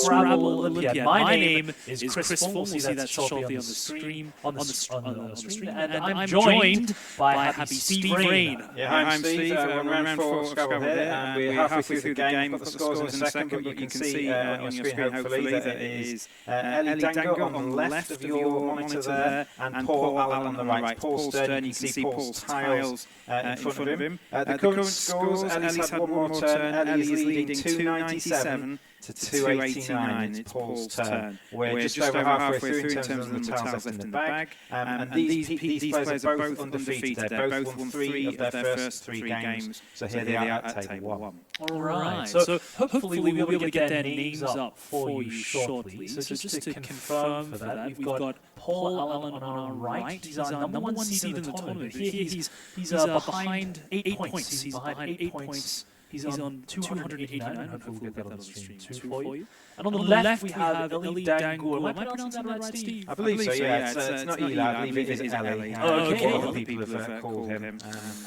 Scrabble Olympiad. My name is Chris Fong. We'll see that shortly on the stream. On the stream. And I'm joined by Happy Steve Rain. Yeah, I'm Steve. We're round 4 Scrabble here, and we're halfway through the game. We've got the scores in a second, but you can see on your screen, hopefully, that it is Ellie Dango on the left of your monitor there, and Paul Allen on the right. Paul Stern, you can see Paul's tiles in front of him. The current scores, Ellie's had one more turn. Ellie is leading 297 to 289. It's Paul's turn. We're just over halfway through in terms of the tiles left in the bag. And these players are both undefeated. They've both won 3 of their first 3 games. So here they are at table 1. All right. So hopefully we'll be able to get their names up for you shortly. So just to confirm for that, we've got Paul Allen on our right. He's our number 1 seed in the tournament. He's behind 8 points. He's behind 8 points. He's on 289. Hopefully we'll get that on the stream too for you. And on the left we have Ellie Dango. Am I pronouncing that right, Steve? I believe so, yeah. It's not Eli, I believe it is Ellie. Okay. Other people have called him.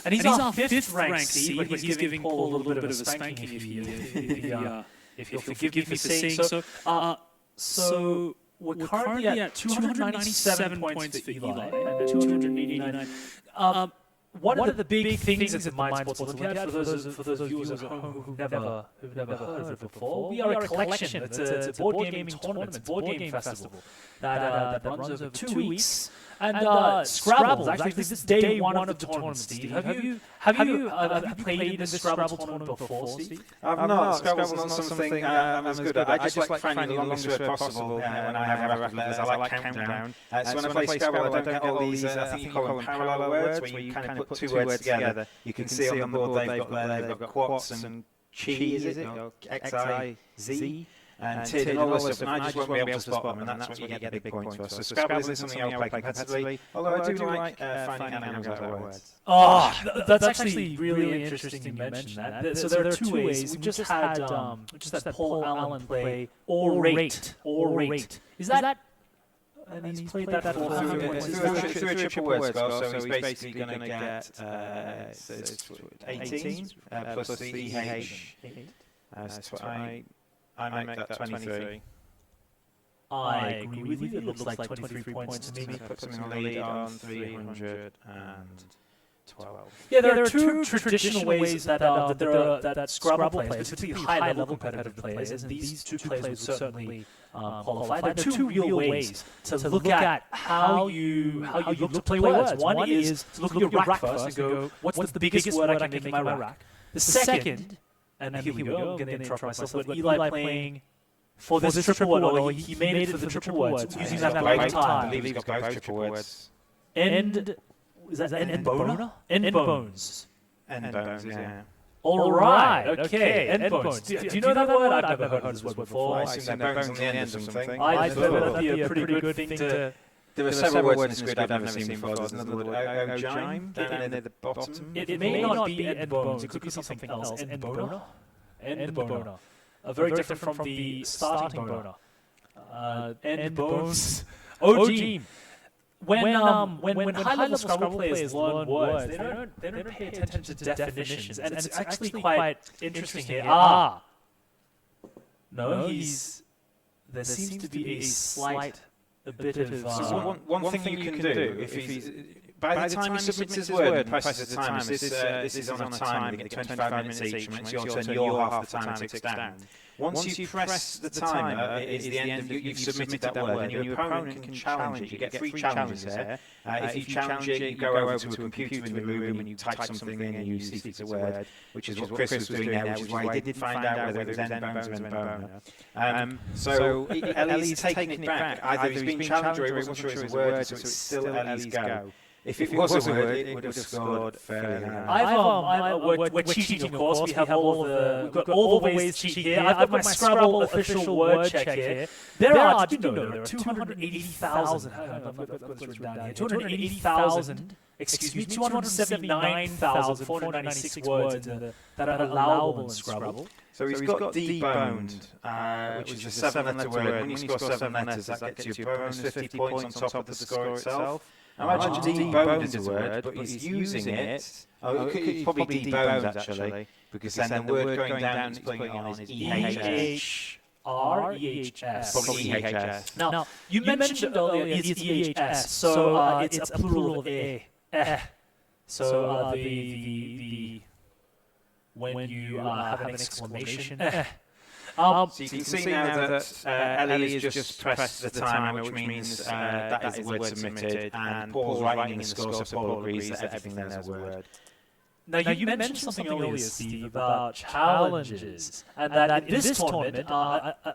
And he's our 5th ranked seed, but he's giving Paul a little bit of a spanking if you'll forgive me for saying so. So we're currently at 297 points for Eli and 289. One of the big things at the Mind Sports Olympiad, for those viewers at home who've never heard of it before, we are a collection. It's a board gaming tournament, it's a board game festival that runs over 2 weeks. And Scrabble, actually, this is day 1 of the tournament, Steve. Have you played in this Scrabble tournament before, Steve? I've not. Scrabble's not something I'm as good at. I just like finding the longest word possible when I have rapid letters. I like countdown. So when I play Scrabble, I don't get all these, I think you call them parallel words, where you kind of put 2 words together. You can see on the board they've got quats and chi, is it? Or X-I-Z. And TID and all this stuff, and I just won't be able to spot them, and that's what you get the big points for. So Scrabble isn't something I'll play competitively, although I do like finding anagrams out of words. Oh, that's actually really interesting you mention that. So there are 2 ways. We just had Paul Allen play orate. Is that? And he's played that for through a triple word spell, so he's basically going to get 18 plus the EH. I make that 23. I agree with you. It looks like 23 points to me. Puts him in the lead on 312. Yeah, there are 2 traditional ways that Scrabble players, particularly high-level competitive players, and these 2 players would certainly qualify. There are 2 real ways to look at how you look to play words. One is to look at your rack first and go, what's the biggest word I can make in my rack? The second, and here we go, I'm going to interrupt myself, but Eli playing for this triple word, or he made it for the triple words, using that right time. I believe he's got both triple words. Is that end boner? End bones. End bones, yeah. All right, okay, end bones. Do you know that word? I've never heard this word before. I assume they're bones on the end of something. I thought that'd be a pretty good thing to... There are several words in the script I've never seen before. There's another word, ogime, down near the bottom. It may not be end bones, it could be something else. End boner? End boner. Very different from the starting boner. End bones. Ogime. When high-level Scrabble players learn words, they don't pay attention to definitions, and it's actually quite interesting here. No, there seems to be a bit of... So one thing you can do, if he's... By the time he submits his word and presses the timer, this is on a time, they get 25 minutes each, when it's your turn, your half the timer ticks down. Once you press the timer, it is the end of you've submitted that word, and your opponent can challenge it. You get 3 challenges there. If you challenge it, you go over to a computer in the room and you type something in and you see if it's a word, which is what Chris was doing there, which is why he didn't find out whether it was end bones or end boner. So Ellie's taking it back. Either he's been challenged or he wasn't sure it was a word, so it's still Ellie's go. If it was a word, it would have scored fairly high. We're cheating, of course. We've got all the ways to cheat here. I've got my Scrabble official word check here. There are 280,000. 280,000. Excuse me, 279,496 words that are allowable in Scrabble. So he's got deboned, which is a 7-letter word. When you score 7 letters, that gets you bonus 50 points on top of the score itself. Now, imagine deboned is a word, but he's using it. It's probably deboned, actually, because then the word going down is putting it on his EH. R-E-H-S. Probably EHS. Now, you mentioned earlier it's EHS, so it's a plural of A. So the when you have an exclamation. So you can see now that Ellie has just pressed the timer, which means that is the word submitted, and Paul's writing in the score, so Paul agrees that everything there's a word. Now, you mentioned something earlier, Steve, about challenges, and that in this tournament,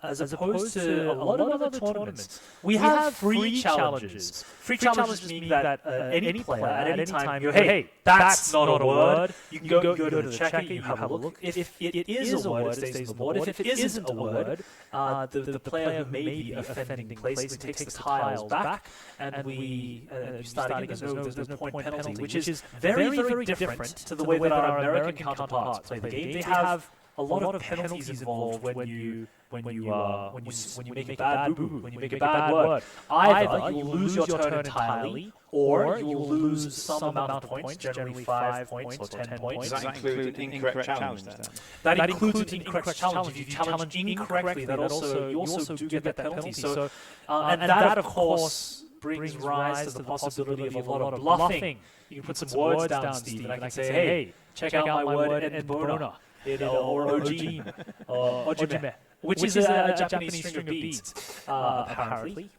as opposed to a lot of other tournaments, we have free challenges. Free challenges mean that any player, at any time, you go, hey, that's not a word. You can go to the checker, you have a look. If it is a word, it stays on the board. If it isn't a word, the player who made the offending place takes the tiles back, and we start again. There's no point penalty, which is very, very different to the way that our American counterparts play the game. They have a lot of penalties involved when you make a bad boo-boo, when you make a bad word. Either you'll lose your turn entirely, or you'll lose some amount of points, generally 5 points or 10 points. Does that include an incorrect challenge then? That includes an incorrect challenge. If you challenge incorrectly, you also do get that penalty. So, and that, of course, brings rise to the possibility of a lot of bluffing. You can put some words down, Steve, and I can say, hey, check out my word Endbona, or Ojime, or Ojime, which is a Japanese string of beads, apparently.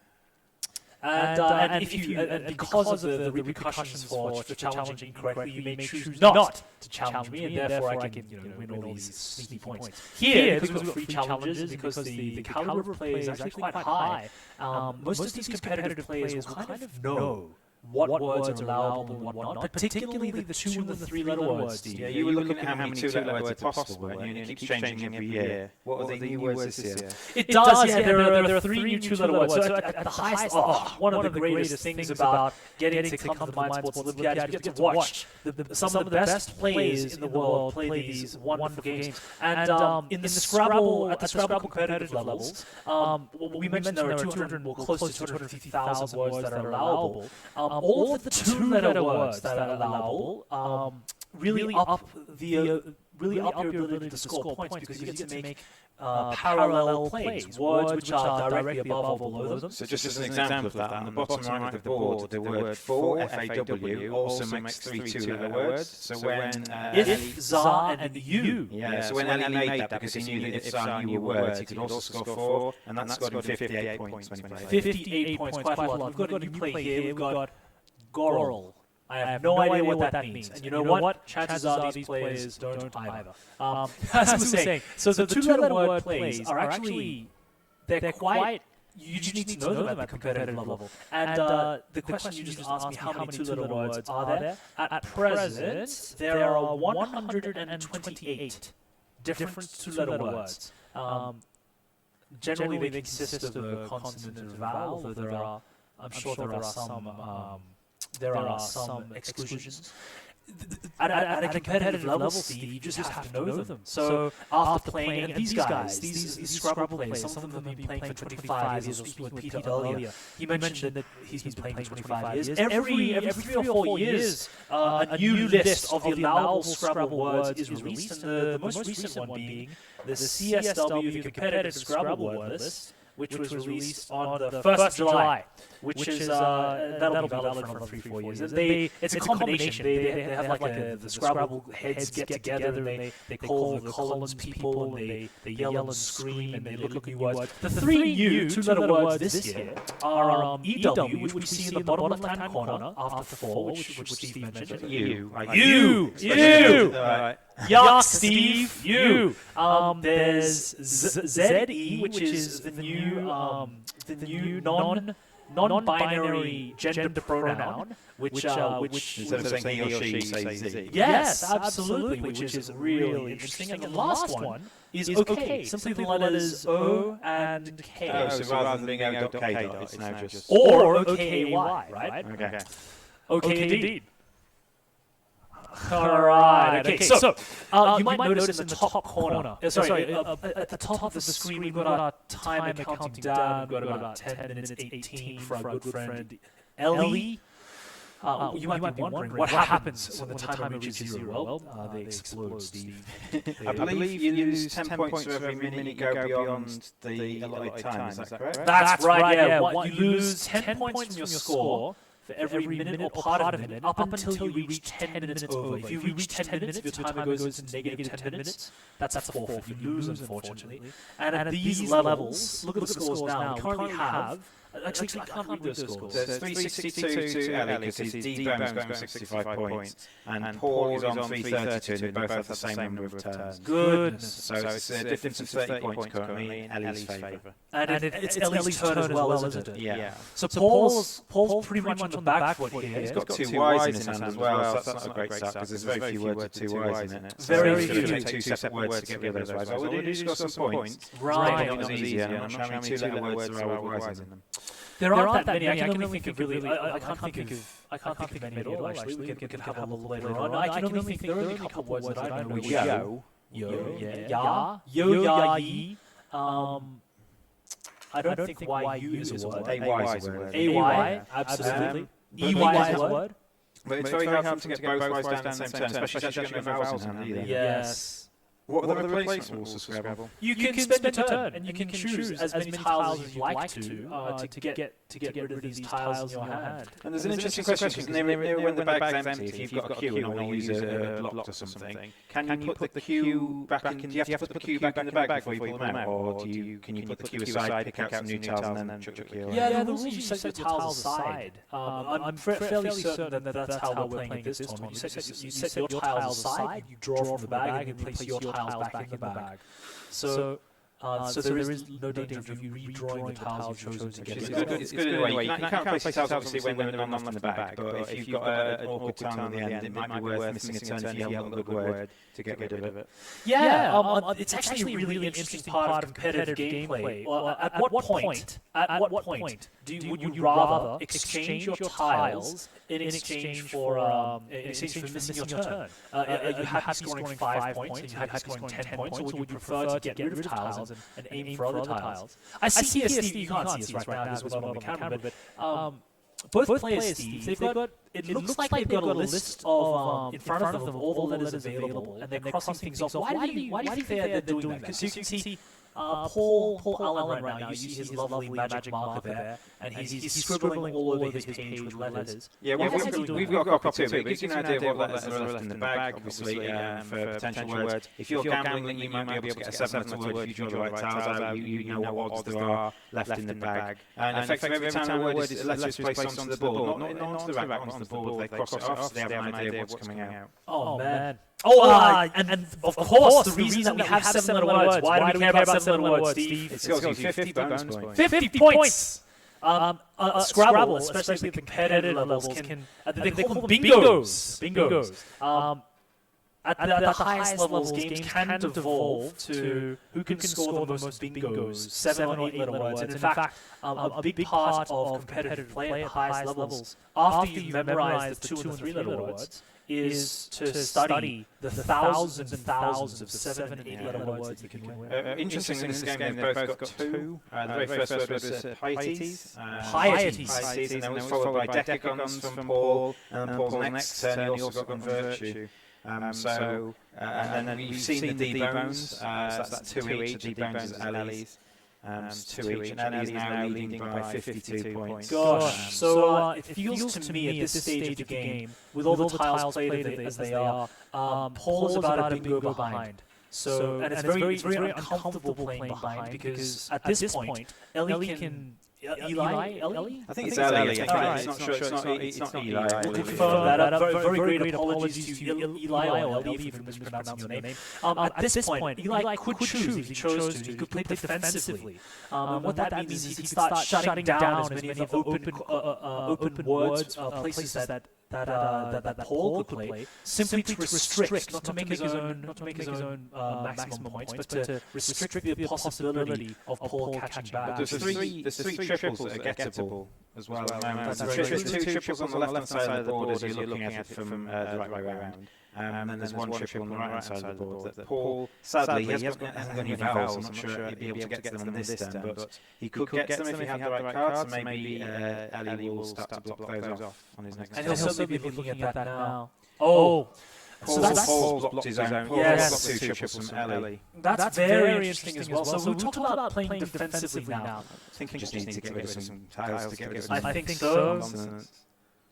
And if you, because of the repercussions for challenging incorrectly, you may choose not to challenge me, and therefore I can win all these sneaky points. Here, because we've got free challenges, because the caliber of play is actually quite high, most of these competitive players will kind of know what words are allowable and what not, particularly the 2 and the 3-letter words, Steve. Yeah, you were looking at how many 2-letter words are possible, weren't you? And it keeps changing every year. What are the new words this year? It does, yeah. There are 3 new 2-letter words. So at the highest, one of the greatest things about getting to come to the Mind Sports Olympiad is you get to watch some of the best players in the world play these wonderful games. And in the Scrabble, at the Scrabble competitive levels, we mentioned there are 200, close to 250,000 words that are allowable. All of the 2-letter words that are allowable really up your ability to score points, because you get to make parallel plays, words which are directly above or below them. So just as an example of that, on the bottom right of the board, the word for, F-A-W, also makes 3 2-letter words. So when if, za, and you. Yeah, so when Ellie made that, because he knew that if, za, and you were words, he could also score 4, and that scored him 58 points when he played. 58 points, quite a lot. We've got a new play here. We've got Goral. I have no idea what that means. And you know what? Chances are these players don't either. As I was saying, so the 2-letter word plays are actually, they're quite, you just need to know them at the competitive level. And the question you just asked me, how many 2-letter words are there? At present, there are 128 different 2-letter words. Generally, they consist of a consonant and a vowel, though I'm sure there are some exclusions. At a competitive level, Steve, you just have to know them. So after playing, and these guys, these Scrabble players, some of them have been playing for 25 years. I was speaking with Peter earlier. He mentioned that he's been playing for 25 years. Every 3 or 4 years, a new list of the allowable Scrabble words is released, and the most recent one being the CSW, the Competitive Scrabble Word List, which was released on the 1st of July, which is, that'll be valid for another 3-4 years. It's a combination. They have like the Scrabble heads get together, and they call the Collins people, and they yell and scream, and they look at new words. The 3 new 2-letter words this year are EW, which we see in the bottom left-hand corner after 4, which Steve mentioned. You. Yuck, Steve, you. There's ZE, which is the new non-binary gender pronoun, which instead of saying he or she, say Z. Yes, absolutely, which is really interesting. And the last one is OK, simply the letters O and K. Oh, so rather than being O.K, it's now just... Or O-K-A-Y, right? Okay. OK, indeed. All right. Okay. So you might notice in the top corner, at the top of the screen, we've got our timer counting down. We've got about 10 minutes 18 for our good friend Ellie. You might be wondering what happens when the timer reaches 0. Well, they explode, Steve. I believe you lose 10 points for every minute you go beyond the allotted time. Is that correct? That's right. Yeah. You lose 10 points from your score for every minute or part of a minute up until you reach 10 minutes over. If you reach 10 minutes, if your timer goes into negative 10 minutes, that's a forfeit. You lose, unfortunately. And at these levels, look at the scores now. We currently have... Actually, I can't read those scores. There's 362 to Ellie because his D-Bone's going 65 points, and Paul is on 332, and they both have the same number of turns. Goodness. So it's a difference of 30 points currently in Ellie's favour. And it's Ellie's turn as well, isn't it? Yeah. So Paul's pretty much on the back foot here. He's got 2 Ys in his hand as well, so that's not a great start because there's very few words with 2 Ys in it. Very few. few. Take 2 separate words to get rid of those Ys. Well, he's got some points. Right. Not as easy, and I'm not sure how many 2-letter words there are with Ys in them. There aren't that many. I can only think of really. I can't think of any at all. Actually, we could have a look later on. I can only think there are only a couple of words that I know. Yo, ya, ye. I don't think YU is a word. AY is a word. AY, absolutely. EY is a word. But it's very hard to get both Ys down at the same time, especially since you don't know vowels in hand either. Yes. What are the replacement rules for Scrabble? You can spend your turn, and you can choose as many tiles as you like to get rid of these tiles in your hand. And there's an interesting question, because near when the bag's empty, if you've got a cue and only use a block or something, can you put the cue back in? Do you have to put the cue back in the bag before you pull them out, or can you put the cue aside, pick out some new tiles, and then chuck the cue away? Yeah, the rules you set your tiles aside. I'm fairly certain that that's how we're playing this tournament. You set your tiles aside, you draw from the bag, and place your tiles back in the bag. So there is no danger of you redrawing the tiles you've chosen to get rid of. It's good in a way. You can't place tiles obviously when they're not in the bag, but if you've got an awkward time at the end, it might be worth missing a turn if you haven't got a good word to get rid of it. Yeah, it's actually a really interesting part of competitive gameplay. At what point would you rather exchange your tiles in exchange for missing your turn? Are you happy scoring 5 points? Are you happy scoring 10 points? Or would you prefer to get rid of tiles and aim for other tiles? I see here, Steve, you can't see us right now because we're not on the camera, but both players, Steve, it looks like they've got a list of in front of them all the letters available, and they're crossing things off. Why do you think they're doing that? Because you can see Paul Allen right now. You see his lovely magic marker there, and he's scribbling all over his page with letters. Yeah, we've got a copy too, but it gives you an idea of what letters are left in the bag, obviously, for potential words. If you're gambling, you might be able to get a 7th word if you draw the right tiles out. You know what odds there are left in the bag. And effectively, every time a letter is placed onto the board, not onto the rack, onto the board, they cross it off, so they have an idea of what's coming out. Oh, man. And of course, the reason that we have 7-letter words. Why do we care about 7-letter words, Steve? It's got you 50 bonus points. 50 points! Scrabble, especially at the competitive levels, they call them bingos. At the highest levels, games can devolve to who can score the most bingos, 7 or 8 letter words. And in fact, a big part of competitive play at the highest levels, after you've memorized the 2 and 3 letter words, is to study the thousands and thousands of 7 and 8 letter words that you can win. Interestingly, in this game, they've both got 2. The very first word was pieties. Pieties. And then was followed by decagons from Paul. And then Paul's next turn, he also got virtue. And then we've seen the D-bones, so that's 2 each. The D-bones is Ellie's. 2 each, and Ellie is now leading by 52 points. Gosh, so it feels to me at this stage of the game, with all the tiles played as they are, Paul is about a bingo behind. So, and it's very uncomfortable playing behind because at this point, Ellie can... Ellie? I think it's Ellie. It's not sure. It's not Eli. We'll confirm that. Very great apologies to Eli or Ellie for mispronouncing your name. At this point, Eli could choose, if he chose to, he could play defensively. What that means is he could start shutting down as many of the open words, places that Paul could play, simply to restrict, not to make his own maximum points, but to restrict the possibility of Paul catching back. There's three triples that are gettable as well. There's 2 triples on the left-hand side of the board as you're looking at it from the right way around. And then there's one triple on the right-hand side of the board that Paul, sadly, he hasn't got any vowels. I'm not sure he'd be able to get to them on this turn, but he could get to them if he had the right cards, so maybe Ellie will start to block those off on his next turn. And he'll certainly be looking at that now. Paul's blocked his own. Paul's got 2 triples from Ellie. That's very interesting as well. So we talk about playing defensively now. I think he just needs to get rid of some tiles to get rid of some I think so. nonsense.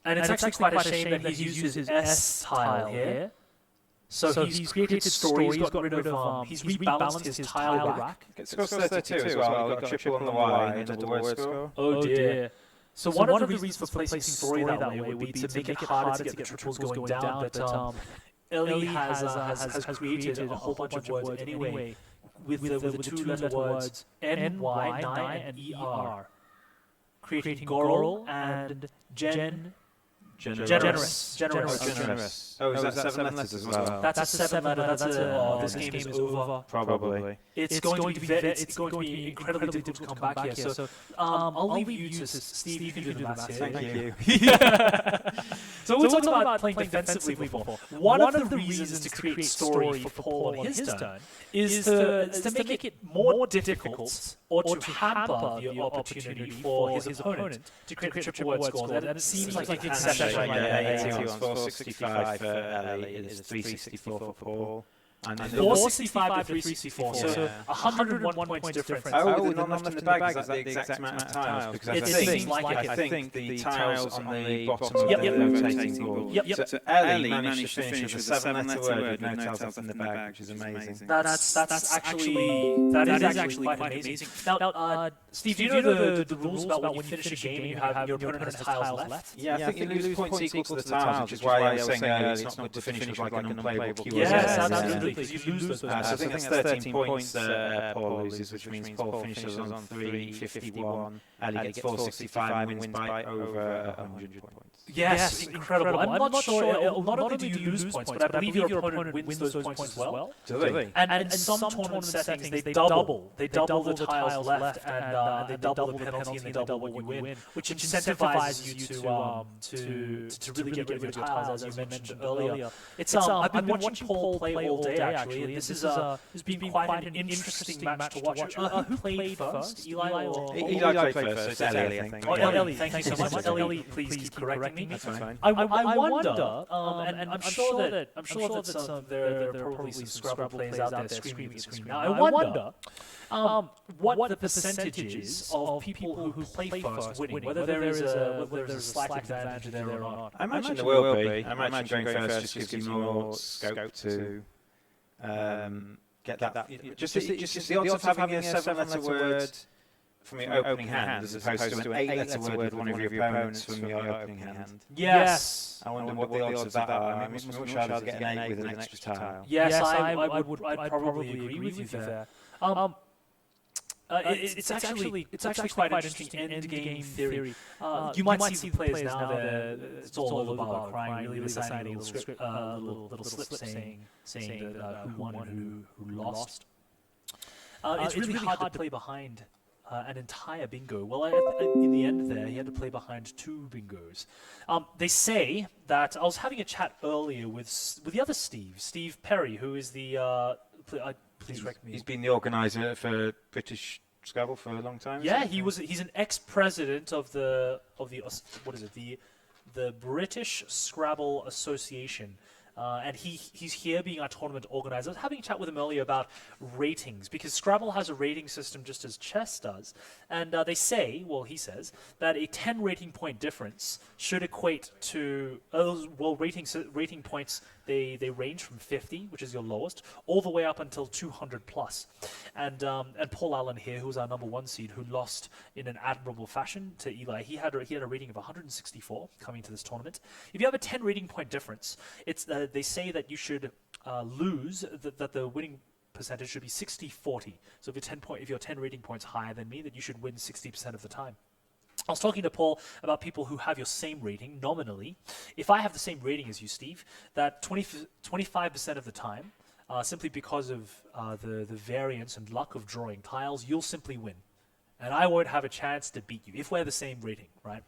And it's actually quite a shame that he's used his S tile here. So he's created story, he's got rid of, he's rebalanced his tile rack. It scores 32 as well. You've got a triple on the Y and a double word score. Oh dear. So one of the reasons for placing story that way would be to make it harder to get the triples going down, but Ellie has created a whole bunch of words anyway with the 2-letter words NY, 9, and ER, creating Goral and Generous. Oh, is that 7 letters as well? That's a 7-letter. That's a. This game is over. Probably. It's going to be incredibly difficult to come back here. So I'll leave you to Steve. You can do the maths here. Thank you. So we talked about playing defensively before. One of the reasons to create story for Paul on his turn is to make it more difficult or to hamper the opportunity for his opponent to create triple word scores. And it seems like it's set right there. 465 for Ellie, it is 364 for Paul. And 465 to 364, so 101 points difference. Oh, the non-left in the bag, is that the exact amount of tiles? Because I think the tiles on the bottom of the rotating board. So Ellie managed to finish with a 7-letter word with no tiles left in the bag, which is amazing. That is actually quite amazing. Now, Steve, do you know the rules about when you finish a game and you have your opponent has tiles left? Yeah, I think you lose points equal to the tiles, which is why I was saying earlier it's not good to finish with like an unplayable QSS. Yes, absolutely. Because you lose those. So I think that's 13 points Paul loses, which means Paul finishes on 351. Ellie gets 465 and wins by over 100 points. Yes, incredible. I'm not sure. Not only do you lose points, but I believe your opponent wins those points as well. Do they? And in some tournament settings, they double the tiles left, and they double the penalty, and they double what you win, which incentivizes you to really get rid of your tiles, as you mentioned earlier. It's I've been watching Paul play all day actually. This has been quite an interesting match to watch. Who played first, Eli or Eli played first? It's Ellie, I think. Oh, Ellie, thank you so much. Ellie, please keep correcting me. That's fine. I wonder, and I'm sure that there are probably some Scrabble players out there screaming at the screen now. I wonder what the percentage is of people who play first winning, whether there is a slight advantage there or not. I imagine there will be. I imagine going first just gives you more scope to get that. Just the odds of having a 7-letter word from your opening hand as opposed to an 8-letter word with one of your opponents from your opening hand. Yes. I wonder what the odds of that are. I mean, it's much harder to get an 8 with an extra tile. Yes, I'd probably agree with you there. It's actually quite interesting endgame theory. You might see players now that it's all over about crying, really signing a little slip saying that who won and who lost. It's really hard to play behind an entire bingo. Well, in the end there, he had to play behind 2 bingos. They say that I was having a chat earlier with the other Steve Perry, who is the please correct me. He's been the organizer for British Scrabble for a long time. Yeah, he's an ex-president of the what is it? The British Scrabble Association. And he's here being our tournament organizer. I was having a chat with him earlier about ratings, because Scrabble has a rating system just as chess does. And they say, well, he says, that a 10 rating point difference should equate to, rating points, they range from 50, which is your lowest, all the way up until 200 plus. And Paul Allen here, who's our #1 seed, who lost in an admirable fashion to Eli, he had a rating of 164 coming to this tournament. If you have a 10 rating point difference, it's they say that you should lose, that the winning percentage should be 60-40. So if you're 10 rating points higher than me, that you should win 60% of the time. I was talking to Paul about people who have your same rating nominally. If I have the same rating as you, Steve, that 25% of the time, simply because of the variance and luck of drawing tiles, you'll simply win. And I won't have a chance to beat you if we're the same rating, right?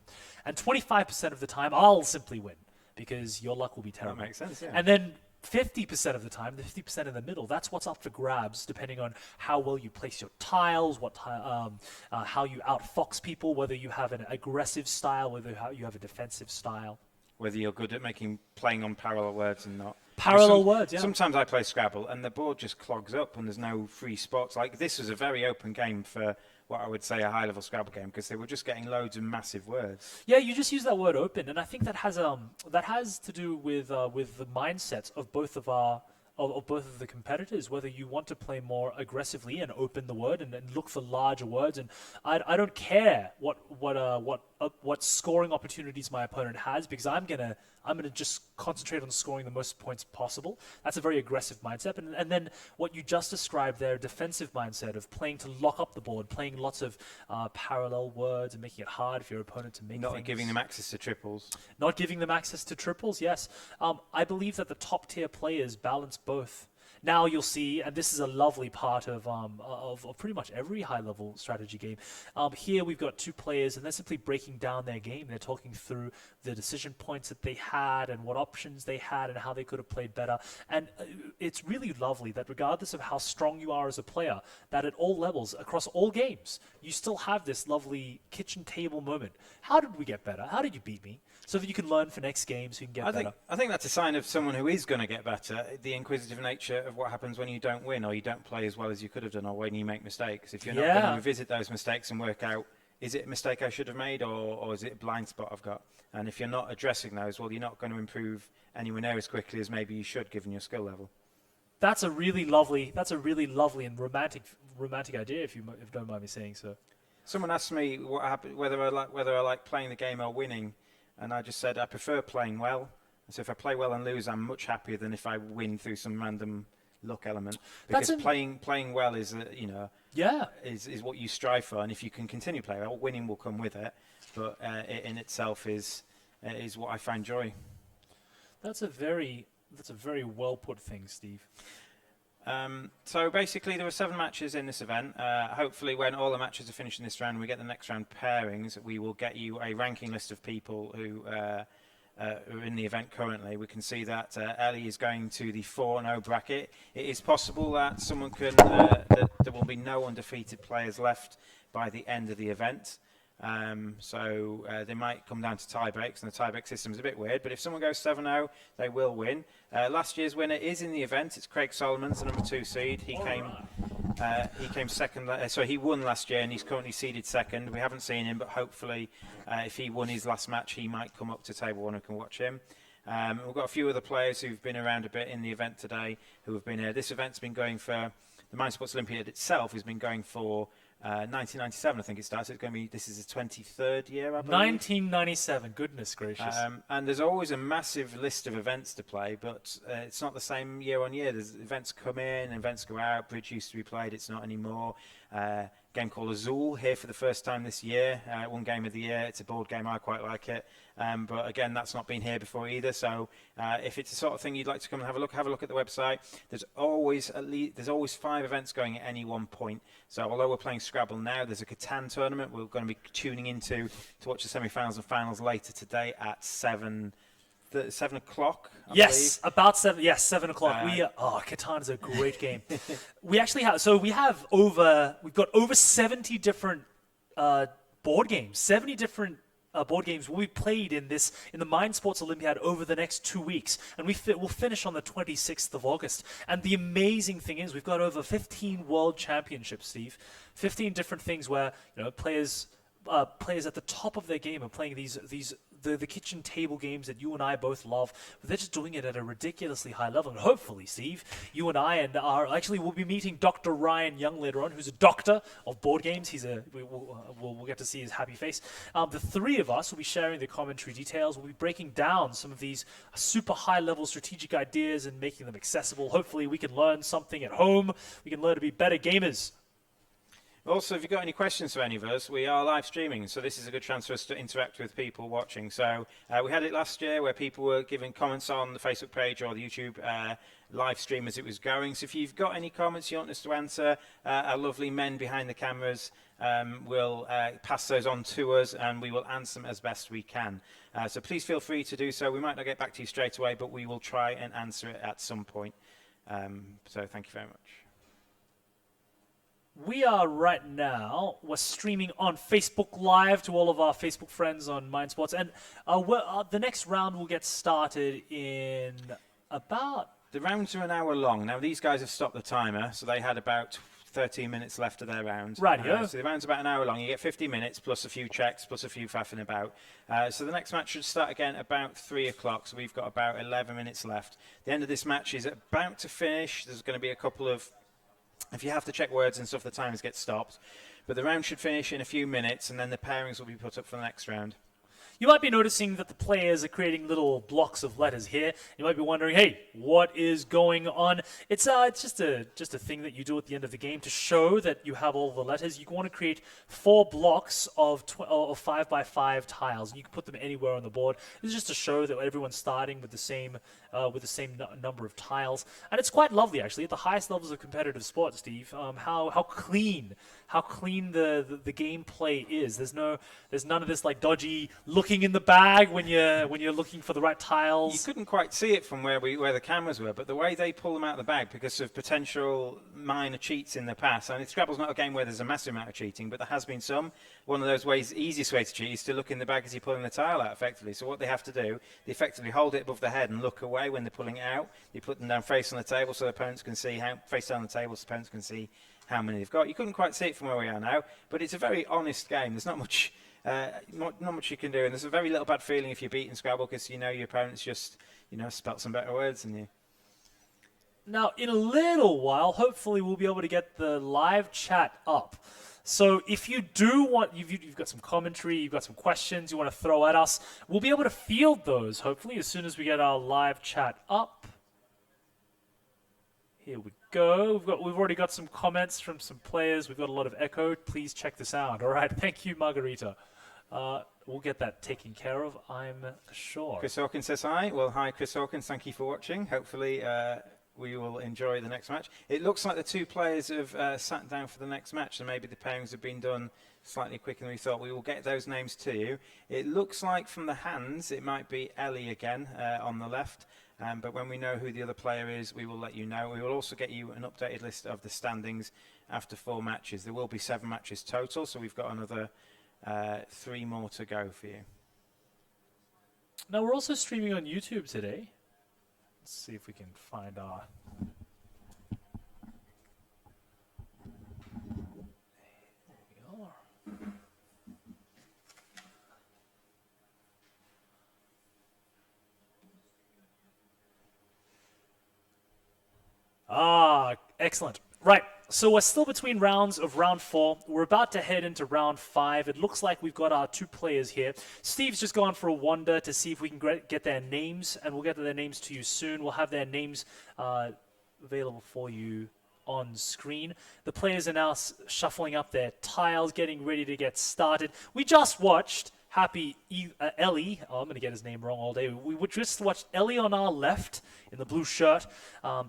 And 25% of the time, I'll simply win, because your luck will be terrible. That makes sense, yeah. And then 50% of the time, the 50% in the middle, that's what's up for grabs, depending on how well you place your tiles, how you outfox people, whether you have an aggressive style, whether you have a defensive style. Whether you're good at playing on parallel words and not. Parallel words, yeah. Sometimes I play Scrabble and the board just clogs up and there's no free spots. Like, this was a very open game for what I would say a high-level Scrabble game, because they were just getting loads of massive words. Yeah, you just use that word open, and I think that has to do with the mindset of both of the competitors, whether you want to play more aggressively and open the word and look for larger words. And I don't care what scoring opportunities my opponent has, because I'm gonna just concentrate on scoring the most points possible. That's a very aggressive mindset. And then what you just described there, defensive mindset of playing to lock up the board, playing lots of parallel words and making it hard for your opponent to make Not things. giving them access to triples. Not giving them access to triples, yes. I believe that the top tier players balance both. Now you'll see, and this is a lovely part of pretty much every high-level strategy game. Here we've got two players, and they're simply breaking down their game. They're talking through the decision points that they had and what options they had and how they could have played better. And it's really lovely that regardless of how strong you are as a player, that at all levels, across all games, you still have this lovely kitchen table moment. How did we get better? How did you beat me? So that you can learn for next game, so you can get better. I think that's a sign of someone who is going to get better, the inquisitive nature of what happens when you don't win, or you don't play as well as you could have done, or when you make mistakes. If you're not going to revisit those mistakes and work out, is it a mistake I should have made, or is it a blind spot I've got? And if you're not addressing those, well, you're not going to improve anywhere near as quickly as maybe you should, given your skill level. That's a really lovely and romantic idea, if you don't mind me saying so. Someone asked me whether I like playing the game or winning. And I just said I prefer playing well. So if I play well and lose, I'm much happier than if I win through some random luck element. Because playing well is is what you strive for. And if you can continue playing well, winning will come with it. But it in itself is what I find joy. That's a very well put thing, Steve. So basically there were 7 matches in this event. Hopefully when all the matches are finished in this round, we get the next round pairings, we will get you a ranking list of people who are in the event currently. We can see that Ellie is going to the 4-0 bracket. It is possible that someone that there will be no undefeated players left by the end of the event. So they might come down to tie-breaks, and the tie-break system is a bit weird, but if someone goes 7-0, they will win. Last year's winner is in the event. It's Craig Solomons, the number 2 seed. He came second, so he won last year, and he's currently seeded second. We haven't seen him, but hopefully if he won his last match, he might come up to table 1 and can watch him. We've got a few other players who've been around a bit in the event today who have been here. This event's been going for, the Mind Sports Olympiad itself has been going for 1997, I think it started. This is the 23rd year, I believe. 1997, goodness gracious. And there's always a massive list of events to play, but it's not the same year on year. There's events come in, events go out. Bridge used to be played, it's not anymore. Game called Azul here for the first time this year. One game of the year. It's a board game. I quite like it. But again, that's not been here before either. So if it's the sort of thing you'd like to come and have a look at the website. There's always 5 events going at any one point. So although we're playing Scrabble now, there's a Catan tournament we're going to be tuning into to watch the semi-finals and finals later today at 7 o'clock. Yes, about 7. Yes, 7 o'clock. Catan is a great game. We've got over 70 different board games. 70 different board games will be played in the Mind Sports Olympiad over the next 2 weeks, and we'll finish on the 26th of August. And the amazing thing is, we've got over 15 world championships, Steve. 15 different things where players at the top of their game are playing the kitchen table games that you and I both love, but they're just doing it at a ridiculously high level. And hopefully, Steve, you and I we'll be meeting Dr. Ryan Young later on, who's a doctor of board games. We'll get to see his happy face. The 3 of us will be sharing the commentary details. We'll be breaking down some of these super high level strategic ideas and making them accessible. Hopefully, we can learn something at home. We can learn to be better gamers. Also, if you've got any questions for any of us, we are live streaming, so this is a good chance for us to interact with people watching. So we had it last year where people were giving comments on the Facebook page or the YouTube live stream as it was going. So if you've got any comments you want us to answer, our lovely men behind the cameras we'll pass those on to us and we will answer them as best we can. So please feel free to do so. We might not get back to you straight away, but we will try and answer it at some point. So thank you very much. We are right now, we're streaming on Facebook Live to all of our Facebook friends on Mind Sports. And the next round will get started in about... The rounds are an hour long. Now, these guys have stopped the timer, so they had about 13 minutes left of their round. Right, yeah. So the round's about an hour long. You get 50 minutes, plus a few checks, plus a few faffing about. So the next match should start again about 3 o'clock, so we've got about 11 minutes left. The end of this match is about to finish. There's going to be a couple of... If you have to check words and stuff, the timers get stopped. But the round should finish in a few minutes, and then the pairings will be put up for the next round. You might be noticing that the players are creating little blocks of letters here. You might be wondering, hey, what is going on? It's just a thing that you do at the end of the game to show that you have all the letters. You want to create 4 blocks of 5 by 5 tiles, and you can put them anywhere on the board. This is just to show that everyone's starting with the same number of tiles, and it's quite lovely actually. At the highest levels of competitive sport, Steve, how clean the gameplay is. There's none of this like dodgy looking in the bag when you're looking for the right tiles. You couldn't quite see it from where the cameras were, but the way they pull them out of the bag because of potential minor cheats in the past. I mean, Scrabble's not a game where there's a massive amount of cheating, but there has been some. One of those ways, easiest way to cheat is to look in the bag as you're pulling the tile out effectively. So what they have to do, they effectively hold it above the head and look away when they're pulling it out. You put them down face on the table so the opponents can see face down on the table so the opponents can see how many they've got. You couldn't quite see it from where we are now, but it's a very honest game. There's not much you can do, and there's a very little bad feeling if you're beating Scrabble because you know your opponent's just spelt some better words than you. Now, in a little while, hopefully we'll be able to get the live chat up. So if you do want, you've got some commentary, you've got some questions you want to throw at us, we'll be able to field those, hopefully, as soon as we get our live chat up. Here we go. We've already got some comments from some players. We've got a lot of echo. Please check this out. All right. Thank you, Margarita. We'll get that taken care of, I'm sure. Chris Hawkins says hi. Well, hi, Chris Hawkins. Thank you for watching. Hopefully we will enjoy the next match. It looks like the 2 players have sat down for the next match, and maybe the pairings have been done slightly quicker than we thought. We will get those names to you. It looks like from the hands it might be Ellie again on the left. But when we know who the other player is, we will let you know. We will also get you an updated list of the standings after 4 matches. There will be 7 matches total, so we've got another 3 more to go for you. Now, we're also streaming on YouTube today. Let's see if we can find our... There we are. Excellent. Right, so we're still between rounds of round 4. We're about to head into round 5. It looks like we've got our 2 players here. Steve's just gone for a wander to see if we can get their names, and we'll get their names to you soon. We'll have their names available for you on screen. The players are now shuffling up their tiles, getting ready to get started. We just watched Ellie, I'm going to get his name wrong all day. We just watched Ellie on our left in the blue shirt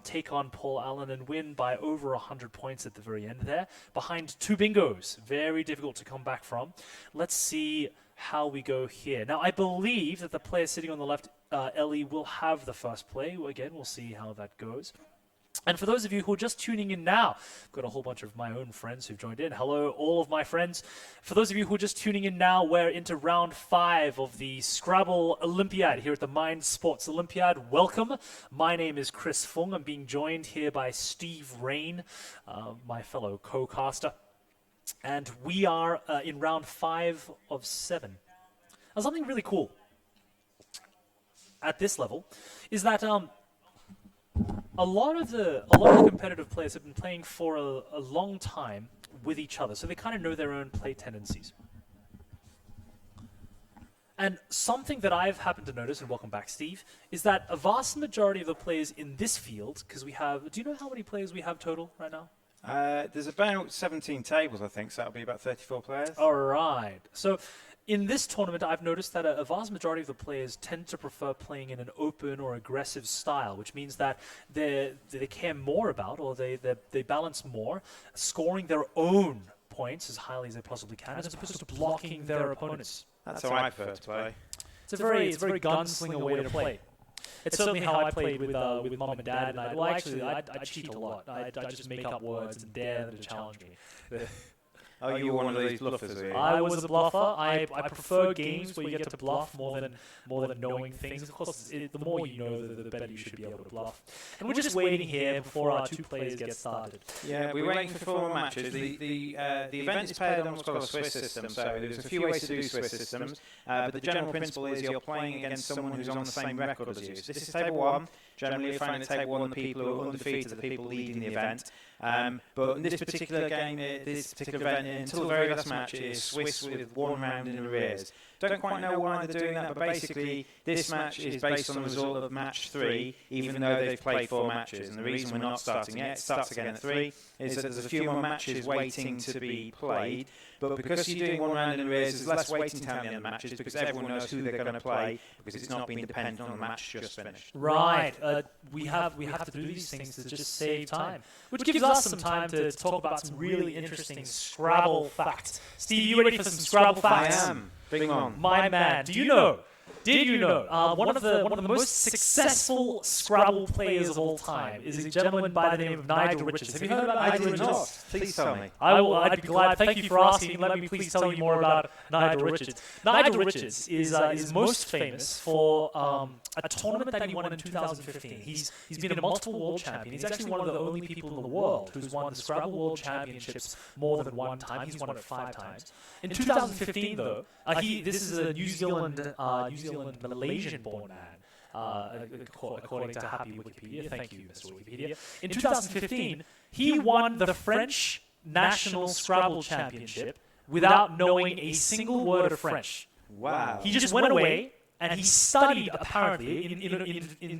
take on Paul Allen and win by over 100 points at the very end there. Behind 2 bingos. Very difficult to come back from. Let's see how we go here. Now, I believe that the player sitting on the left, Ellie, will have the first play. Again, we'll see how that goes. And for those of you who are just tuning in now, I've got a whole bunch of my own friends who've joined in. Hello, all of my friends. For those of you who are just tuning in now, we're into round 5 of the Scrabble Olympiad here at the Mind Sports Olympiad. Welcome. My name is Chris Fung. I'm being joined here by Steve Rain, my fellow co-caster. And we are in round 5 of 7. Now, something really cool at this level is that a lot of the competitive players have been playing for a long time with each other, so they kind of know their own play tendencies. And something that I've happened to notice, and welcome back, Steve, is that a vast majority of the players in this field, because we have, do you know how many players we have total right now? There's about 17 tables, I think, so that'll be about 34 players. All right. So in this tournament, I've noticed that a vast majority of the players tend to prefer playing in an open or aggressive style, which means that they care more about, or they balance more, scoring their own points as highly as they possibly can, as opposed to blocking their opponents. That's how I prefer to play. It's a very gunslinger way to play. It's certainly how I played with mom and dad, and I cheat a lot. I just make up words and dare them to challenge me. Oh, you were one of these bluffers, were you? I was a bluffer. I prefer games where you get to bluff more than knowing things. Of course, the more you know, the better you should be able to bluff. And we're just waiting here before our two players get started. Yeah, we're waiting for 4 more matches. The event is played on what's called a Swiss system, so there's a few ways to do Swiss systems, but the general principle is you're playing against someone who's on the same record as you. So this is table 1. Generally, you find at table 1 the people who are undefeated are the people leading the event. But in this particular game, this particular event, until the very last match, it is Swiss with 1 round in arrears. Don't quite know why they're doing that, but basically this match is based on the result of match 3, even though they've played 4 matches. And the reason we're not starting yet, it starts again at 3, is that there's a few more matches waiting to be played. But because you're doing 1 round in arrears, there's less waiting time in the matches because everyone knows who they're going to play because it's not been dependent on the match just finished. Right. We have to do these things to just save time, which gives us some time to talk about some really interesting Scrabble facts. Steve, you ready for some Scrabble facts? I am. Bring on. My man, did you know? One of the most successful Scrabble players of all time is a gentleman by the name of Nigel Richards. Have you heard about Nigel Richards? Please tell me. I'd be glad. Thank you for asking. Let me please tell you more about Nigel Richards. Nigel Richards is most famous for a tournament that he won in 2015. He's been a multiple world champion. He's actually one of the only people in the world who's won the Scrabble World Championships more than 1 time. He's won it 5 times. In 2015, though, this is a New Zealand Malaysian-born man, according to Happy Wikipedia. Thank you, Mr. Wikipedia. In 2015, he won the French National Scrabble Championship without knowing a single word of French. Wow. He just went away and he studied, apparently, in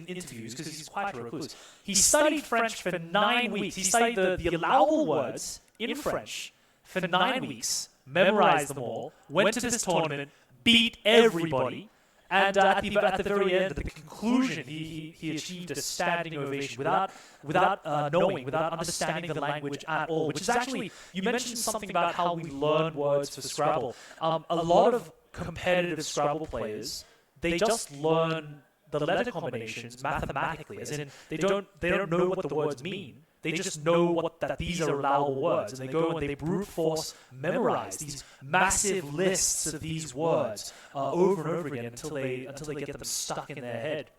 interviews, because he's quite a recluse. He studied French for 9 weeks. He studied the allowable words in French for 9 weeks, memorized them all, went to this tournament, beat everybody, and at the very end, at the conclusion, he achieved a standing ovation without understanding the language at all. Which is actually, you mentioned something about how we learn words for Scrabble. A lot of competitive Scrabble players, they just learn the letter combinations mathematically, as in they don't know what the words mean. They just know that these are allowable words, and they go and they brute force memorize these massive lists of these words over and over again until they get them stuck in their head,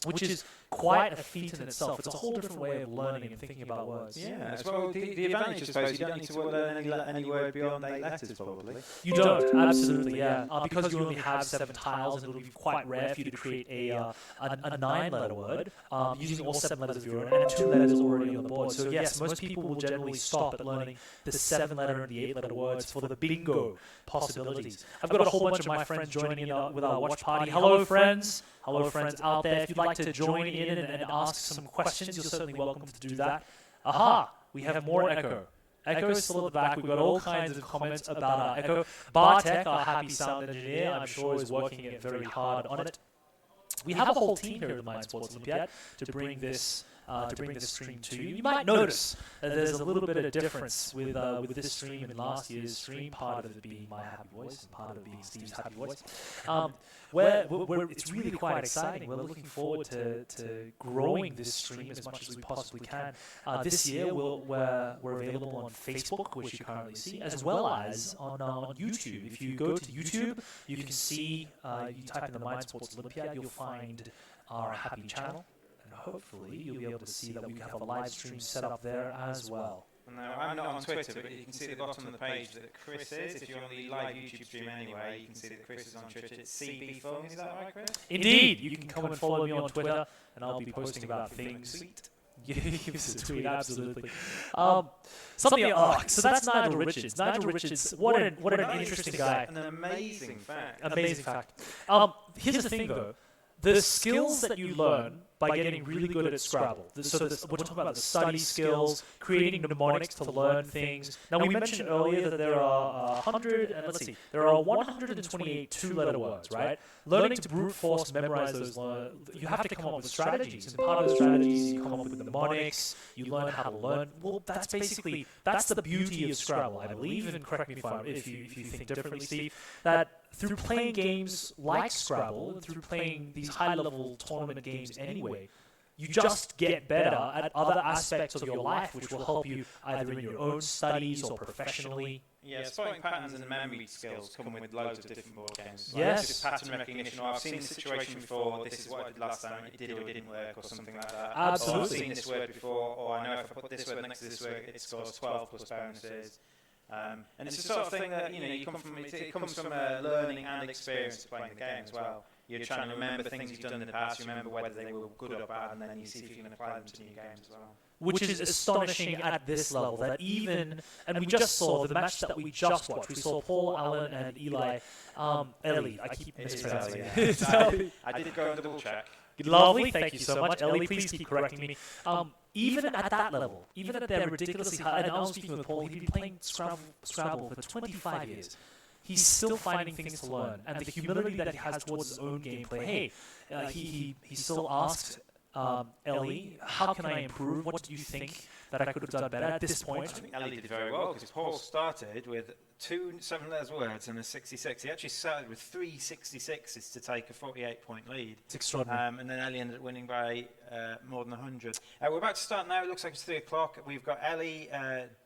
which is quite a feat in itself. It's a whole different way of learning and thinking about words. Yeah, well, the advantage, I suppose, you don't need to learn any word beyond 8 letters, probably. You don't, absolutely, yeah. Because you only have 7 tiles, and it'll be quite rare for you to create a 9-letter word using all 7 letters of your own and 2 letters already on the board. So yes, most people will generally stop at learning the 7-letter and the 8-letter words for the bingo possibilities. I've got a whole bunch of my friends joining in with our watch party. Hello, friends. Hello, friends out there. If you'd like to join in and ask some questions, you're certainly welcome to do that. Aha! We have more Echo. Echo is still at the back. We've got all kinds of comments about our Echo. Bartek, our happy sound engineer, I'm sure is working very hard on it. We have a whole team here at the Mind Sports Olympiad to bring this stream to you. You might notice that there's a little bit of difference with this stream and last year's stream, part of it being my happy voice and part of it being Steve's happy voice. It's really quite exciting. We're looking forward to growing this stream as much as we possibly can. This year we're available on Facebook, which you currently see, as well as on YouTube. If you go to YouTube, you can see, you type in the Mind Sports Olympiad, you'll find our happy channel. Hopefully, you'll be able to see that we have a live stream set up there as well. No, I'm not on Twitter, but you can see at the bottom of the page that Chris is. If you're on the live YouTube stream anyway, you can see that Chris is on Twitter. It's CB Fung, is that right, Chris? Indeed! You can come and follow me on Twitter, and I'll be posting about things. Give us a tweet, absolutely. So that's Nigel Richards. Nigel Richards, what an interesting guy. An amazing fact. Amazing fact. Here's the thing, though. The skills that you learn, by getting really good at Scrabble. We're talking about the study skills, creating mnemonics to learn things. Now, we mentioned earlier that there are 100, and let's see, there are 128 two-letter words, right? Learning to brute force memorize those, you have to come up with strategies. And part of the strategies, you come up with mnemonics, you learn how to learn. Well, that's the beauty of Scrabble, I believe, and correct me if you think differently, Steve, that through playing games like Scrabble, through playing these high-level tournament games anyway, you just get better at other aspects of your life, which will help you either in your own studies or professionally. Yeah, spotting patterns and memory skills come with loads of different board games. Yes. Just pattern recognition, or I've seen the situation before, this is what I did last time, it did or it didn't work, or something like that. Absolutely. Or I've seen this word before, or I know if I put this word next to this word, it scores 12 plus bonuses. And it's the sort of thing that, you come from, it comes from learning and experience playing the game as well. You're trying to remember things you've done in the past, you remember whether they were good or bad, and then you see if you can apply them to new games as well. Which is astonishing at this level, that and we just saw the match that we just watched, we saw Paul, Alan, and Eli, Ellie, I keep mispronouncing it. I did go and double check. Lovely, thank you so much. Ellie, please keep correcting me. Even at that level, even at their ridiculously high, and I was speaking with Paul, he'd been playing Scrabble for 25 years. He's still finding things to learn, and the humility that he has towards his own gameplay. Hey, he still asked Ellie, how can I improve? What do you think that I could have done better at this point? I think Ellie did very well, because Paul started with 2 7-letter words and a 66. He actually started with 3 66s to take a 48-point lead. It's extraordinary. And then Ellie ended up winning by more than 100. We're about to start now. It looks like it's 3 o'clock. We've got Ellie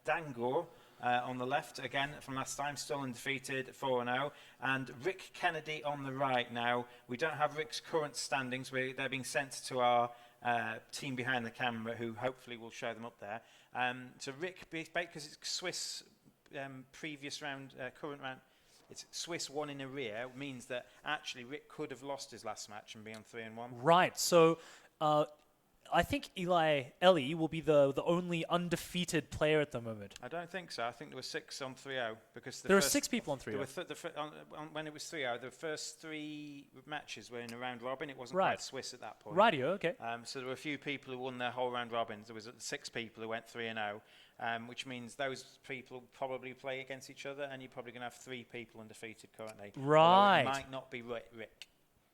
Dangor on the left, again from last time, still undefeated, 4-0. And Rick Kennedy on the right now. We don't have Rick's current standings. They're being sent to our team behind the camera, who hopefully will show them up there. So Rick, because it's Swiss previous round, current round, it's Swiss 1 in arrear, means that actually Rick could have lost his last match and be on 3-1. Right, so I think Ellie will be the only undefeated player at the moment. I don't think so. I think there were 6 on 3-0 because there were 6 people on 3-0. When it was 3-0, the first 3 matches were in a round robin. It wasn't right. quite Swiss at that point. Rightio, okay. So there were a few people who won their whole round robins. There was 6 people who went 3-0, which means those people probably play against each other, and you're probably going to have 3 people undefeated currently. Right. Although it might not be Rick.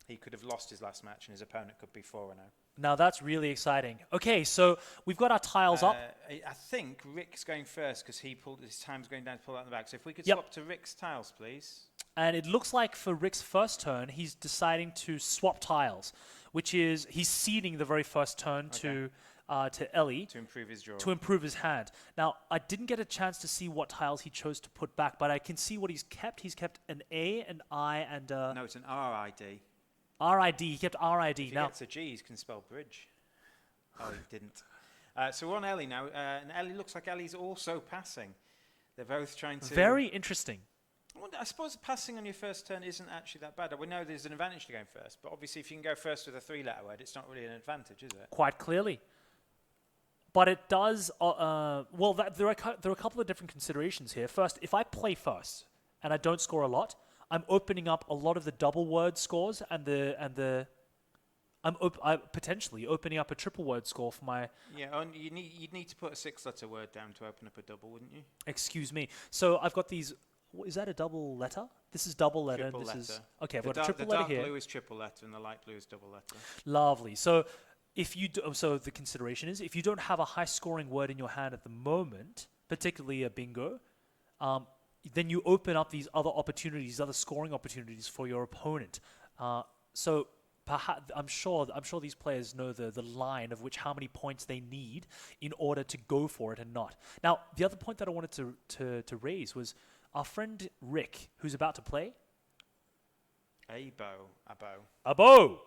He could have lost his last match, and his opponent could be 4-0. Now that's really exciting. Okay, so we've got our tiles up. I think Rick's going first because his time's going down to pull out the back. So if we could swap to Rick's tiles, please. And it looks like for Rick's first turn, he's deciding to swap tiles, which is he's ceding the very first turn to Ellie to improve his draw, to improve his hand. Now I didn't get a chance to see what tiles he chose to put back, but I can see what he's kept. He's kept an A, an I, and no, it's an RID. RID. He kept RID. If he gets a G, he can spell bridge. Oh, he didn't. So we're on Ellie now, and Ellie looks like Ellie's also passing. They're both trying to. Very interesting. Well, I suppose passing on your first turn isn't actually that bad. We know there's an advantage to going first, but obviously if you can go first with a 3-letter word, it's not really an advantage, is it? Quite clearly. But it does. There are a couple of different considerations here. First, if I play first and I don't score a lot, I'm opening up a lot of the double word scores I'm potentially opening up a triple word score for my. Yeah, and you'd need to put a 6-letter word down to open up a double, wouldn't you? Excuse me. So I've got these. Is that a double letter? This is double letter. Triple letter. Is okay. I've got a triple the letter dark here. blue is triple letter, and the light blue is double letter. Lovely. So if you so the consideration is if you don't have a high scoring word in your hand at the moment, particularly a bingo. Then you open up these other opportunities, other scoring opportunities for your opponent. So perhaps I'm sure these players know the line of how many points they need in order to go for it and not. Now, the other point that I wanted to raise was our friend Rick, who's about to play. Abo.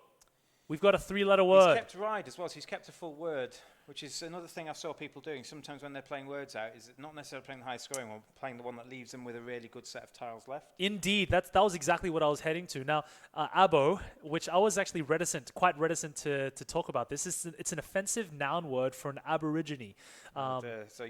We've got a 3-letter word. He's kept ride as well, so he's kept a full word. Which is another thing I saw people doing. Sometimes when they're playing words out, is not necessarily playing the high scoring one, playing the one that leaves them with a really good set of tiles left. Indeed, that was exactly what I was heading to. Now, abo, which I was actually quite reticent to talk about this. It's an offensive noun word for an aborigine. So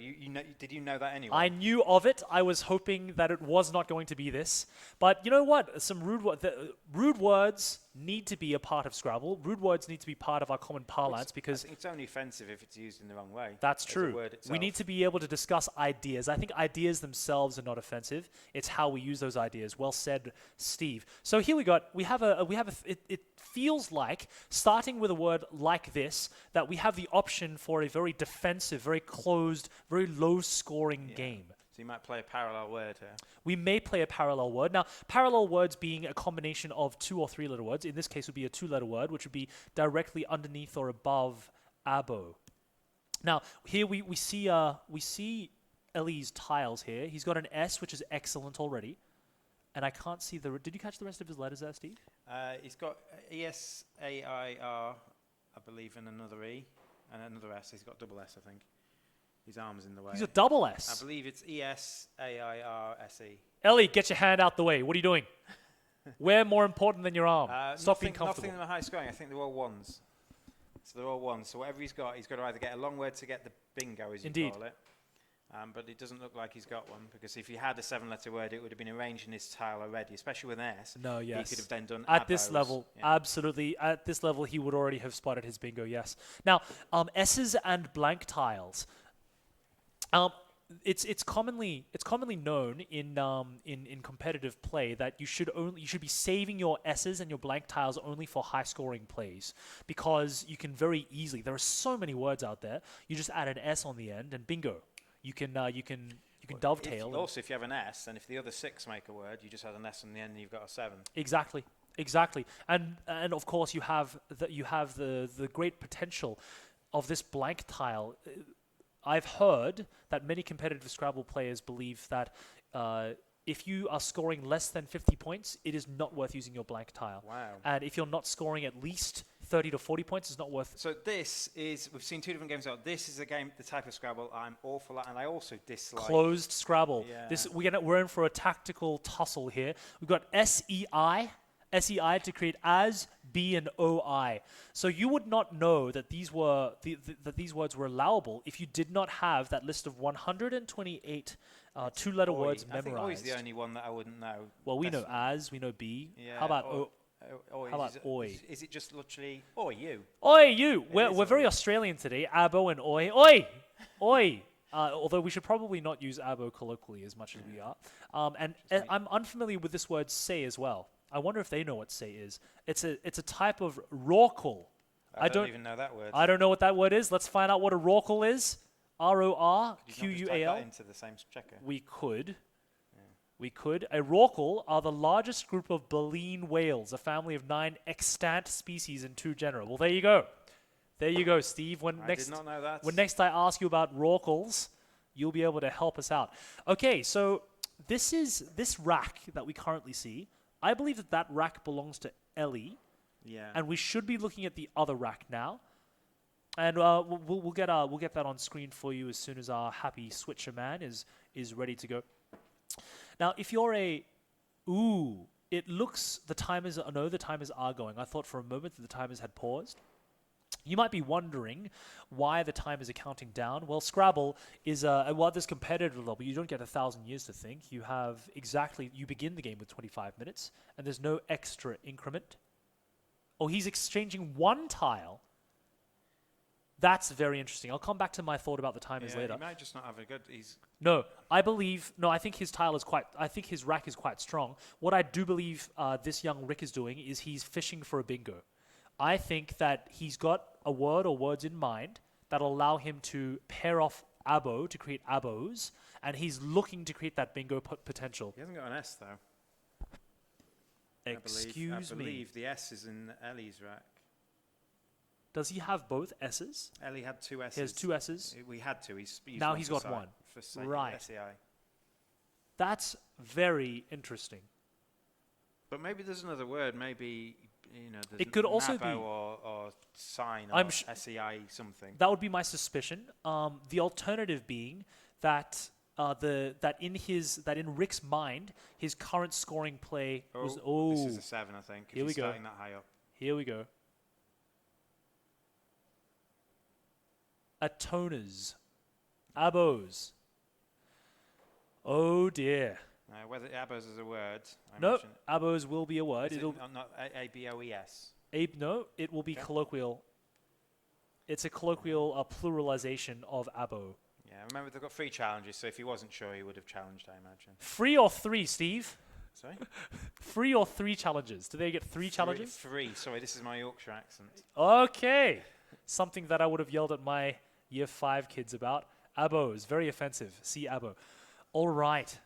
did you know that anyway? I knew of it. I was hoping that it was not going to be this. But you know what? Some rude words need to be a part of Scrabble. Rude words need to be part of our common parlance because I think it's only offensive if it's used in the wrong way. That's true. We need to be able to discuss ideas. I think ideas themselves are not offensive. It's how we use those ideas. Well said, Steve. So here it feels like, starting with a word like this, that we have the option for a very defensive, very closed, very low-scoring game. So you might play a parallel word here. We may play a parallel word. Now, parallel words being a combination of 2 or 3 letter words. In this case, would be a 2-letter word, which would be directly underneath or above abo. Now, here we see Ellie's tiles here. He's got an S, which is excellent already. And I can't see did you catch the rest of his letters there, Steve? He's got E-S-A-I-R, I believe, and another E, and another S. He's got double S, I think. His arm's in the way. He's a double S. I believe it's E-S-A-I-R-S-E. Ellie, get your hand out the way. What are you doing? We're more important than your arm. Stop being comfortable. Nothing in the high scoring. I think they're all ones. So they're all ones. So whatever he's got to either get a long word to get the bingo, as you call it. But it doesn't look like he's got one, because if he had a 7-letter word, it would have been arranged in his tile already, especially with an S. No, yes. He could have then done at this level, absolutely. At this level, he would already have spotted his bingo, yes. Now, S's and blank tiles. It's commonly known in competitive play that you should be saving your S's and your blank tiles only for high scoring plays, because you can very easily, there are so many words out there, you just add an S on the end and bingo. You can dovetail. If you have an S, and if the other 6 make a word, you just add an S on the end and you've got a 7. Exactly. And of course you have the great potential of this blank tile. I've heard that many competitive Scrabble players believe that if you are scoring less than 50 points, it is not worth using your blank tile. Wow. And if you're not scoring at least 30 to 40 points, it's not worth it. So we've seen 2 different games out. This is a game, the type of Scrabble I'm awful at, and I also dislike. Closed Scrabble. Yeah. We're in for a tactical tussle here. We've got SEI to create as, B, and OI. So you would not know that these words were allowable if you did not have that list of 128 2-letter words memorized. I think Oi is the only one that I wouldn't know. Well, we know as, we know B. Yeah, How about Oi? Is it just literally Oi you? Oi you! We're very Australian today. Abo and Oi. Oi! Oi! Although we should probably not use abo colloquially as much as we are. I'm unfamiliar with this word say as well. I wonder if they know what say is. It's a type of rorqual. I don't even know that word. I don't know what that word is. Let's find out what a rorqual is. RORQUAL. That into the same checker. We could. Yeah. We could. A rorqual are the largest group of baleen whales, a family of 9 extant species in 2 genera. Well, there you go. There you go, Steve. I did not know that. When next I ask you about rorquals, you'll be able to help us out. Okay, so this rack that we currently see. I believe that rack belongs to Ellie. Yeah. And we should be looking at the other rack now. And we'll get that on screen for you as soon as our happy switcher man is ready to go. Now, if you're it looks the timers are going. I thought for a moment that the timers had paused. You might be wondering why the timers are counting down. Well, Scrabble is at this competitive level, you don't get 1,000 years to think. You begin the game with 25 minutes, and there's no extra increment. Oh, he's exchanging 1 tile. That's very interesting. I'll come back to my thought about the timers later. He might just not have a good. I think his rack is quite strong. What I do believe this young Rick is doing is he's fishing for a bingo. I think that he's got a word or words in mind that'll allow him to pair off abo to create abos, and he's looking to create that bingo potential. He hasn't got an S though. Excuse me. I believe the S is in Ellie's rack. Does he have both S's? Ellie had 2 S's. He has 2 S's. We had to. He's got one. For right. SEI. That's very interesting. But maybe there's another word. Maybe there's It could also be or sign or SEI something. That would be my suspicion. The alternative being that in Rick's mind, his current scoring play was This is a 7, I think. Here we go. Starting that high up. Here we go. Atoners. Abos. Oh dear. Whether abos is a word. No, abos will be a word. It'll not ABOES. No, it will be colloquial. It's a colloquial pluralization of abo. Yeah, remember they've got 3 challenges, so if he wasn't sure, he would have challenged, I imagine. 3 or 3, Steve? Sorry? 3 or 3 challenges. Do they get 3 challenges? 3. Sorry, this is my Yorkshire accent. Okay. Something that I would have yelled at my Year 5 kids about. Abos, very offensive. See abo. All right.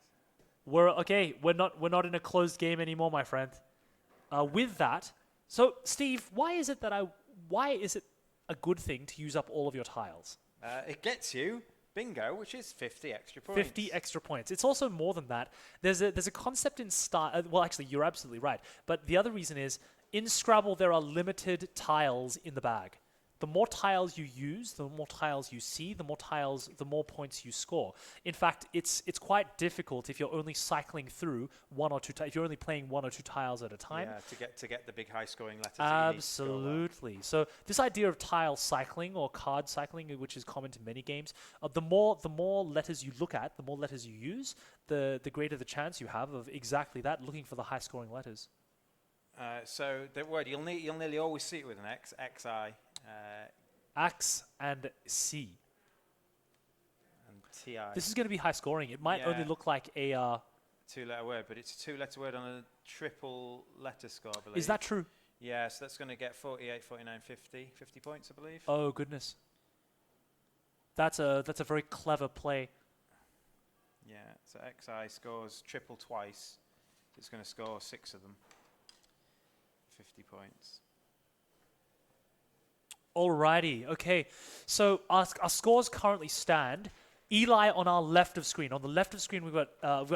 We're not in a closed game anymore, my friend. With that, so Steve, why is it a good thing to use up all of your tiles? It gets you bingo, which is 50 extra points. 50 extra points. It's also more than that. There's a concept in well, actually, you're absolutely right. But the other reason is, in Scrabble, there are limited tiles in the bag. The more tiles you use, the more tiles you see, the more points you score. In fact, it's quite difficult if you're only cycling through 1 or 2 tiles. If you're only playing 1 or 2 tiles at a time. Yeah, to get the big high scoring letters. Absolutely. So this idea of tile cycling or card cycling, which is common to many games, the more letters you look at, the more letters you use, the greater the chance you have of exactly that, looking for the high scoring letters. So the word you'll nearly always see it with an X, XI. X and C. And TI. This is going to be high scoring. It might only look like a 2-letter word, but it's a 2-letter word on a triple letter score, I believe. Is that true? Yeah, so that's going to get 48, 49, 50 points, I believe. Oh goodness. That's a very clever play. Yeah, so XI scores triple twice. So it's going to score 6 of them. 50 points. Alrighty, okay. So our scores currently stand. Eli on our left of screen. On the left of screen, we've got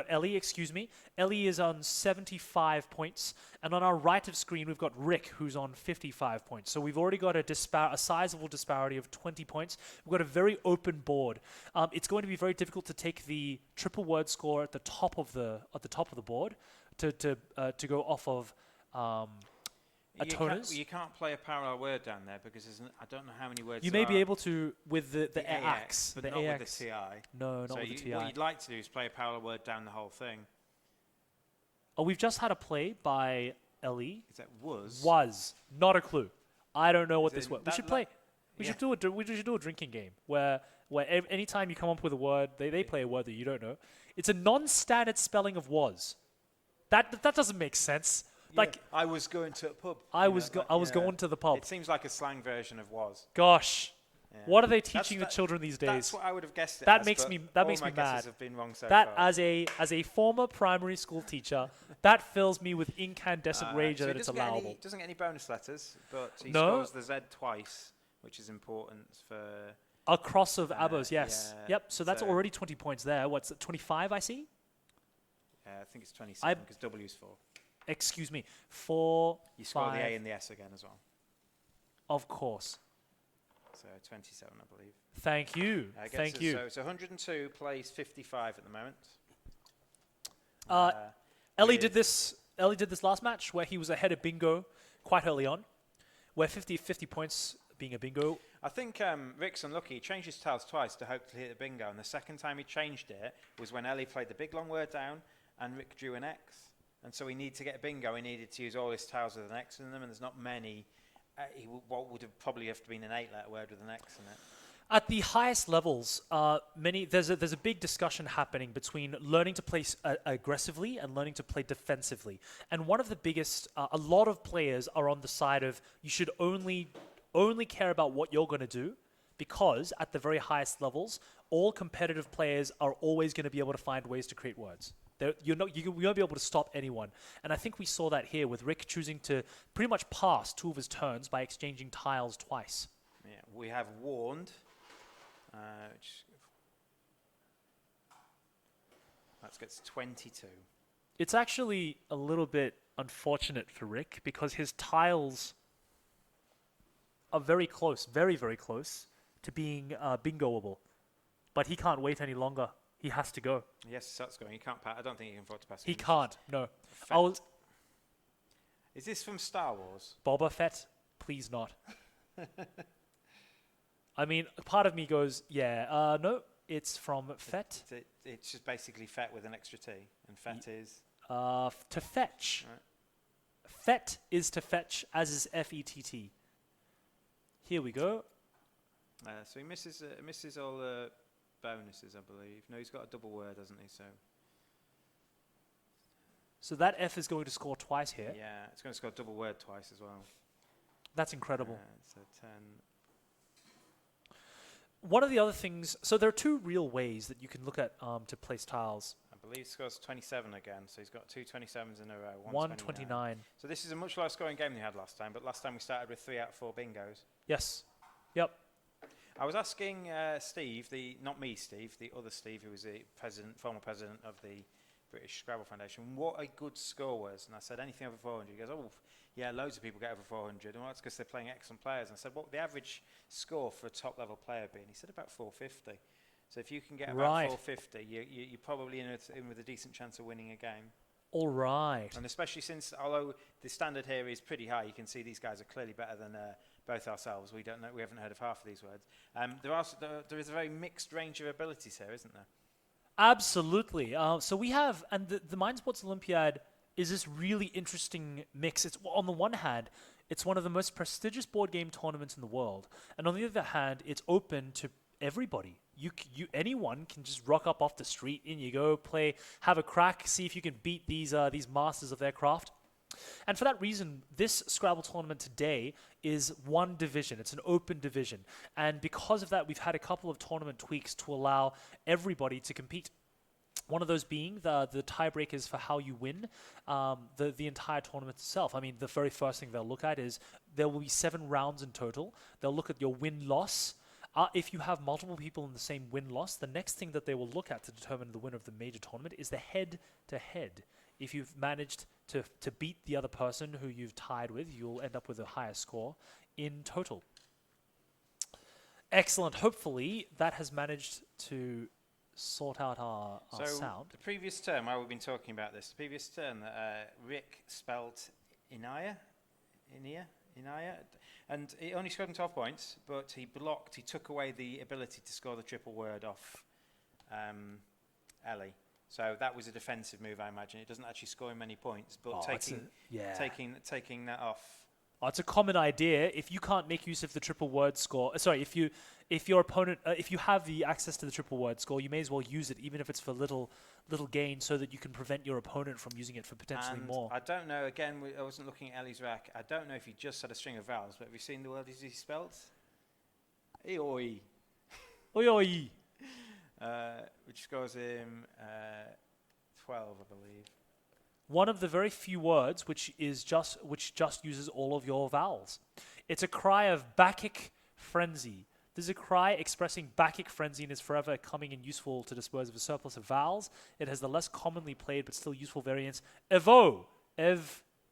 Ellie. Excuse me. Ellie is on 75 points, and on our right of screen, we've got Rick, who's on 55 points. So we've already got a sizable disparity of 20 points. We've got a very open board. It's going to be very difficult to take the triple word score at the top of the board to go off of. You can't play a parallel word down there because I don't know how many words. You may be able to with the AX, but not with the TI. No, not with the TI. What you'd like to do is play a parallel word down the whole thing. Oh, we've just had a play by Ellie. Is that was? Was not a clue. I don't know what this word. We should play. We should do a drinking game where anytime you come up with a word, they play a word that you don't know. It's a non-standard spelling of was. That doesn't make sense. Yeah, like I was going to a pub. I was going to the pub. It seems like a slang version of was. Gosh, what are they teaching the children these days? That's what I would have guessed it that as, makes me mad. Have been wrong so far. As a former primary school teacher, that fills me with incandescent rage that it's allowable. He doesn't get any bonus letters, but he scores the Z twice, which is important for a cross of abos. Yes, yep. So that's already 20 points there. What's it? 25? I see. I think it's 27 because W is 4. Excuse me, 4. You score 5. the A and the S again as well. Of course. So 27, I believe. Thank you. Thank you. So it's 102 plays 55 at the moment. Ellie did this last match where he was ahead of bingo quite early on, where 50 points being a bingo. I think Rick's unlucky. He changed his tiles twice to hope to hit the bingo, and the second time he changed it was when Ellie played the big long word down and Rick drew an X. And so he needed to get a bingo. He needed to use all his tiles with an X in them, and there's not many. What would have probably have to been an 8-letter word with an X in it. At the highest levels, there's a big discussion happening between learning to play aggressively and learning to play defensively. And one of the biggest, a lot of players are on the side of you should only care about what you're going to do, because at the very highest levels, all competitive players are always going to be able to find ways to create words. You won't be able to stop anyone. And I think we saw that here with Rick choosing to pretty much pass 2 of his turns by exchanging tiles twice. Yeah, we have warned, which that gets 22. It's actually a little bit unfortunate for Rick because his tiles are very close, very, very close to being bingoable. But he can't wait any longer. He has to go. Yes, that's going. You can't pass. I don't think you can afford to pass. He can't. No. Is this from Star Wars? Boba Fett, please not. I mean, part of me goes, yeah, no, it's from Fett. It's just basically Fett with an extra T, and Fett is to fetch. Right. Fett is to fetch, as is Fett. Here we go. So he misses all the bonuses, I believe. No, he's got a double word, hasn't he? So that F is going to score twice here. Yeah, it's going to score a double word twice as well. That's incredible. So 10. One of the other things, so there are two real ways that you can look at to place tiles. I believe he scores 27 again, so he's got two 27s in a row. 129. So this is a much lower scoring game than we had last time, but last time we started with 3 out of 4 bingos. Yes. Yep. I was asking Steve, not me, Steve, the other Steve, who was the former president of the British Scrabble Foundation, what a good score was. And I said, anything over 400. He goes, oh, yeah, loads of people get over 400. And that's because they're playing excellent players. And I said, what would the average score for a top-level player be? And he said about 450. So if you can get about 450, you're probably in with a decent chance of winning a game. All right. And especially since, although the standard here is pretty high, you can see these guys are clearly better than both ourselves. We don't know. We haven't heard of half of these words. There is a very mixed range of abilities here, isn't there? Absolutely. So we have, and the Mind Sports Olympiad is this really interesting mix. It's on the one hand, it's one of the most prestigious board game tournaments in the world, and on the other hand, it's open to everybody. Anyone can just rock up off the street and you go play, have a crack, see if you can beat these masters of their craft. And for that reason, this Scrabble tournament today is one division. It's an open division. And because of that, we've had a couple of tournament tweaks to allow everybody to compete. One of those being the tiebreakers for how you win the entire tournament itself. I mean, the very first thing they'll look at is there will be 7 rounds in total. They'll look at your win-loss. If you have multiple people in the same win-loss, the next thing that they will look at to determine the winner of the major tournament is the head-to-head. If you've managed to beat the other person who you've tied with, you'll end up with a higher score in total. Excellent. Hopefully, that has managed to sort out our sound. The previous term, while we've been talking about this, the previous term that Rick spelled Inaya, and he only scored 12 points, but he took away the ability to score the triple word off Ellie. So that was a defensive move, I imagine. It doesnn't actually score him many points, but taking that off. It's a common idea. If you can't make use of the triple word score, if your opponent, if you have the access to the triple word score, you may as well use it, even if it's for little gain, so that you can prevent your opponent from using it for potentially more. I don't know. Again, I wasn't looking at Ellie's rack. I don't know if he just had a string of vowels, but have you seen the word he spelled? Oi. Oi. Which scores him 12, I believe. One of the very few words which just uses all of your vowels. It's a cry of Bacchic frenzy. There's a cry expressing Bacchic frenzy and is forever coming and useful to dispose of a surplus of vowels. It has the less commonly played but still useful variants Evo,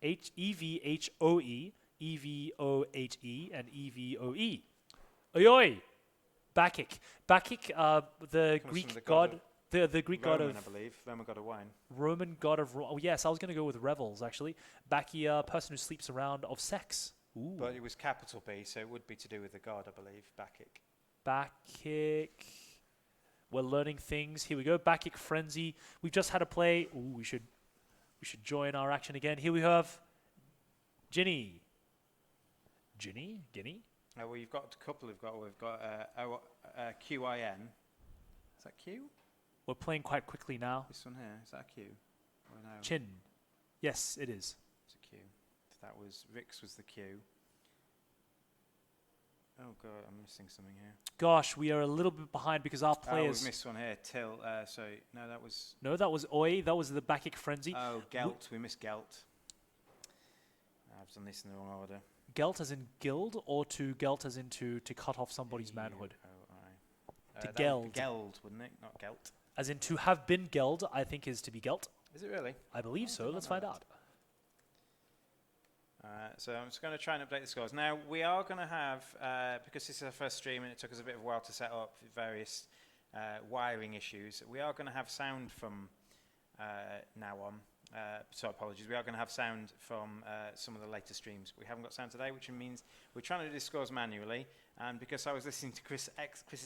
E-V-H-O-E, E-V-O-H-E, and E-V-O-E. Oi! Bacchic. Bacchic, the Greek god, the Greek god of, I believe, Roman god of wine. Roman god of, oh yes, I was going to go with revels actually. Bacchia, person who sleeps around of sex. Ooh. But it was capital B, so it would be to do with the god, I believe. Bacchic. Bacchic. We're learning things. Here we go. Bacchic frenzy. We've just had a play. Ooh, we should join our action again. Here we have Ginny. Guinea. Well, you've got a couple. We've got QIN. Is that Q? We're playing quite quickly now. This one here, is that a Q? Or no? Chin. Yes, it is. It's a Q. That was Rick's was the Q. Oh god, I'm missing something here. Gosh, we are a little bit behind because our players. Oh, we missed one here. Till. Sorry, no, that was. No, that was Oi. That was the Bacchic frenzy. Oh, Gelt. We missed Gelt. I've done this in the wrong order. Gelt as in guild, or to Gelt as in to cut off somebody's manhood? Oh, to geld. Geld, wouldn't it? Not Gelt. As in to have been geld, I think is to be Gelt. Is it really? I believe so. Let's find out. So I'm just going to try and update the scores. Now, we are going to have, because this is our first stream and it took us a bit of a while to set up various wiring issues, we are going to have sound from now on. So apologies, we are going to have sound from some of the later streams. We haven't got sound today, which means we're trying to do the scores manually. And because I was listening to Chris's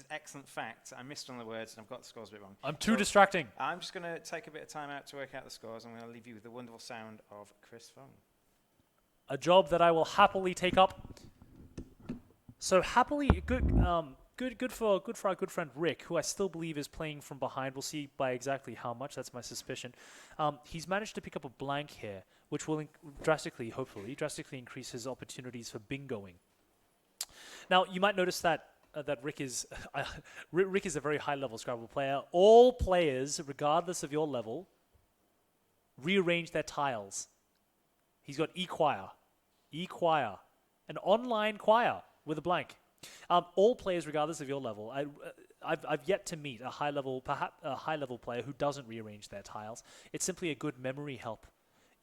excellent facts, I missed one of the words and I've got the scores a bit wrong. I'm too distracting. I'm just going to take a bit of time out to work out the scores. I'm going to leave you with the wonderful sound of Chris Fung. A job that I will happily take up. So happily, good for our good friend Rick, who I still believe is playing from behind. We'll see by exactly how much. That's my suspicion. He's managed to pick up a blank here, which will hopefully drastically increase his opportunities for bingoing. Now you might notice that Rick is Rick is a very high level Scrabble player. All players, regardless of your level, rearrange their tiles. He's got e-choir, an online choir with a blank. All players, regardless of your level, I've yet to meet a high level player who doesn't rearrange their tiles. It's simply a good memory help.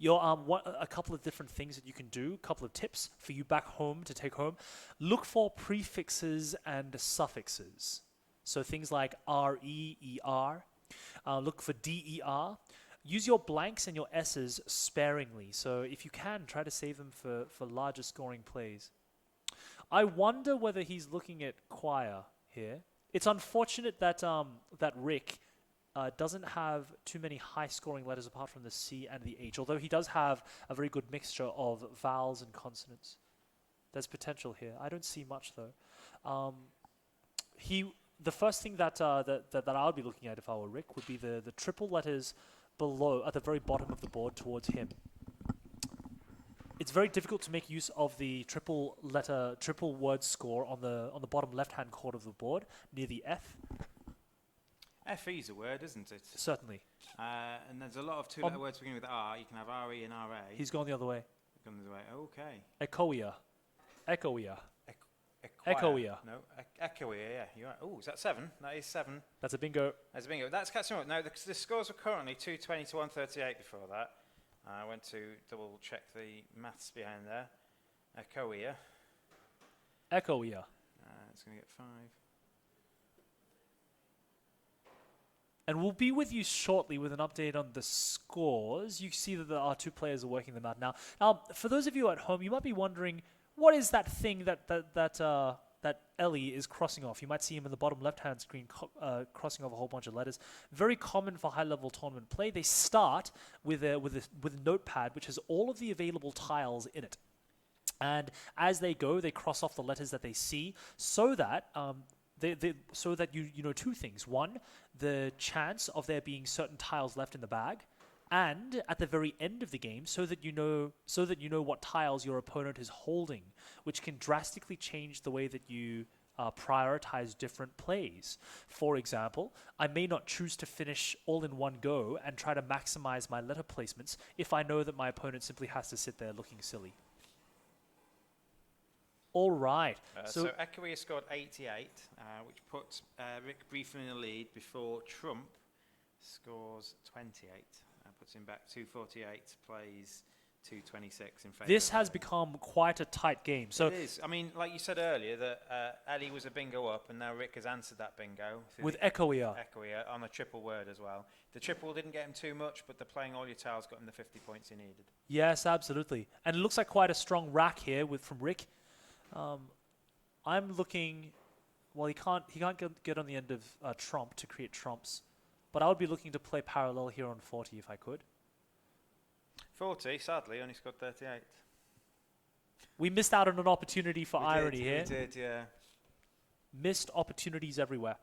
A couple of different things that you can do, a couple of tips for you back home to take home. Look for prefixes and suffixes. So things like R-E-E-R. Look for D-E-R. Use your blanks and your S's sparingly. So if you can, try to save them for larger scoring plays. I wonder whether he's looking at choir here. It's unfortunate that that Rick doesn't have too many high-scoring letters apart from the C and the H, although he does have a very good mixture of vowels and consonants. There's potential here. I don't see much, though. The first thing that I would be looking at if I were Rick would be the triple letters below, at the very bottom of the board towards him. It's very difficult to make use of the triple word score on the bottom left-hand corner of the board, near the F. FE is a word, isn't it? Certainly. And there's a lot of two-letter words beginning with R. You can have RE and RA. He's gone the other way. Gone the other way. Okay. Echoia. Echoia. No, Echoia, yeah. You're right. Oh, is that 7? That is 7. That's a bingo. That's a bingo. That's catching up. Now, the scores are currently 220 to 138 before that. I went to double-check the maths behind there. Echoia. It's going to get 5. And we'll be with you shortly with an update on the scores. You see that our two players are working them out now. For those of you at home, you might be wondering, what is that thing that Ellie is crossing off? You might see him in the bottom left-hand screen crossing off a whole bunch of letters. Very common for high-level tournament play. They start with a notepad which has all of the available tiles in it. And as they go, they cross off the letters that they see so that you know two things. One, the chance of there being certain tiles left in the bag, and at the very end of the game, so that you know what tiles your opponent is holding, which can drastically change the way that you prioritize different plays. For example, I may not choose to finish all in one go and try to maximize my letter placements if I know that my opponent simply has to sit there looking silly. All right. So Echoia scored 88, which puts Rick briefly in the lead before Trump scores 28. Puts him back 248, plays 226 in favour. This has become quite a tight game. So it is. I mean, like you said earlier, that Ellie was a bingo up, and now Rick has answered that bingo. With Echoia. Echoia on a triple word as well. The triple didn't get him too much, but the playing all your tiles got him the 50 points he needed. Yes, absolutely. And it looks like quite a strong rack here from Rick. I'm looking. Well, he can't get on the end of trump to create trumps, but I would be looking to play parallel here on 40 if I could. 40, sadly, only scored 38. We missed out on an opportunity for irony here. We did, yeah. Missed opportunities everywhere.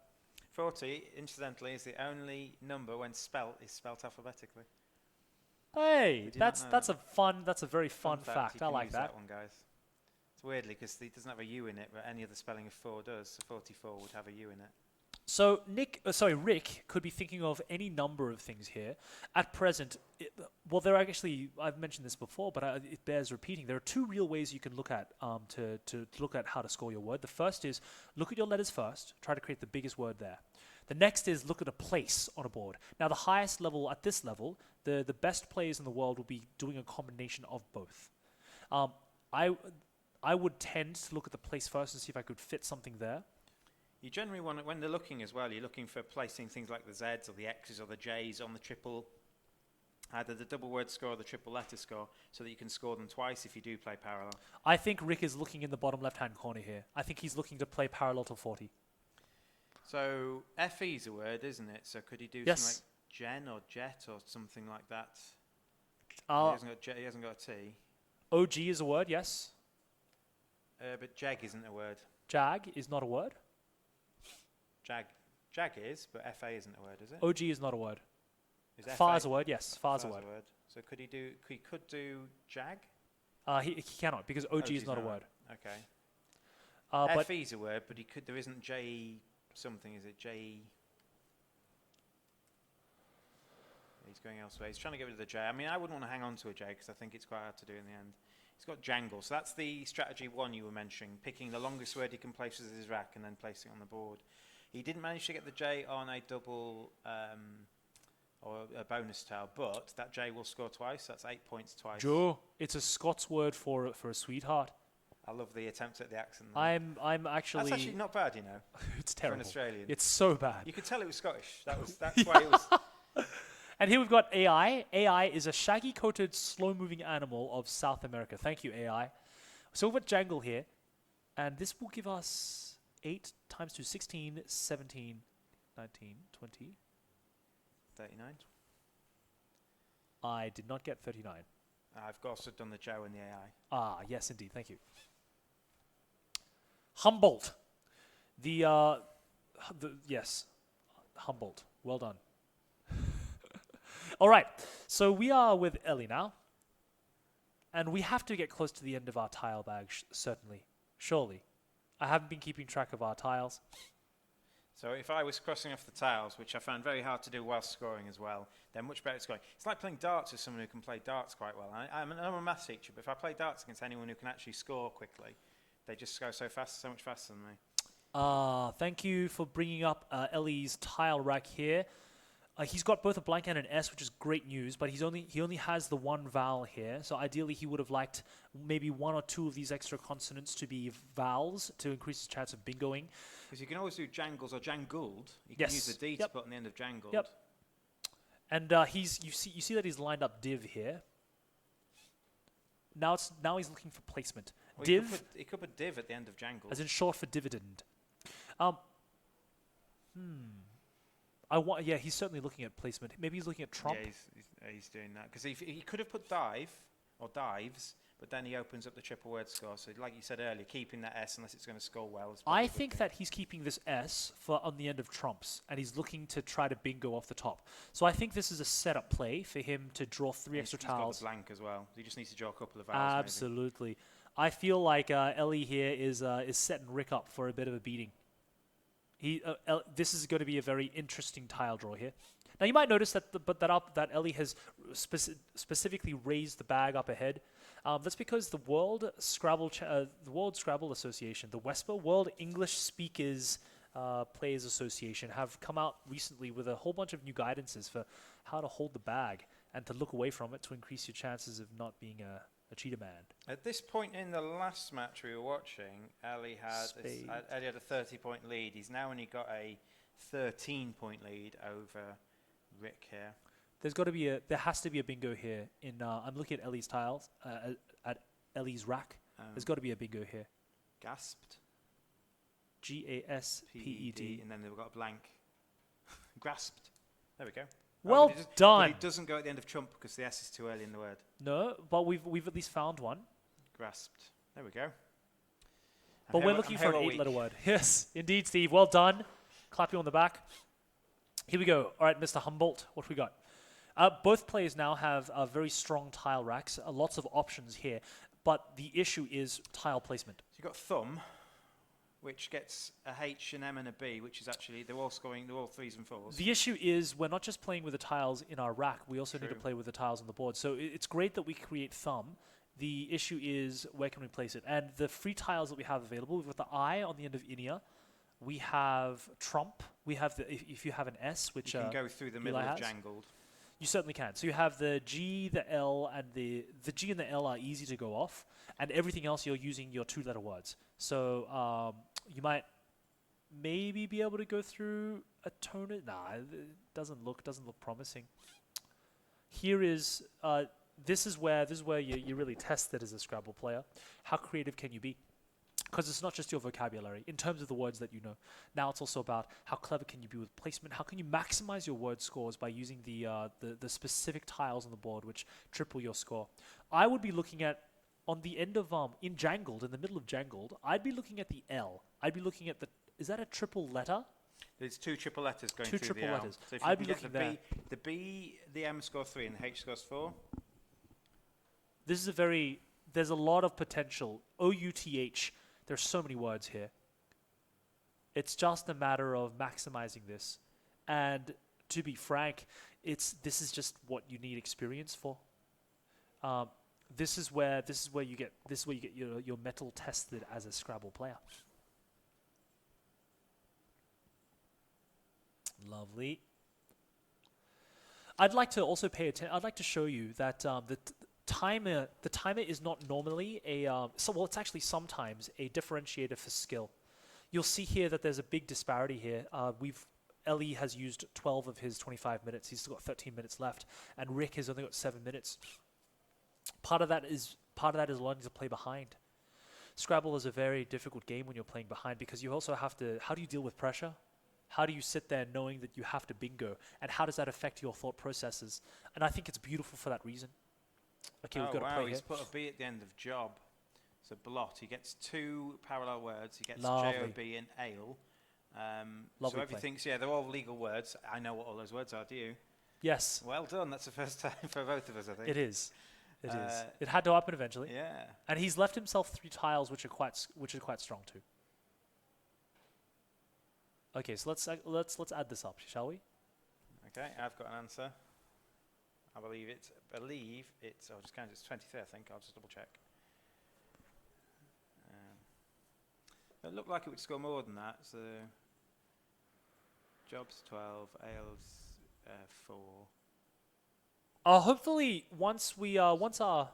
40, incidentally, is the only number when spelt is spelt alphabetically. Hey, that's a very fun fact. I like that one, guys. It's weirdly because it doesn't have a U in it, but any other spelling of 4 does. So 44 would have a U in it. So Rick could be thinking of any number of things here. At present, there are actually, I've mentioned this before, but it bears repeating. There are two real ways you can look at to look at how to score your word. The first is look at your letters first, try to create the biggest word there. The next is look at a place on a board. Now, the highest level, at this level, the best players in the world will be doing a combination of both. I would tend to look at the place first and see if I could fit something there. You generally want, when they're looking as well, you're looking for placing things like the Zs or the Xs or the Js on the triple, either the double word score or the triple letter score, so that you can score them twice if you do play parallel. I think Rick is looking in the bottom left-hand corner here. I think he's looking to play parallel to 40. So FE is a word, isn't it? So could he do Yes. something like gen or jet or something like that? He hasn't got a T. OG is a word, yes. But jag isn't a word. Jag is not a word. Jag is, but FA isn't a word, is it? OG is not a word. Is Far is a word, yes. Far is a word. So could he do? He could do jag. He cannot because OG is not a word. Okay. But FE is a word, but he could. There isn't J something, is it? J. He's going elsewhere. He's trying to get rid of the J. I mean, I wouldn't want to hang on to a J because I think it's quite hard to do in the end. He's got jangle. So that's the strategy one you were mentioning, picking the longest word he can place as his rack and then placing it on the board. He didn't manage to get the J on a double or a bonus tile, but that J will score twice. That's 8 points twice. Joe, it's a Scots word for a sweetheart. I love the attempt at the accent there. I'm actually... That's actually not bad, you know. It's terrible. For an Australian. It's so bad. You could tell it was Scottish. That's why it was... And here we've got AI. AI is a shaggy-coated, slow-moving animal of South America. Thank you, AI. So we've got Jangle here, and this will give us 8 times 2, 16, 17, 19, 20. 39. I did not get 39. I've also done the Joe and the AI. Ah, yes, indeed. Thank you. Humboldt. Yes, Humboldt. Well done. All right, so we are with Ellie now. And we have to get close to the end of our tile bag, certainly. Surely. I haven't been keeping track of our tiles. So if I was crossing off the tiles, which I found very hard to do while scoring as well, then much better at scoring. It's like playing darts with someone who can play darts quite well. I'm a maths teacher, but if I play darts against anyone who can actually score quickly, they just go so fast, so much faster than me. Thank you for bringing up Ellie's tile rack here. He's got both a blank and an S, which is great news, but he only has the one vowel here. So ideally, he would have liked maybe 1 or 2 of these extra consonants to be vowels to increase his chance of bingoing. Because you can always do jangles or jangled. You can use the D to put on the end of jangled. Yep. And you see that he's lined up div here. Now he's looking for placement. Well, Div. He could put div at the end of jangled. As in short for dividend. He's certainly looking at placement. Maybe he's looking at trump. Yeah, he's doing that. Because he could have put dive or dives, but then he opens up the triple word score. So like you said earlier, keeping that S unless it's going to score well. I think that he's keeping this S for on the end of trumps, and he's looking to try to bingo off the top. So I think this is a setup play for him to draw 3 extra tiles. He's got the blank as well. He just needs to draw a couple of vowels. Absolutely. Maybe. I feel like Ellie here is setting Rick up for a bit of a beating. This is going to be a very interesting tile draw here. Now you might notice that Ellie has specifically raised the bag up ahead. That's because the World Scrabble Association, the WESPA, World English Speakers Players Association, have come out recently with a whole bunch of new guidances for how to hold the bag and to look away from it to increase your chances of not being a cheetah man. At this point in the last match we were watching, Ellie had a 30-point lead. He's now only got a 13-point lead over Rick here. There has to be a bingo here. I'm looking at Ellie's tiles, at Ellie's rack. There's got to be a bingo here. Gasped. Gasped. And then they've got a blank. Grasped. There we go. Well done. But it doesn't go at the end of trump because the S is too early in the word. No, but we've at least found one. Grasped. There we go. But we're looking for an 8-letter word. Yes, indeed, Steve. Well done. Clap you on the back. Here we go. All right, Mr. Humboldt, what we got? Both players now have very strong tile racks. Lots of options here. But the issue is tile placement. So you've got thumb, which gets a H, an M, and a B, which is actually, they're all 3s and 4s. The issue is we're not just playing with the tiles in our rack, we also need to play with the tiles on the board. So it's great that we create thumb. The issue is where can we place it? And the free tiles that we have available, we've got the I on the end of Inia. We have trump. We have if you have an S, which you can go through the middle of jangled. You certainly can. So you have the G, the L, and the G and the L are easy to go off, and everything else you're using your 2-letter words. So you might maybe be able to go through a tone. Nah, it doesn't look promising. Here is this is where you really test it as a Scrabble player. How creative can you be? Because it's not just your vocabulary in terms of the words that you know. Now it's also about how clever can you be with placement. How can you maximize your word scores by using the specific tiles on the board which triple your score. I would be looking at on the end of in Jangled, in the middle of Jangled, I'd be looking at the L. I'd be looking at is that a triple letter? There's 2 triple letters going Two through triple the L. letters. So if you I'd can be get looking the B, the M scores 3 and the H scores 4. This is there's a lot of potential. OUTH. There's so many words here. It's just a matter of maximizing this. And to be frank, this is just what you need experience for. This is where you get your mettle tested as a Scrabble player. Lovely. I'd like to also pay attention. I'd like to show you that the timer is not normally it's actually sometimes a differentiator for skill. You'll see here that there's a big disparity here. Ellie has used 12 of his 25 minutes. He's still got 13 minutes left, and Rick has only got 7 minutes. Part of that is learning to play behind. Scrabble is a very difficult game when you're playing behind because you also have to. How do you deal with pressure? How do you sit there knowing that you have to bingo? And how does that affect your thought processes? And I think it's beautiful for that reason. Okay, we've got to play he's here. put a B at the end of job. So blot. He gets 2 parallel words. He gets Lovely. J-O-B and ale. Lovely so everything's, they're all legal words. I know what all those words are, do you? Yes. Well done. That's the first time for both of us, I think. It is. It is. It had to happen eventually. Yeah. And he's left himself 3 tiles, which are quite strong too. Okay, so let's add this up, shall we? Okay, I've got an answer. I believe it's. I'll just count. It's 23. I think. I'll just double check. It looked like it would score more than that. So, jobs 12, ales 4. Hopefully, once our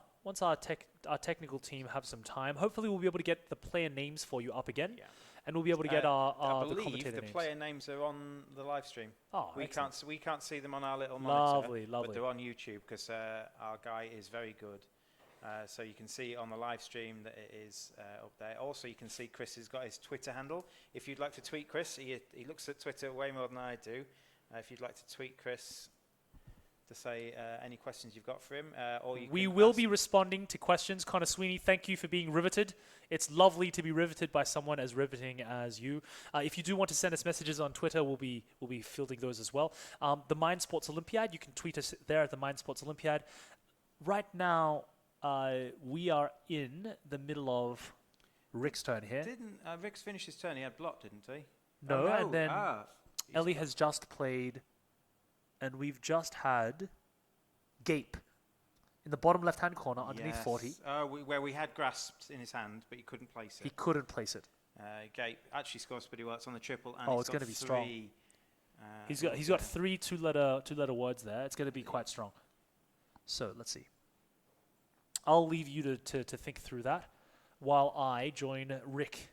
technical team have some time, hopefully we'll be able to get the player names for you up again. Yeah. And we'll be able to get the commentator names. I believe the player names are on the live stream. Oh, we can't see them on our little lovely, monitor, lovely. but they're on YouTube because our guy is very good. So you can see on the live stream that it is up there. Also, you can see Chris has got his Twitter handle. If you'd like to tweet Chris, he looks at Twitter way more than I do. If you'd like to tweet Chris to say any questions you've got for him, or we will be responding to questions. Connor Sweeney, thank you for being riveted. It's lovely to be riveted by someone as riveting as you. If you do want to send us messages on Twitter, we'll be fielding those as well. The Mind Sports Olympiad, you can tweet us there at the Mind Sports Olympiad. Right now, we are in the middle of Rick's turn here. Didn't Rick's finish his turn? He had blocked, didn't he? No, and then Ellie has just played. And we've just had Gape in the bottom left-hand corner underneath 40. Where we had grasped in his hand, but he couldn't place it. He couldn't place it. Gape actually scores pretty well. It's on the triple, and it's going to be strong. He's got 3 two-letter words there. It's going to be quite strong. So let's see. I'll leave you to think through that while I join Rick.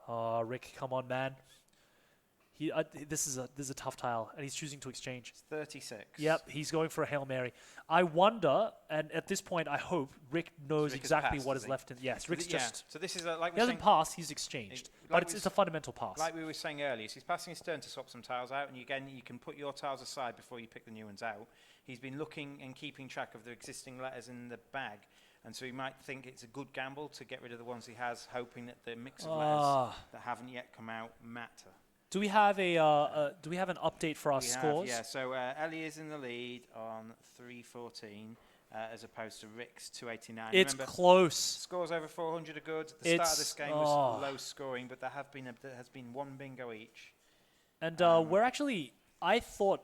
Rick, come on, man. This is a tough tile, and he's choosing to exchange. It's 36. Yep, he's going for a Hail Mary. I wonder, and at this point, I hope Rick knows exactly what is left in. Yes, Rick's just. So this is like he hasn't passed. He's exchanged, but it's a fundamental pass. Like we were saying earlier, so he's passing his turn to swap some tiles out, and you can put your tiles aside before you pick the new ones out. He's been looking and keeping track of the existing letters in the bag. And so he might think it's a good gamble to get rid of the ones he has, hoping that the mix of letters that haven't yet come out matter. Do we have an update for our scores? Yeah. So Ellie is in the lead on 314, as opposed to Rick's 289. It's Remember, close. Scores over 400 are good. The start of this game was low scoring, but there has been 1 bingo each. And we're actually. I thought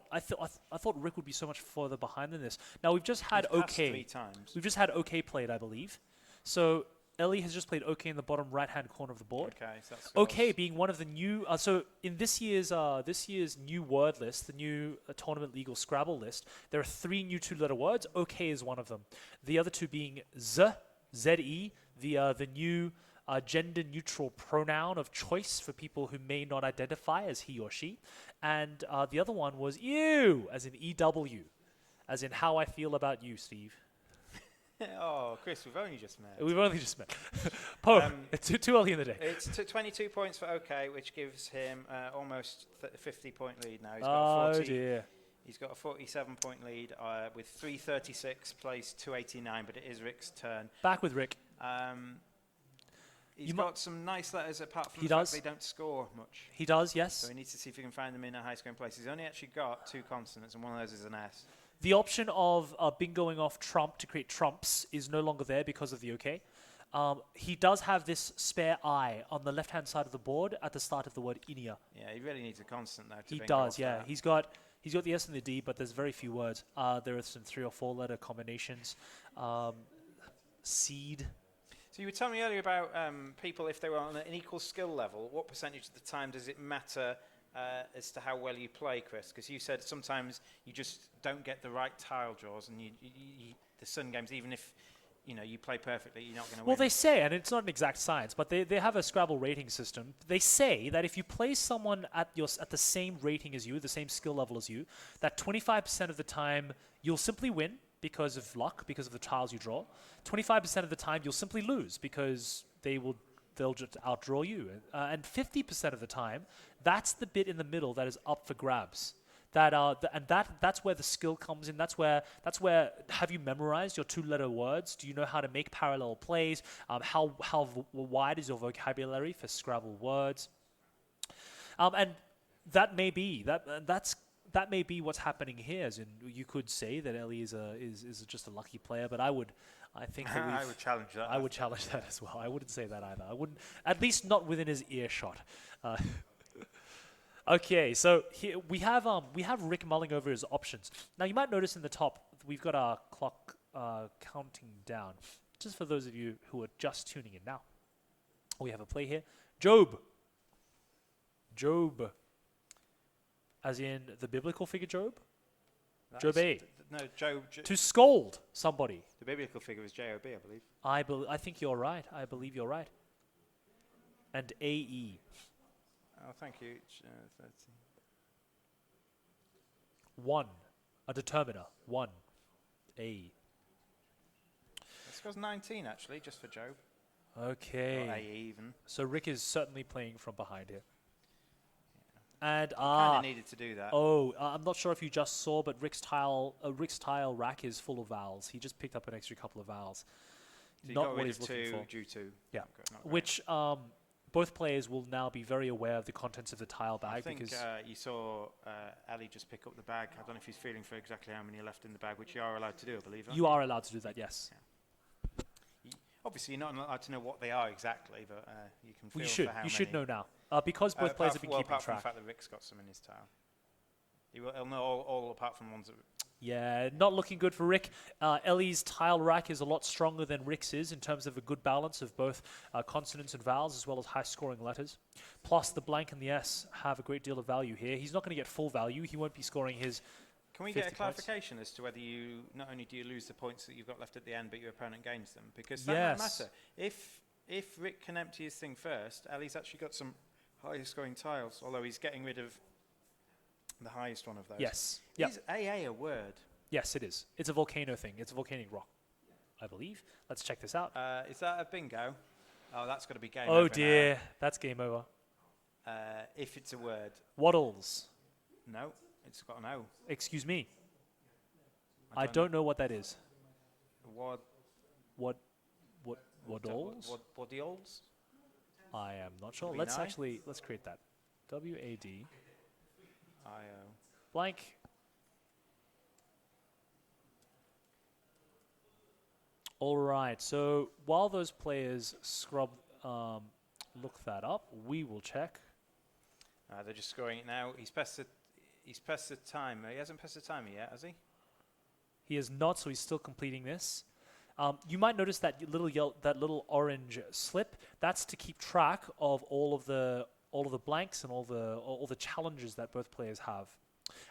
Rick would be so much further behind than this. Now we've just had OK. 3 times. We've just had OK played, I believe. So Ellie has just played OK in the bottom right-hand corner of the board. Okay, so that's OK being one of the new. So in this year's new word list, the new tournament legal Scrabble list, there are 3 new 2-letter words. OK is one of them. The other 2 being Z, Z-E, the new gender-neutral pronoun of choice for people who may not identify as he or she, and the other one was ew, as in E-W, as in how I feel about you, Steve. Oh, Chris, we've only just met. We've only just met. Poe, it's too early in the day. It's 22 points for OK, which gives him almost 50-point lead now. He's got 40, dear. He's got a 47-point lead with 336 plays 289, but it is Rick's turn. Back with Rick. He's got some nice letters apart from He the does. fact they don't score much. He does, yes. So he needs to see if he can find them in a high-scoring place. He's only actually got 2 consonants, and one of those is an S. The option of bingoing off trump to create trumps is no longer there because of the OK. He does have this spare I on the left-hand side of the board at the start of the word inia. Yeah, he really needs a consonant now. He does, yeah. He's got the S and the D, but there's very few words. There are some 3 or 4 letter combinations. Seed. So you were telling me earlier about people, if they were on an equal skill level, what percentage of the time does it matter as to how well you play, Chris? Because you said sometimes you just don't get the right tile draws, and the Sun games, even if you play perfectly, you're not going to win. Well, they say, and it's not an exact science, but they have a Scrabble rating system. They say that if you play someone at the same rating as you, the same skill level as you, that 25% of the time you'll simply win because of luck, because of the tiles you draw. 25% of the time you'll simply lose because they'll just outdraw you. And 50% of the time, that's the bit in the middle that is up for grabs. That's where the skill comes in. That's where have you memorized your 2-letter words? Do you know how to make parallel plays? How wide is your vocabulary for Scrabble words? And that may be what's happening here. As in, you could say that Ellie is just a lucky player, but I think that I would challenge that. I would challenge that as well. I wouldn't say that either. I wouldn't, at least not within his earshot. Okay, so here we have Rick mulling over his options. Now you might notice in the top we've got our clock counting down. Just for those of you who are just tuning in now, we have a play here. Job, as in the biblical figure Job. Job A. No, Job. To scold somebody. The biblical figure is J-O-B, I believe. I think you're right. I believe you're right. And A-E. Oh, thank you. 13. 1. A determiner. 1. A. This goes 19, actually, just for Job. Okay. Or A even. So Rick is certainly playing from behind here. And kind of needed to do that. I'm not sure if you just saw, but Rick's tile rack is full of vowels. He just picked up an extra couple of vowels. So not what he's looking for. Due to. Yeah. Which both players will now be very aware of the contents of the tile bag. I think you saw Ali just pick up the bag. I don't know if he's feeling for exactly how many are left in the bag, which you are allowed to do, I believe. You are allowed to do that, yes. Yeah. Obviously, you're not allowed to know what they are exactly, but you can feel for how many. You should know now. Because both players have been keeping apart track. From the fact that Rick's got some in his tile. He'll know all apart from the ones that... Yeah, not looking good for Rick. Ellie's tile rack is a lot stronger than Rick's is in terms of a good balance of both consonants and vowels as well as high-scoring letters. Plus, the blank and the S have a great deal of value here. He's not going to get full value. He won't be scoring his... Can we get a clarification as to whether you not only do you lose the points that you've got left at the end, but your opponent gains them? Because that might matter. If Rick can empty his thing first, Ellie's actually got some higher scoring tiles, although he's getting rid of the highest one of those. Yes. Is AA a word? Yes, it is. It's a volcano thing. It's a volcanic rock, I believe. Let's check this out. Is that a bingo? Oh, that's got to be game over. Oh dear, now. That's game over. If it's a word. Waddles. No, it's got an O. Excuse me. I don't know what that is. Waddles? Waddles? I am not sure. Let's create that. W-A-D-I-O. Blank. All right. So while those players look that up, we will check. They're just scoring it now. He's pressed the timer. He hasn't pressed the timer yet, has he? He is not, so he's still completing this. You might notice that that little orange slip. That's to keep track of all of the blanks and all the challenges that both players have.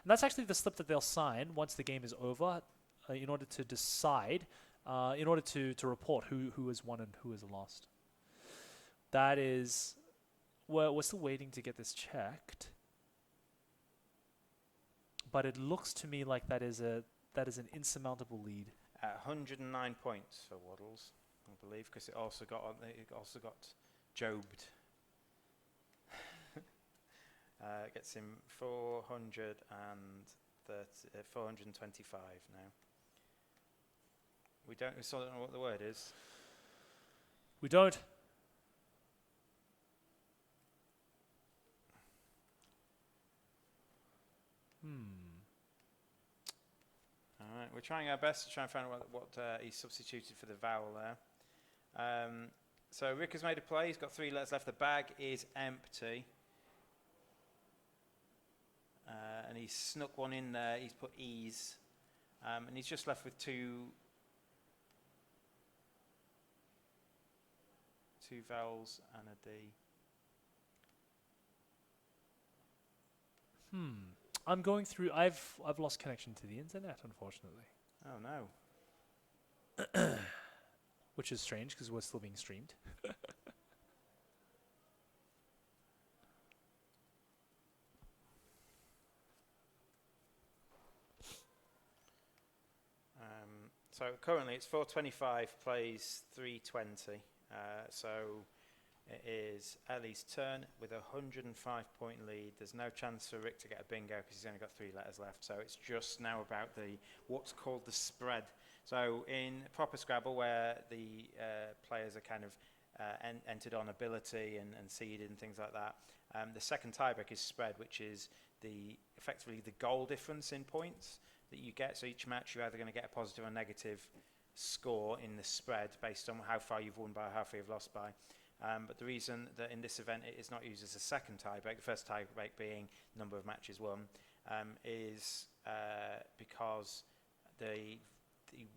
And that's actually the slip that they'll sign once the game is over, in order to decide, in order to report who has won and who has lost. That is, we're still waiting to get this checked, but it looks to me like that is an insurmountable lead. 109 points for Waddles, I believe, because it also got jobbed. Gets him 425 now. We still don't know what the word is. We don't. All right, we're trying our best to try and find out what he substituted for the vowel there. So Rick has made a play. He's got 3 letters left. The bag is empty. And he's snuck one in there. He's put E's. And he's just left with two vowels and a D. I'm going through. I've lost connection to the internet, unfortunately. Oh no. Which is strange because we're still being streamed. So currently it's 425 plays 320. So it is Ellie's turn with a 105-point lead. There's no chance for Rick to get a bingo because he's only got 3 letters left. So it's just now about what's called the spread. So in proper Scrabble, where the players are kind of entered on ability and seeded and things like that, the second tiebreak is spread, which is effectively the goal difference in points that you get. So each match you're either going to get a positive or negative score in the spread based on how far you've won by or how far you've lost by. But the reason that in this event it is not used as a second tiebreak, the first tiebreak being number of matches won, is because the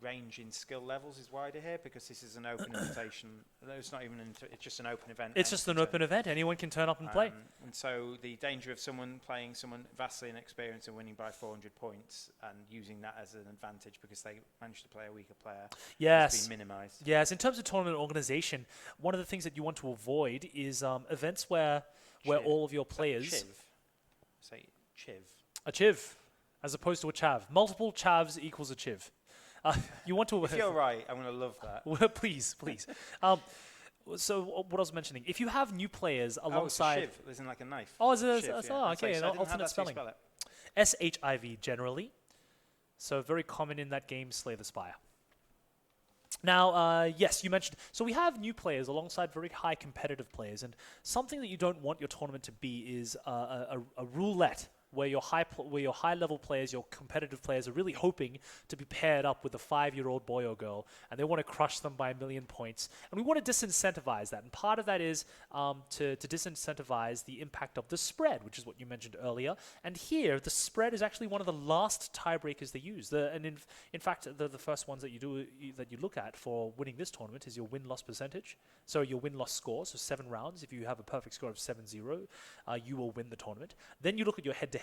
range in skill levels is wider here, because this is an open invitation. It's not even it's just an open event. It's just an open event. Anyone can turn up and play. And so the danger of someone vastly inexperienced and winning by 400 points and using that as an advantage because they managed to play a weaker player has been minimised. Yes, in terms of tournament organisation, one of the things that you want to avoid is events where all of your players... Say chiv. A chiv, as opposed to a chav. Multiple chavs equals a chiv. You want to... If you're right, I'm going to love that. Well, please. So what I was mentioning, if you have new players alongside... shiv, as in like a knife. Oh, is it? Shiv, Okay, an alternate spelling. SHIV generally. So very common in that game, Slay the Spire. Now, yes, you mentioned... So we have new players alongside very high competitive players, and something that you don't want your tournament to be is a roulette, where your high-level players, your competitive players, are really hoping to be paired up with a 5-year-old boy or girl, and they want to crush them by 1,000,000 points. And we want to disincentivize that. And part of that is to disincentivize the impact of the spread, which is what you mentioned earlier. And here, the spread is actually one of the last tiebreakers they use. In fact, the first ones that you look at for winning this tournament is your win-loss percentage. So your win-loss score, so 7 rounds. If you have a perfect score of 7-0, you will win the tournament. Then you look at your head-to-head.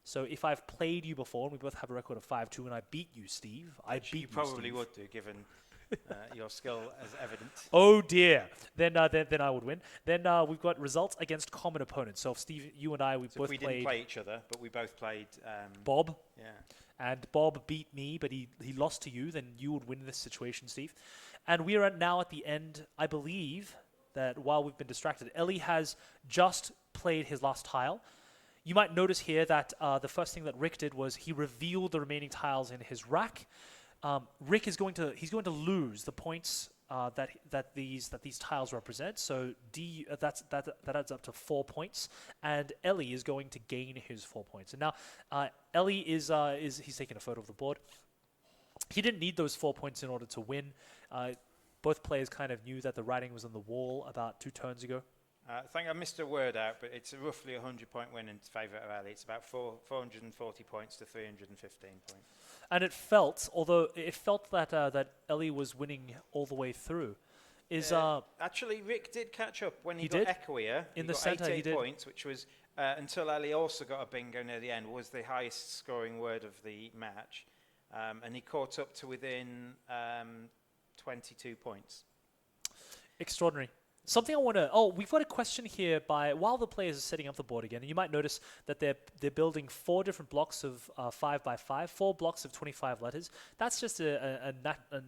So if I've played you before and we both have a record of 5-2 and I beat you, Steve, you probably would do, given your skill as evident. Oh dear. Then I would win. Then we've got results against common opponents. So Steve, you and I, we both played. We didn't play each other, but we both played Bob. Yeah. And Bob beat me, but he lost to you. Then you would win this situation, Steve. And we are now at the end. I believe that while we've been distracted, Ellie has just played his last tile. You might notice here that the first thing that Rick did was he revealed the remaining tiles in his rack. Rick is going to lose the points that these tiles represent. So that adds up to 4 points, and Ellie is going to gain his 4 points. And now Ellie he's taking a photo of the board. He didn't need those 4 points in order to win. Both players kind of knew that the writing was on the wall about 2 turns ago. I think I missed a word out, but it's roughly a 100-point win in favour of Ali. It's about 440 points to 315 points. And it felt, although it felt that that Ellie was winning all the way through, actually Rick did catch up when he did? got Echoier. In he the got centre, 88 he did. points, which was until Ali also got a bingo near the end, was the highest scoring word of the match, and he caught up to within 22 points. Extraordinary. Something I want to... Oh, we've got a question here by... While the players are setting up the board again, and you might notice that they're building 4 different blocks of 5 by 5, 4 blocks of 25 letters. That's just a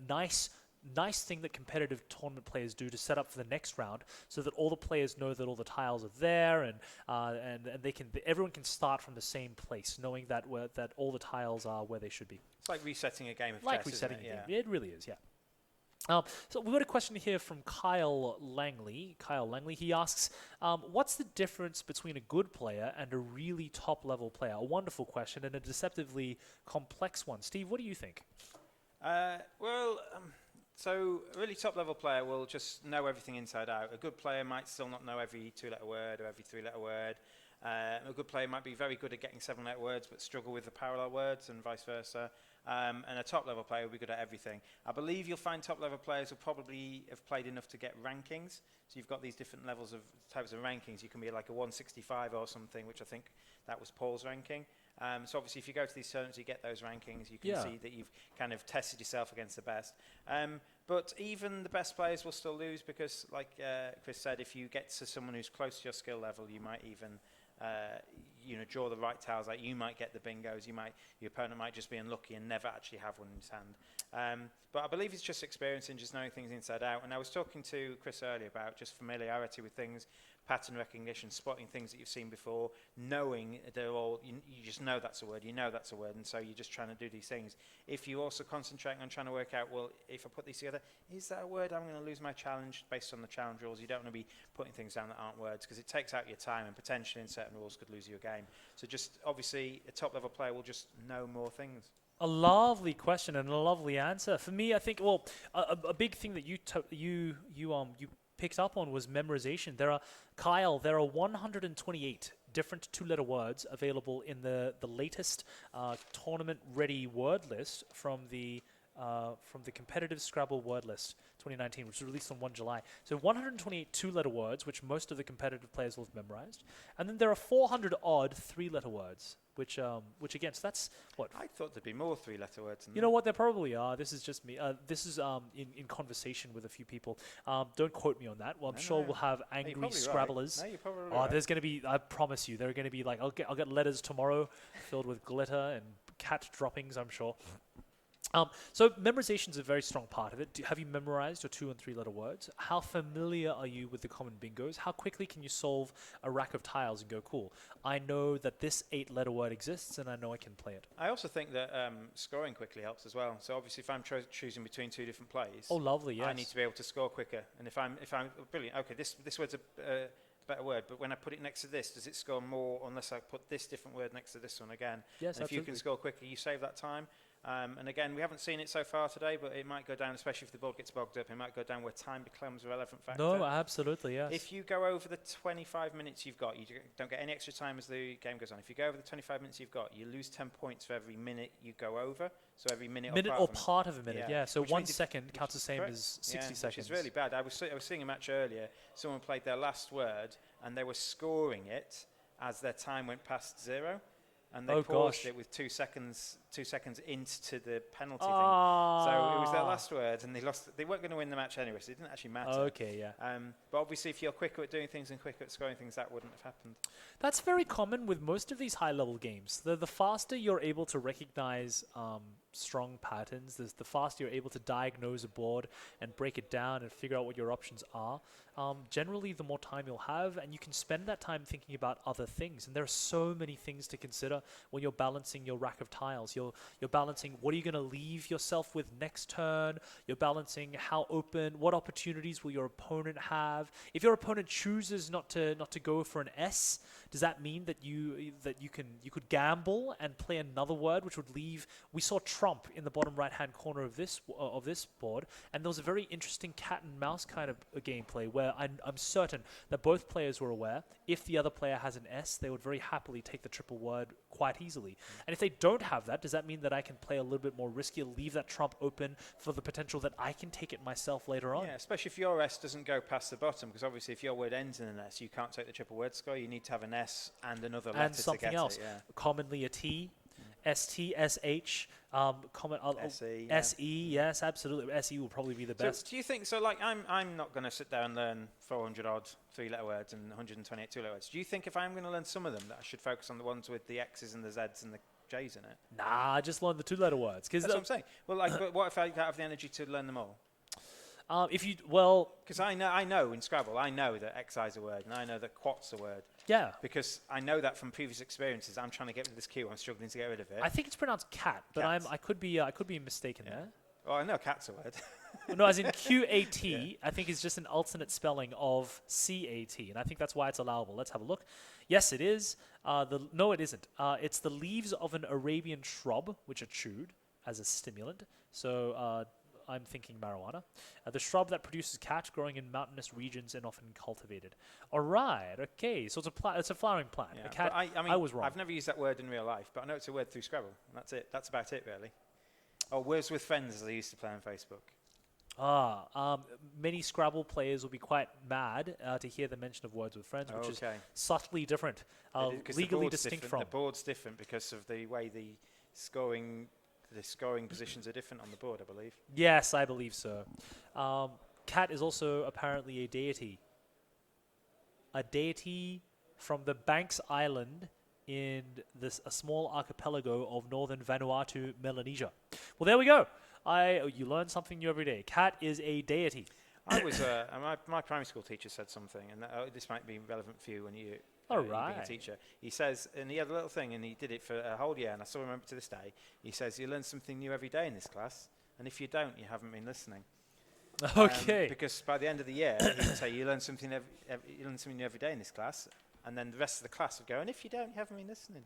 nice thing that competitive tournament players do to set up for the next round, so that all the players know that all the tiles are there, and everyone can start from the same place, knowing that all the tiles are where they should be. It's like resetting a game of chess, Like resetting isn't it? a game. It really is, yeah. So we've got a question here from Kyle Langley. He asks, what's the difference between a good player and a really top-level player? A wonderful question and a deceptively complex one. Steve, what do you think? So a really top-level player will just know everything inside out. A good player might still not know every 2-letter word or every 3-letter word. A good player might be very good at getting 7-letter words but struggle with the parallel words, and vice versa. And a top-level player will be good at everything. I believe you'll find top-level players will probably have played enough to get rankings. So you've got these different types of rankings. You can be like a 165 or something, which I think that was Paul's ranking. So obviously, if you go to these tournaments, you get those rankings. You can see that you've kind of tested yourself against the best. But even the best players will still lose because, like Chris said, if you get to someone who's close to your skill level, you might even draw the right tiles. Like you might get the bingos. Your opponent might just be unlucky and never actually have one in his hand. But I believe it's just experience and just knowing things inside out. And I was talking to Chris earlier about just familiarity with things, pattern recognition, spotting things that you've seen before, knowing they're all, you just know that's a word, and so you're just trying to do these things. If you also concentrate on trying to work out, well, if I put these together, is that a word? I'm going to lose my challenge based on the challenge rules. You don't want to be putting things down that aren't words because it takes out your time and potentially in certain rules could lose you a game. So just obviously a top-level player will just know more things. A lovely question and a lovely answer. For me, I think, well, a big thing that you picked up on was memorization. There are 128 different 2-letter words available in the latest tournament-ready word list from the competitive Scrabble word list 2019, which was released on 1 July. So 128 2-letter words, which most of the competitive players will have memorized. And then there are 400 odd 3-letter words, which again, so that's what? I thought there'd be more 3-letter words than You know what, there probably are. This is just me. This is in conversation with a few people. Don't quote me on that. Well, I'm sure we'll have angry Scrabblers. Right. No, you're probably right. There's going to be, I promise you, there are going to be like, I'll get letters tomorrow filled with glitter and cat droppings, I'm sure. So memorization is a very strong part of it. Have you memorized your 2- and 3-letter words? How familiar are you with the common bingos? How quickly can you solve a rack of tiles and go, cool, I know that this 8-letter word exists and I know I can play it. I also think that scoring quickly helps as well. So obviously if I'm choosing between 2 different plays, oh, lovely, yes. I need to be able to score quicker. And if I'm brilliant, okay, this word's a better word, but when I put it next to this, does it score more unless I put this different word next to this one again? Yes, and if you can score quicker, you save that time. And again, we haven't seen it so far today, but it might go down, especially if the board gets bogged up, it might go down where time becomes a relevant factor. No, absolutely, yes. If you go over the 25 minutes you've got, you don't get any extra time as the game goes on. If you go over the 25 minutes you've got, you lose 10 points for every minute you go over. So every minute or part of a minute. Yeah. So 1 second counts the same as 60 seconds. Which is really bad. I was seeing a match earlier. Someone played their last word, and they were scoring it as their time went past 0. And they paused it with 2 seconds into the penalty thing. So it was their last word, and they lost. They weren't going to win the match anyway, so it didn't actually matter. Okay, yeah. But obviously, if you're quicker at doing things and quicker at scoring things, that wouldn't have happened. That's very common with most of these high-level games. The faster you're able to recognize strong patterns, the faster you're able to diagnose a board and break it down and figure out what your options are, generally the more time you'll have, and you can spend that time thinking about other things. And there are so many things to consider when you're balancing your rack of tiles, You're balancing what are you going to leave yourself with next turn. You're balancing how open, what opportunities will your opponent have. If your opponent chooses not to go for an S, does that mean that you could gamble and play another word, which would leave? We saw trump in the bottom right hand corner of this board, and there was a very interesting cat and mouse kind of a gameplay where I'm certain that both players were aware if the other player has an S, they would very happily take the triple word quite easily. And if they don't have that, does that mean that I can play a little bit more risky, leave that trump open for the potential that I can take it myself later on? Yeah, especially if your S doesn't go past the bottom, because obviously if your word ends in an S, you can't take the triple word score. You need to have an S and another letter And something to get else. it. Yeah. Commonly a T. ST, SH, SE, SE, yes, absolutely. SE will probably be the best. So do you think, so like I'm not going to sit down and learn 400 odd 3-letter words and 128 2-letter words. Do you think if I'm going to learn some of them that I should focus on the ones with the X's and the Z's and the J's in it? Nah, just learn the 2-letter words. That's what I'm saying. Well, like, but what if I don't have the energy to learn them all? Because I know in Scrabble, I know that XI is a word, and I know that quat's a word. Yeah. Because I know that from previous experiences. I'm trying to get rid of this Q. I'm struggling to get rid of it. I think it's pronounced cat, but Cat. I could be mistaken there. Oh, I know cat's a word. No, as in QAT, I think is just an alternate spelling of CAT, and I think that's why it's allowable. Let's have a look. Yes, it is. No, it isn't. It's the leaves of an Arabian shrub, which are chewed as a stimulant. So I'm thinking marijuana. The shrub that produces cat, growing in mountainous regions and often cultivated. All right, okay. So it's a flowering plant. Yeah. A cat. I mean, I was wrong. I've never used that word in real life, but I know it's a word through Scrabble, and that's it. That's about it, really. Oh, words with friends, as I used to play on Facebook. Many Scrabble players will be quite mad to hear the mention of words with friends, which is subtly different, legally distinct from. The board's different because of the way the scoring positions are different on the board, I believe. Yes, I believe so. Cat is also apparently a deity. A deity from the Banks Island in a small archipelago of northern Vanuatu, Melanesia. Well, there we go. You learn something new every day. Cat is a deity. I was my primary school teacher said something, and this might be relevant for you when you being a teacher. He says, and he had a little thing, and he did it for a whole year, and I still remember to this day. He says, "You learn something new every day in this class, and if you don't, you haven't been listening." Okay. Because by the end of the year, he would say, "You learn something you learn something new every day in this class," and then the rest of the class would go, "And if you don't, you haven't been listening."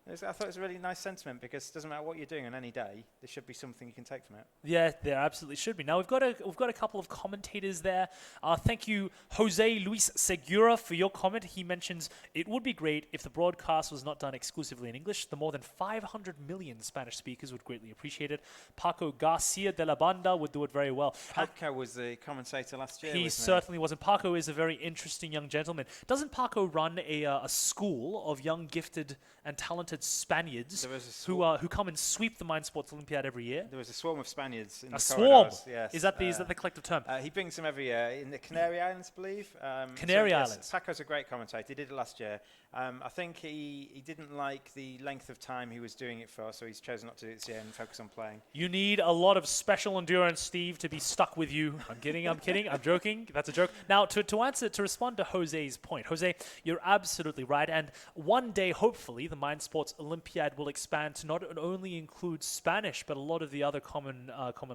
I thought it was a really nice sentiment, because it doesn't matter what you're doing on any day, there should be something you can take from it. Yeah, there absolutely should be. Now we've got a couple of commentators there. Thank you, Jose Luis Segura, for your comment. He mentions it would be great if the broadcast was not done exclusively in English. The more than 500 million Spanish speakers would greatly appreciate it. Paco Garcia de la Banda would do it very well. Paco was the commentator last year. He certainly was, and Paco is a very interesting young gentleman. Doesn't Paco run a school of young, gifted, and talented Spaniards who come and sweep the Mind Sports Olympiad every year? There was a swarm of Spaniards in the swarm? corridors. Yes. Is that the collective term? He brings them every year in the Canary Islands, I believe. Canary Islands. Paco's a great commentator. He did it last year. I think he didn't like the length of time he was doing it for, so he's chosen not to do it this year and focus on playing. You need a lot of special endurance, Steve, to be stuck with you. I'm kidding, I'm joking. That's a joke. Now, to respond to Jose's point, Jose, you're absolutely right. And one day, hopefully, the Mind Sports Olympiad will expand to not only include Spanish, but a lot of the other common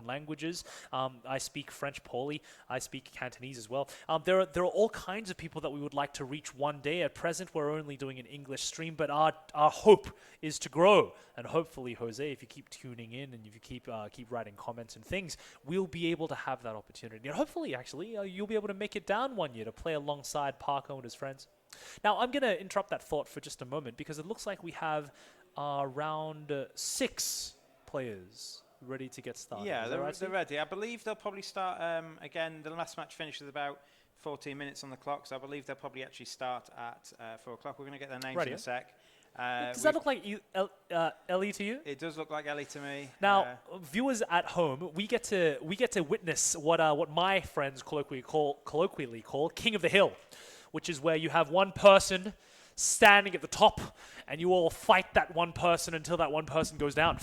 languages. I speak French poorly. I speak Cantonese as well. There are all kinds of people that we would like to reach one day. At present, we're only doing an English stream, but our hope is to grow. And hopefully, Jose, if you keep tuning in and if you keep writing comments and things, we'll be able to have that opportunity. And hopefully, actually, you'll be able to make it down one year to play alongside Paco and his friends. Now, I'm going to interrupt that thought for just a moment, because it looks like we have around 6 players ready to get started. Yeah, they're ready. I believe they'll probably start, again, the last match finished with about 14 minutes on the clock, so I believe they'll probably actually start at 4 o'clock. We're going to get their names in a sec. Does that look like Ellie to you? It does look like Ellie to me. Now, viewers at home, we get to witness what my friends colloquially call King of the Hill, which is where you have one person standing at the top, and you all fight that one person until that one person goes down.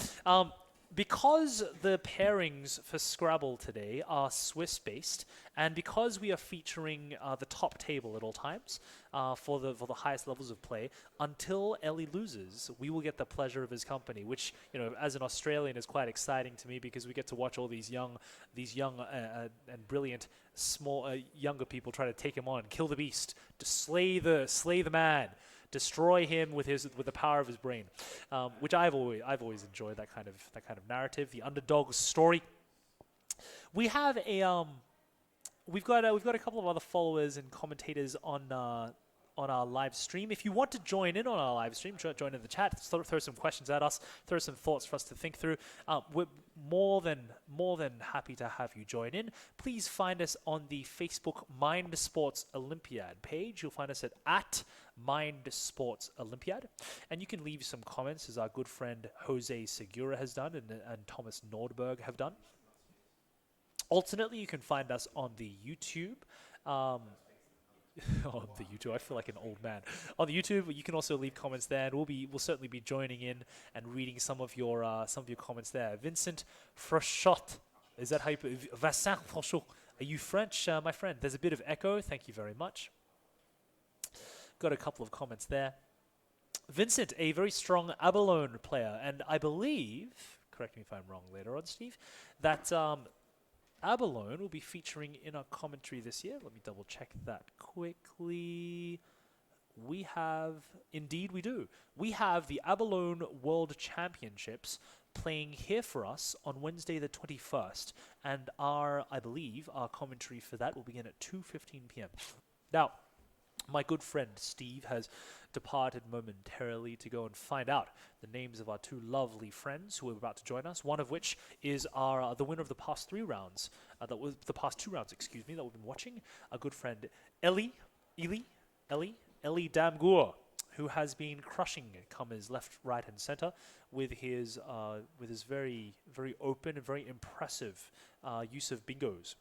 Because the pairings for Scrabble today are Swiss-based, and because we are featuring the top table at all times for the highest levels of play, until Ellie loses, we will get the pleasure of his company, which, you know, as an Australian is quite exciting to me because we get to watch all these young and brilliant younger people try to take him on, kill the beast, to slay the man. Destroy him with the power of his brain, which I've always enjoyed that kind of narrative, the underdog story. We have we've got a couple of other followers and commentators on our live stream. If you want to join in on our live stream, join in the chat, throw some questions at us, throw some thoughts for us to think through. We're more than happy to have you join in. Please find us on the Facebook Mind Sports Olympiad page. You'll find us at Mind Sports Olympiad, and you can leave some comments, as our good friend Jose Segura has done and Thomas Nordberg have done. Alternately, you can find us on the YouTube. On the YouTube, I feel like an old man. On the YouTube, you can also leave comments there, and we'll certainly be joining in and reading some of your comments there. Vincent Frochot, is that how you put it? Vincent Frochot, are you French, my friend? There's a bit of echo. Thank you very much. Got a couple of comments there. Vincent, a very strong abalone player, and I believe, correct me if I'm wrong later on, Steve, that abalone will be featuring in our commentary this year. Let me double check that quickly. Indeed we do. We have the Abalone World Championships playing here for us on Wednesday the 21st, and I believe our commentary for that will begin at 2:15 p.m. Now, my good friend Steve has departed momentarily to go and find out the names of our two lovely friends who are about to join us, one of which is the winner of the past two rounds that we've been watching, our good friend Ellie Damgour, who has been crushing comers left, right, and center with his very, very open and very impressive use of bingos.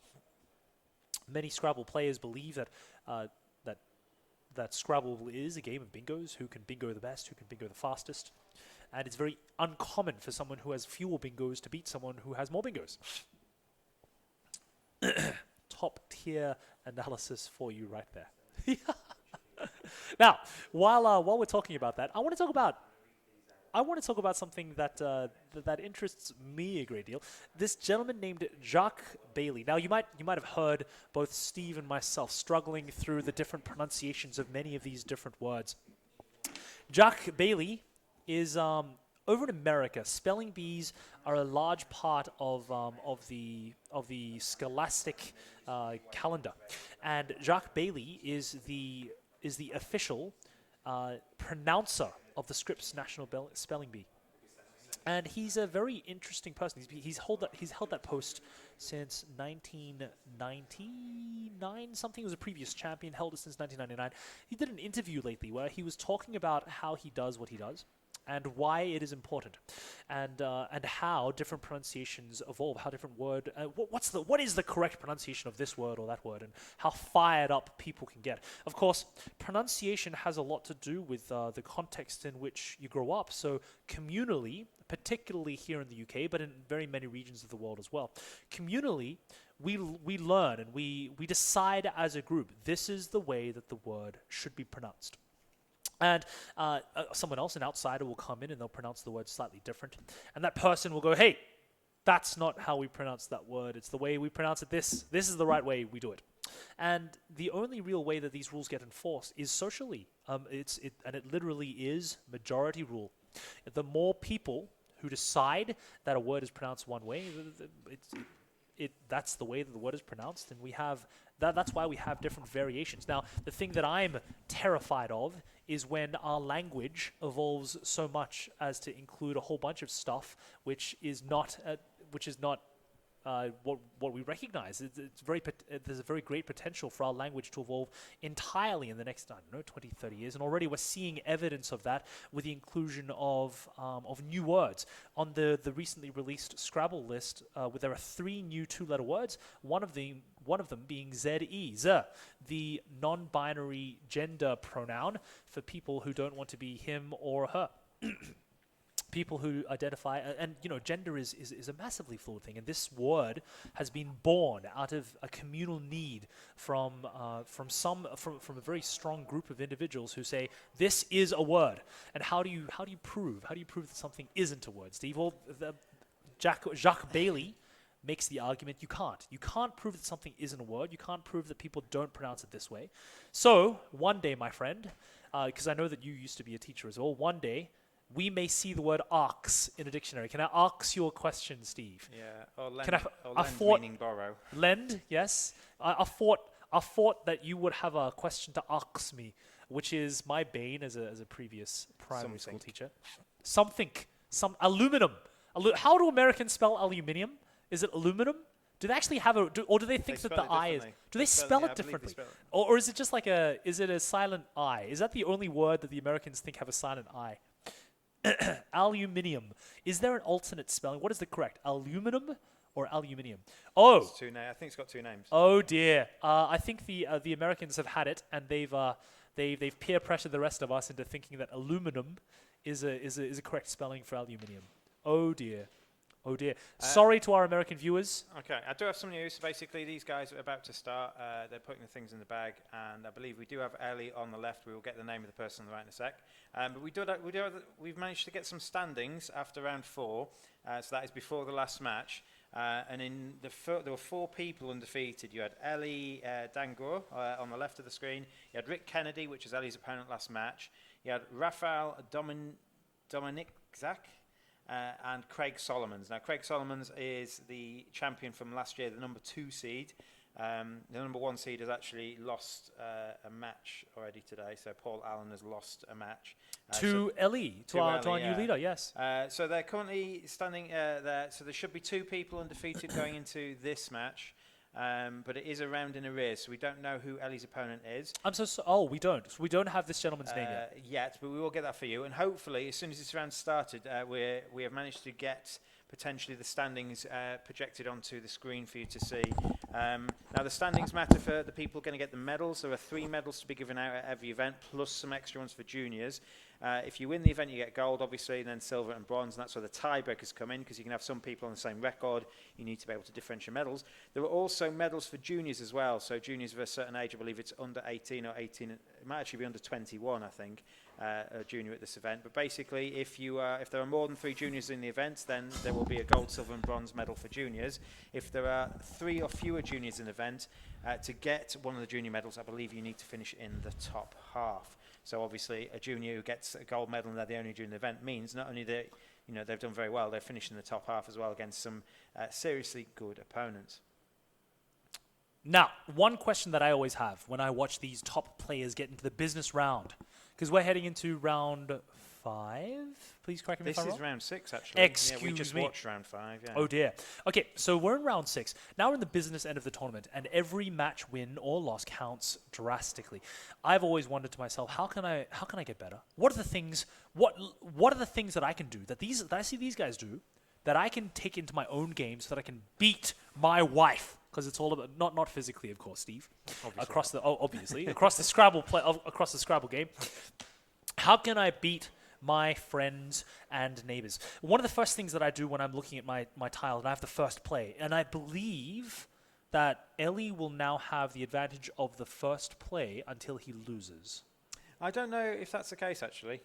Many Scrabble players believe that Scrabble is a game of bingos. Who can bingo the best? Who can bingo the fastest? And it's very uncommon for someone who has fewer bingos to beat someone who has more bingos. Top tier analysis for you right there. Now, while we're talking about that, I want to talk about something that interests me a great deal. This gentleman named Jacques Bailey. Now, you might have heard both Steve and myself struggling through the different pronunciations of many of these different words. Jacques Bailey is over in America. Spelling bees are a large part of the scholastic calendar, and Jacques Bailey is the official pronouncer of the Scripps National Spelling Bee. And he's a very interesting person. He's held that post since 1999 something. He was a previous champion, held it since 1999. He did an interview lately where he was talking about how he does what he does and why it is important, and how different pronunciations evolve, how different word, what is the correct pronunciation of this word or that word, and how fired up people can get. Of course, pronunciation has a lot to do with the context in which you grow up. So communally, particularly here in the UK, but in very many regions of the world as well, communally, we learn and we decide as a group, this is the way that the word should be pronounced. And someone else, an outsider, will come in and they'll pronounce the word slightly different. And that person will go, hey, that's not how we pronounce that word. It's the way we pronounce it. This is the right way we do it. And the only real way that these rules get enforced is socially. And it literally is majority rule. The more people who decide that a word is pronounced one way, that's the way that the word is pronounced, and we have that's why we have different variations. Now, the thing that I'm terrified of is when our language evolves so much as to include a whole bunch of stuff which is not what we recognize. There's a very great potential for our language to evolve entirely in the next, 20, 30 years. And already we're seeing evidence of that with the inclusion of new words. On the recently released Scrabble list, where there are 3 new 2-letter words, one of them being ZE, the non-binary gender pronoun for people who don't want to be him or her. people who identify, and gender is a massively fluid thing, and this word has been born out of a communal need from a very strong group of individuals who say this is a word. And how do you prove that something isn't a word, Steve? Well, Jacques Bailey makes the argument you can't prove that something isn't a word. You can't prove that people don't pronounce it this way. So one day, my friend, because I know that you used to be a teacher as well, one day we may see the word ox in a dictionary. Can I ask you a question, Steve? Yeah, or lend, Can lend meaning borrow. Lend, yes. I thought that you would have a question to ask me, which is my bane as a previous primary school teacher. Aluminum. How do Americans spell aluminium? Is it aluminum? Do they actually have or do they think that the I is? Do they spell it differently? Or is it just like is it a silent I? Is that the only word that the Americans think have a silent I? Aluminium. Is there an alternate spelling? What is the correct? Aluminum or aluminium? Oh, I think it's got two names. Oh dear. I think the Americans have had it, and they've peer pressured the rest of us into thinking that aluminum is a correct spelling for aluminium. Oh dear. Oh dear. Sorry to our American viewers. Okay, I do have some news. Basically, these guys are about to start. They're putting the things in the bag, and I believe we do have Ellie on the left. We will get the name of the person on the right in a sec. But we've managed to get some standings after round 4. So that is before the last match. And there were 4 people undefeated. You had Ellie Dangour on the left of the screen. You had Rick Kennedy, which is Ellie's opponent last match. You had Rafael Dominic Zach. And Craig Solomons. Now, Craig Solomons is the champion from last year, the number 2 seed. The number 1 seed has actually lost a match already today. So Paul Allen has lost a match. To Ellie, to our new leader, yes. So they're currently standing there. So there should be 2 people undefeated going into this match. But it is a round in arrears, so we don't know who Ellie's opponent is. We don't. So we don't have this gentleman's name yet, but we will get that for you. And hopefully, as soon as this round started, we have managed to get potentially the standings projected onto the screen for you to see. Now, the standings matter for the people going to get the medals. There are 3 medals to be given out at every event, plus some extra ones for juniors. If you win the event, you get gold, obviously, and then silver and bronze, and that's where the tiebreakers come in, because you can have some people on the same record. You need to be able to differentiate medals. There are also medals for juniors as well. So juniors of a certain age, I believe it's under 18 or 18. It might actually be under 21, I think, a junior at this event. But basically, if there are more than 3 juniors in the event, then there will be a gold, silver, and bronze medal for juniors. If there are 3 or fewer juniors in the event, to get one of the junior medals, I believe you need to finish in the top half. So obviously, a junior who gets a gold medal and they're the only junior in the event means not only that they've done very well, they're finishing in the top half as well against some seriously good opponents. Now, one question that I always have when I watch these top players get into the business round, because we're heading into round 5. Please correct me if I'm wrong. This is round 6, actually. Excuse me. We just watched round 5, yeah. Oh, dear. Okay, so we're in round 6. Now we're in the business end of the tournament, and every match win or loss counts drastically. I've always wondered to myself, how can I get better? What are the things that I can do, that I see these guys do, that I can take into my own game so that I can beat my wife? Because it's all about not physically, of course, Steve. Obviously. across the Scrabble game. How can I beat my friends and neighbors? One of the first things that I do when I'm looking at my tile, and I have the first play, and I believe that Ellie will now have the advantage of the first play until he loses. I don't know if that's the case, actually.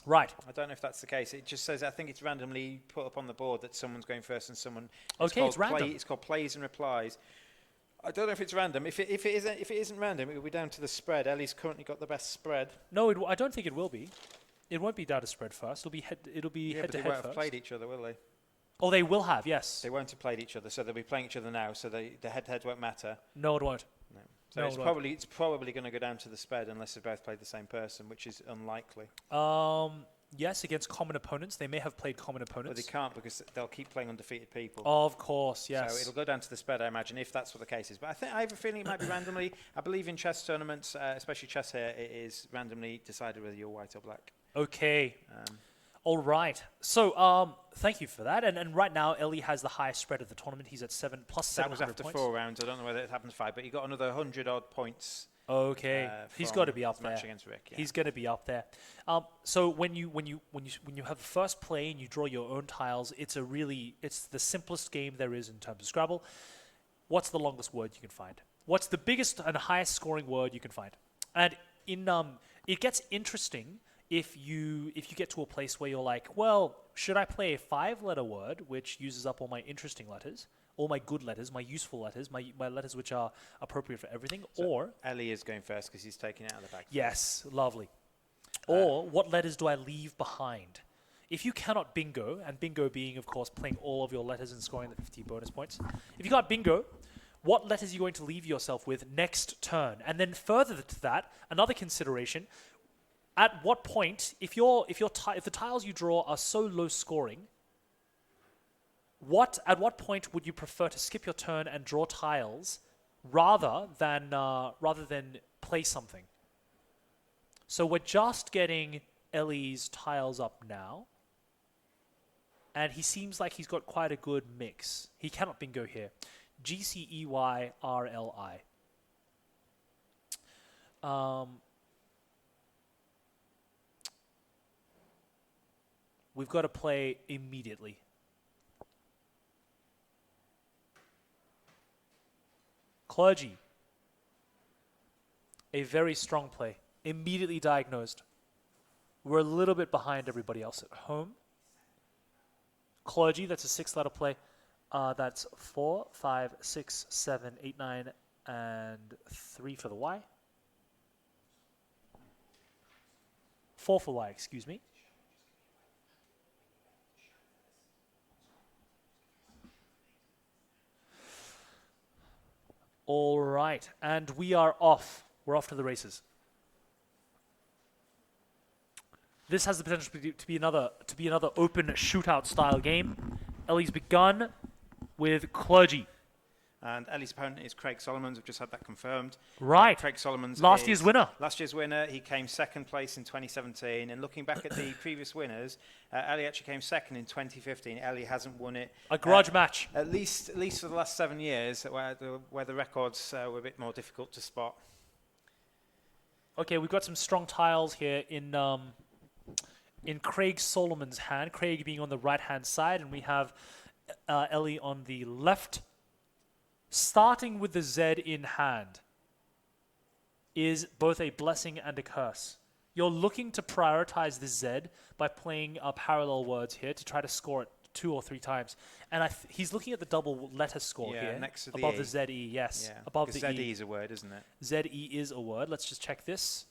Right. I don't know if that's the case. It just says, I think it's randomly put up on the board that someone's going first and someone... It's random. It's called plays and replies. I don't know if it's random. If it isn't random, it will be down to the spread. Ellie's currently got the best spread. No, I don't think it will be. It won't be down to spread first. It'll be head to head first. They won't have played each other, will they? Oh, they will have, yes. They won't have played each other, so they'll be playing each other now, so the head-to-head won't matter. No, it won't. No. So it's probably going to go down to the spread unless they both played the same person, which is unlikely. Yes, against common opponents. They may have played common opponents. But they can't, because they'll keep playing undefeated people. Of course, yes. So it'll go down to the spread, I imagine, if that's what the case is. But I have a feeling it might be randomly. I believe in chess tournaments, especially chess here, it is randomly decided whether you're white or black. Okay. All right. So, thank you for that. And right now, Ellie has the highest spread of the tournament. He's at 7 plus 700 points. That was after 4 rounds. I don't know whether it happened 5, but he got another 100-odd points Okay, he's got to be up his match there. against Rick. Yeah. He's going to be up there. So when you have the first play and you draw your own tiles, it's the simplest game there is in terms of Scrabble. What's the longest word you can find? What's the biggest and highest scoring word you can find? And it gets interesting if you get to a place where you're like, well, should I play a 5-letter word which uses up all my interesting letters, all my good letters, my useful letters, my letters which are appropriate for everything, So or Ellie is going first because he's taking it out of the bag. yes, lovely. Or what letters do I leave behind? If you cannot bingo, and bingo being, of course, playing all of your letters and scoring the 50 bonus points. If you can't bingo, what letters are you going to leave yourself with next turn? And then further to that, another consideration: at what point, if the tiles you draw are so low scoring, at what point would you prefer to skip your turn and draw tiles rather than play something? So we're just getting Ellie's tiles up now, and he seems like he's got quite a good mix. He cannot bingo here. GCEYRLI. We've got to play immediately. Clergy. A very strong play. Immediately diagnosed. We're a little bit behind everybody else at home. Clergy, that's a 6-letter play. That's 4, 5, 6, 7, 8, 9, and 3 for the Y. 4 for Y, excuse me. All right, and we are off. We're off to the races. This has the potential to be another open shootout style game. Ellie's begun with Clergy. And Ellie's opponent is Craig Solomons. We've just had that confirmed. Right. Craig Solomons Last year's winner. Last year's winner. He came second place in 2017. And looking back at the previous winners, Ellie actually came second in 2015. Ellie hasn't won it. A grudge match. At least for the last 7 years, where the records were a bit more difficult to spot. Okay, we've got some strong tiles here in Craig Solomon's hand. Craig being on the right-hand side, and we have Ellie on the left. Starting with the Z in hand is both a blessing and a curse. You're looking to prioritize the Z by playing parallel words here to try to score it 2 or 3 times. And he's looking at the double letter score here. Next to the above E. the ZE, yes. Yeah, above the ZE E. is a word, isn't it? ZE is a word. Let's just check this.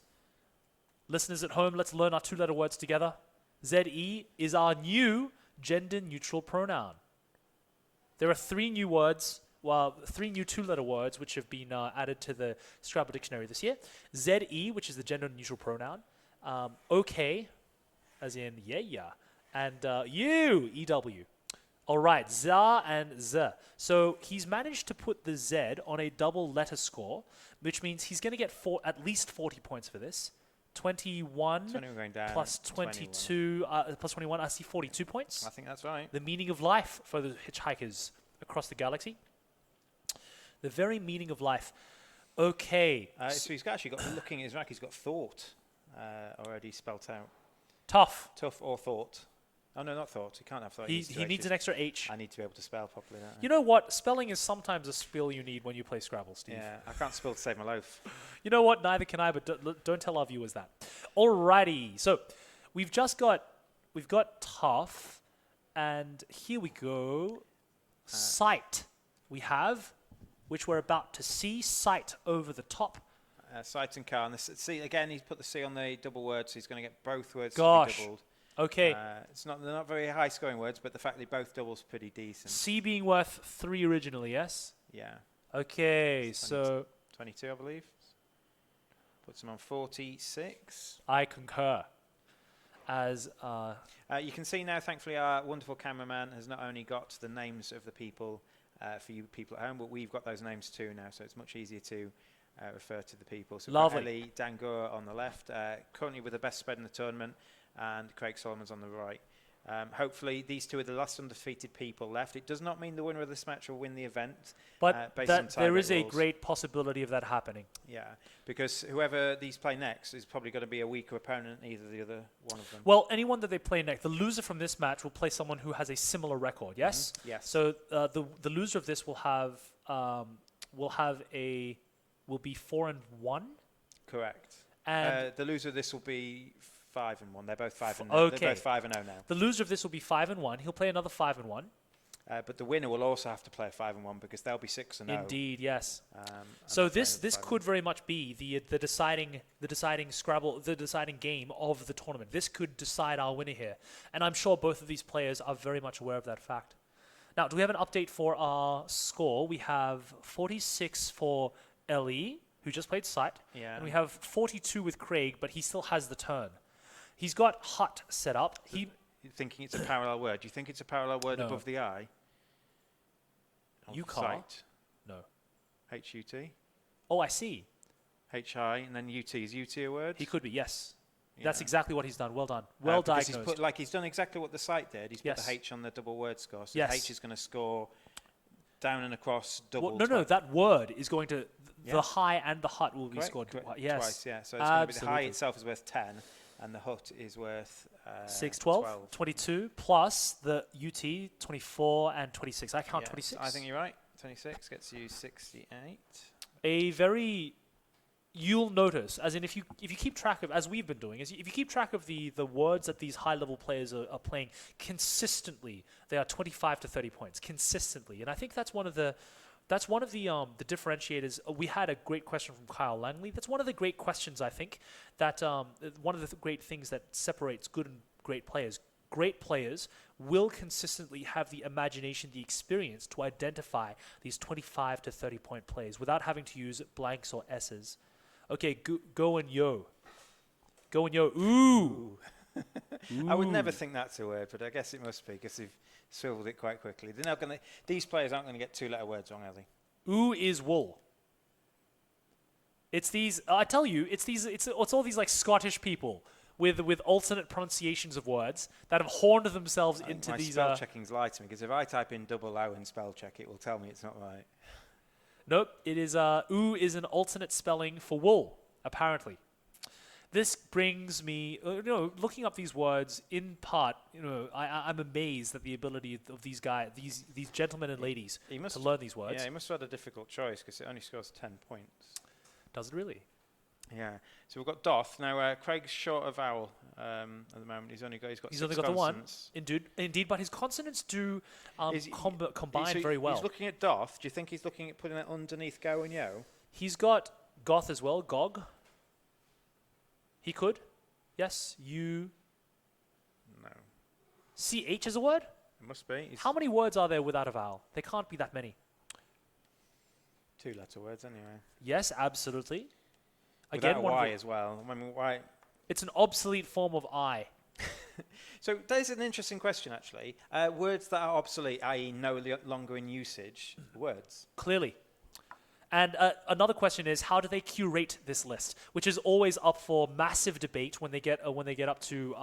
Listeners at home, let's learn our 2-letter words together. ZE is our new gender-neutral pronoun. There are 3 new words. Well, 3 new 2-letter words which have been added to the Scrabble dictionary this year. ZE, which is the gender-neutral pronoun. OK, as in yeah. And you, EW. All right, za and z. So he's managed to put the Z on a double letter score, which means he's going to get at least 40 points for this. 21 going down, plus 22 plus 21. I see 42 points. I think that's right. The meaning of life for the hitchhikers across the galaxy. The very meaning of life. Okay. So he's actually got, looking at his rack, he's got thought already spelt out. Tough. Tough or thought. Oh, no, not thought. He can't have thought. He needs an extra H. I need to be able to spell properly. You know what? Spelling is sometimes a skill you need when you play Scrabble, Steve. Yeah, I can't spell to save my loaf. You know what? Neither can I, but don't tell our viewers that. Alrighty. So we've got tough, and here we go. Sight. We have, which we're about to see. Sight over the top. Sight and car. And see, again, he's put the C on the double word, so he's going to get both words Gosh. to be doubled. Okay. They're not very high scoring words, but the fact they both double's pretty decent. C being worth 3 originally, yes? Yeah. Okay, so 22, I believe. Puts him on 46. I concur. As you can see now, thankfully, our wonderful cameraman has not only got the names of the people for you people at home, but we've got those names too now, so it's much easier to refer to the people. So lovely. Ellie Dangour on the left, currently with the best spread in the tournament, and Craig Solomons on the right Hopefully, these two are the last undefeated people left. It does not mean the winner of this match will win the event. But based on there is tie-break a rules. great possibility of that happening. Yeah, because whoever these play next is probably going to be a weaker opponent than either the other one of them. Well, anyone that they play next, the loser from this match will play someone who has a similar record. Yes. Mm-hmm. Yes. So the loser of this will be 4-1. Correct. And the loser of this will be 5-1. They're both 5-0. Okay. They're both 5-0 now. the loser of this will be 5-1. He'll play another 5-1. But the winner will also have to play a 5-1 because they'll be 6-0. Indeed, yes. And So they're this playing could very much be the deciding Scrabble, the deciding game of the tournament. This could decide our winner here, and I'm sure both of these players are very much aware of that fact. Now, do we have an update for our score? We have 46 for Ellie, who just played Sight, Yeah. and we have 42 with Craig, but he still has the turn. He's got Hut set up. You're thinking it's a parallel word. Do you think it's a parallel word No. above the I? You Of can't. sight? No. H-U-T? Oh, I see. H-I and then U-T. Is U-T a word? He could be, yes. That's Yeah. exactly what he's done. Well done. Well because diagnosed. he's done exactly what the site did. He's Yes. put the H on the double word score. So Yes. the H is going to score down and across double. Well, no, that word is going to... Yeah. The high and the hut will be Correct, scored correct, yes. twice. Yeah. So it's going to be the high Absolutely. itself is worth 10, and the hut is worth 6, 12, 22, plus the UT, 24 and 26. I count Yes, 26. I think you're right. 26 gets you 68. A very... You'll notice, as in if you keep track of, as we've been doing, if you keep track of the words that these high-level players are playing consistently, they are 25 to 30 points, consistently. And I think that's one of the differentiators. We had a great question from Kyle Langley. That's one of the great questions, I think, that one of the great things that separates good and great players. Great players will consistently have the imagination, the experience to identify these 25 to 30 point plays without having to use blanks or S's. Okay, go and yo. Go and yo. Ooh. I would never think that's a word, but I guess it must be because they've swiveled it quite quickly. They're not going to. These players aren't going to get two-letter words wrong, are they? Ooh is wool. It's these. I tell you, it's these. It's all these like Scottish people with alternate pronunciations of words that have horned themselves into my these. spell checking's lied to me because if I type in double O in spell check, it will tell me it's not right. Nope. It is. Ooh is an alternate spelling for wool. Apparently. This brings me, looking up these words in part, I'm amazed at the ability of these guys, these gentlemen and ladies to learn these words. Yeah, he must have had a difficult choice because it only scores 10 points. Does it really? Yeah. So we've got Doth. Now, Craig's short of vowel at the moment. He's only got six the one. consonants. Indeed, but his consonants do combine So very well. He's looking at Doth. Do you think he's looking at putting it underneath Go and Yo? He's got Goth as well, Gog. He could. Yes, you. No. CH is a word? It must be. How many words are there without a vowel? There can't be that many. Two-letter words anyway. Yes, absolutely. Without a Y as well. I mean, why? It's an obsolete form of I. So there's an interesting question, actually. Words that are obsolete, i.e. no longer in usage, words. Clearly. And another question is, how do they curate this list, which is always up for massive debate when they get up to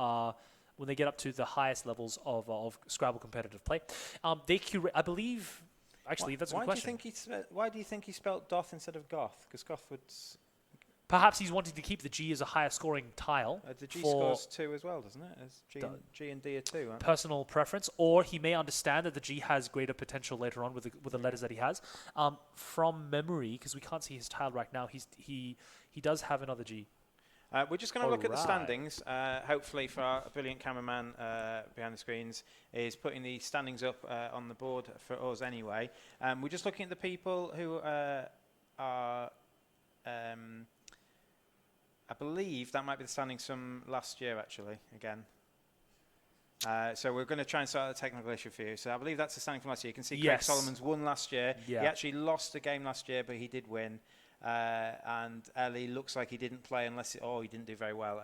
the highest levels of Scrabble competitive play. They curate, I believe. Actually, that's a good question. Why do you think he spelt Doth instead of Goth? Because Goth would. Perhaps he's wanting to keep the G as a higher scoring tile. The G scores 2 as well, doesn't it? As G and D are 2. Aren't personal preference, or he may understand that the G has greater potential later on with the letters that he has. From memory, because we can't see his tile right now, he does have another G. We're just going to look at the standings. Hopefully, for our brilliant cameraman behind the screens, is putting the standings up on the board for us anyway. We're just looking at the people who are. I believe that might be the standings from last year, actually, again. So we're going to try and sort out the technical issue for you. So I believe that's the standing from last year. You can see Craig Solomon's won last year. Yeah. He actually lost a game last year, but he did win. And Ellie looks like he didn't play he didn't do very well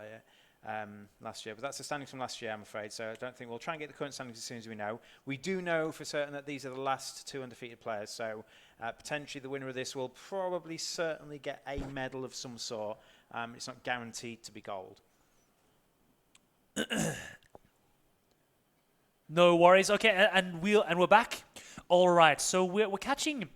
last year. But that's the standings from last year, I'm afraid. So I don't think we'll try and get the current standings as soon as we know. We do know for certain that these are the last 2 undefeated players. So potentially the winner of this will probably certainly get a medal of some sort. It's not guaranteed to be gold. No worries. Okay, and we're back. All right. So we're catching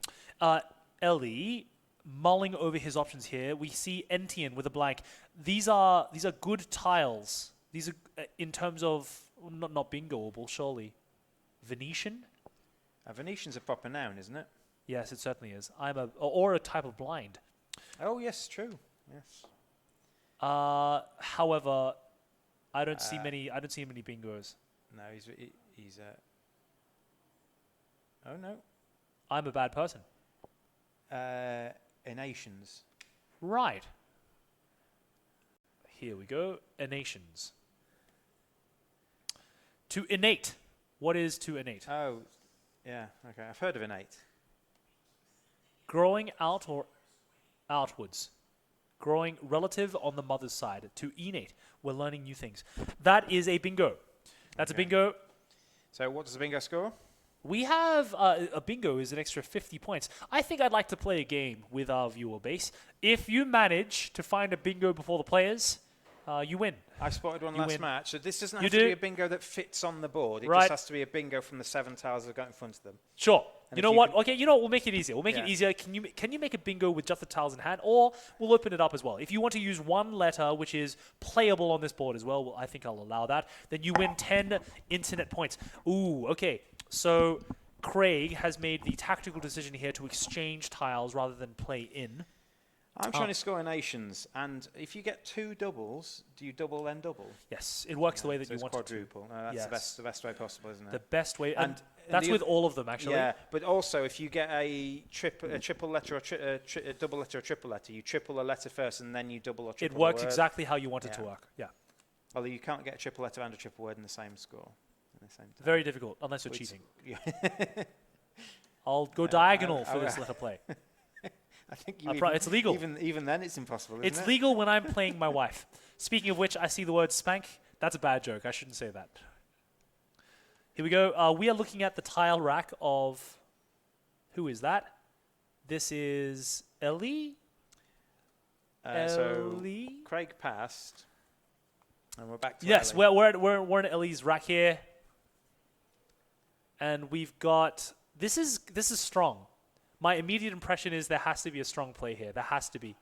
Ellie mulling over his options here. We see Entian with a blank. These are good tiles. These are in terms of not bingoable, surely. Venetian? A Venetian's a proper noun, isn't it? Yes, it certainly is. Or a type of blind. Oh yes, true. Yes. However, I don't see many bingos. No, he's oh no. I'm a bad person. Nations. Right. Here we go. Nations. To innate. What is to innate? Oh, yeah. Okay, I've heard of innate. Growing out or outwards. Growing relative on the mother's side. To innate. We're learning new things. That is a bingo. That's a bingo. So what does the bingo score? We have a bingo is an extra 50 points. I think I'd like to play a game with our viewer base. If you manage to find a bingo before the players, you win. I spotted one last match. So this doesn't have You to do? be a bingo that fits on the board. It Right. just has to be a bingo from the 7 tiles that have got in front of them. Sure. And You if know you what? can- Okay, you know what? We'll make it easier. We'll make it easier. Can you make a bingo with just the tiles in hand? Or we'll open it up as well. If you want to use one letter which is playable on this board as well, I think I'll allow that. Then you win 10 internet points. Ooh, okay. So Craig has made the tactical decision here to exchange tiles rather than play in. I'm trying to score nations, and if you get 2 doubles, do you double then double? Yes, it works the way that So you it's want it to. quadruple. No, that's Yes. the best way possible, isn't it? The best way, and And that's the with oth- all of them actually. Yeah, but also if you get a triple letter or a double letter or triple letter, you triple a letter first and then you double or It triple works a word. exactly how you want it to Yeah. work. Yeah, Although you can't get a triple letter and a triple word in the same score. In the same time. very difficult unless you're Which- cheating. Yeah. I'll go diagonal I- for this letter play. I think it's legal. Even then, it's impossible. Isn't It's it? legal when I'm playing my wife. Speaking of which, I see the word spank. That's a bad joke. I shouldn't say that. Here we go. We are looking at the tile rack of... Who is that? This is Ellie? So Ellie? Craig passed, and we're back to Yes, Ellie. we're in Ellie's rack here. And we've got... This is strong. My immediate impression is there has to be a strong play here. There has to be.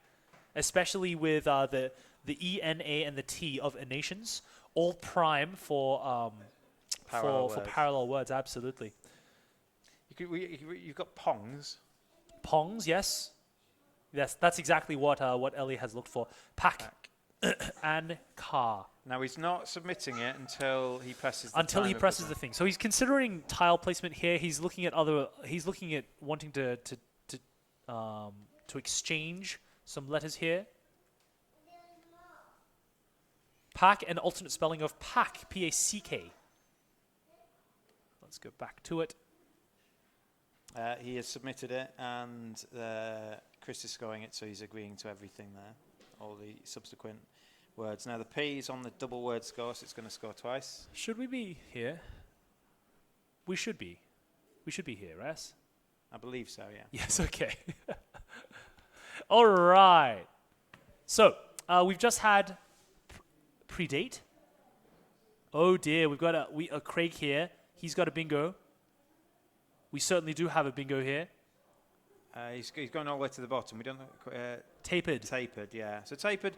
Especially with the E, N, A, and the T of nations. All prime for parallel words, absolutely. You've got pongs. Pongs, yes. Yes, that's exactly what Ellie has looked for. Pack. And car. Now he's not submitting it until he presses. Until he presses the thing. So he's considering tile placement here. He's looking at wanting to exchange some letters here. Pack, an alternate spelling of pack, P-A-C-K. Let's go back to it. He has submitted it, and Chris is scoring it, so he's agreeing to everything there, all the subsequent words. Now the P is on the double word score, so it's going to score twice. Should we be here? We should be. We should be here, right? I believe so, yeah. Yes, okay. All right. So, we've just had predate. Oh dear, we've got a Craig here. He's got a bingo. We certainly do have a bingo here. He's going all the way to the bottom. We don't know. Tapered. Tapered, yeah. So tapered,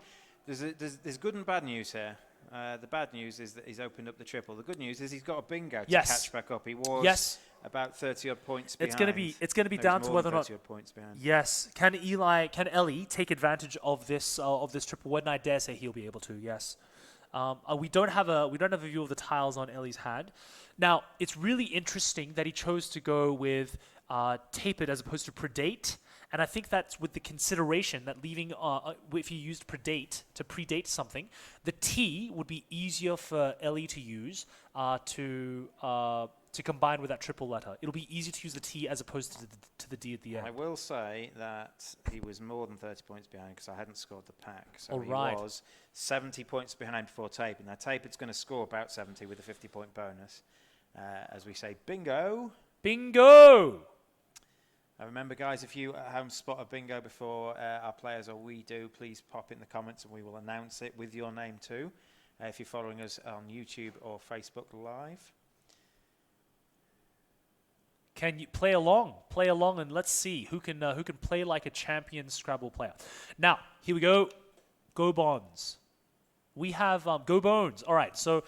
there's good and bad news here. The bad news is that he's opened up the triple. The good news is he's got a bingo to catch back up. He was about 30 odd points behind. It's gonna be down to whether or not 30 odd points behind. Yes. Can Ellie take advantage of this triple word? And I dare say he'll be able to. Yes. We don't have a view of the tiles on Ellie's hand. Now it's really interesting that he chose to go with tapered as opposed to predate, and I think that's with the consideration that leaving if you used predate to predate something, the T would be easier for Ellie to use to combine with that triple letter. It'll be easier to use the T as opposed to the D at the end. I will say that he was more than 30 points behind because I hadn't scored the pack. So he right. was 70 points behind before tapered. Now tapered's going to score about 70 with a 50-point bonus. As we say, bingo. Bingo! Remember, guys, if you haven't spotted bingo before our players or we do, please pop it in the comments and we will announce it with your name too. If you're following us on YouTube or Facebook Live. Can you play along? Play along, and let's see who can play like a champion Scrabble player. Now, here we go. Go Bonds. We have Go Bones. All right, so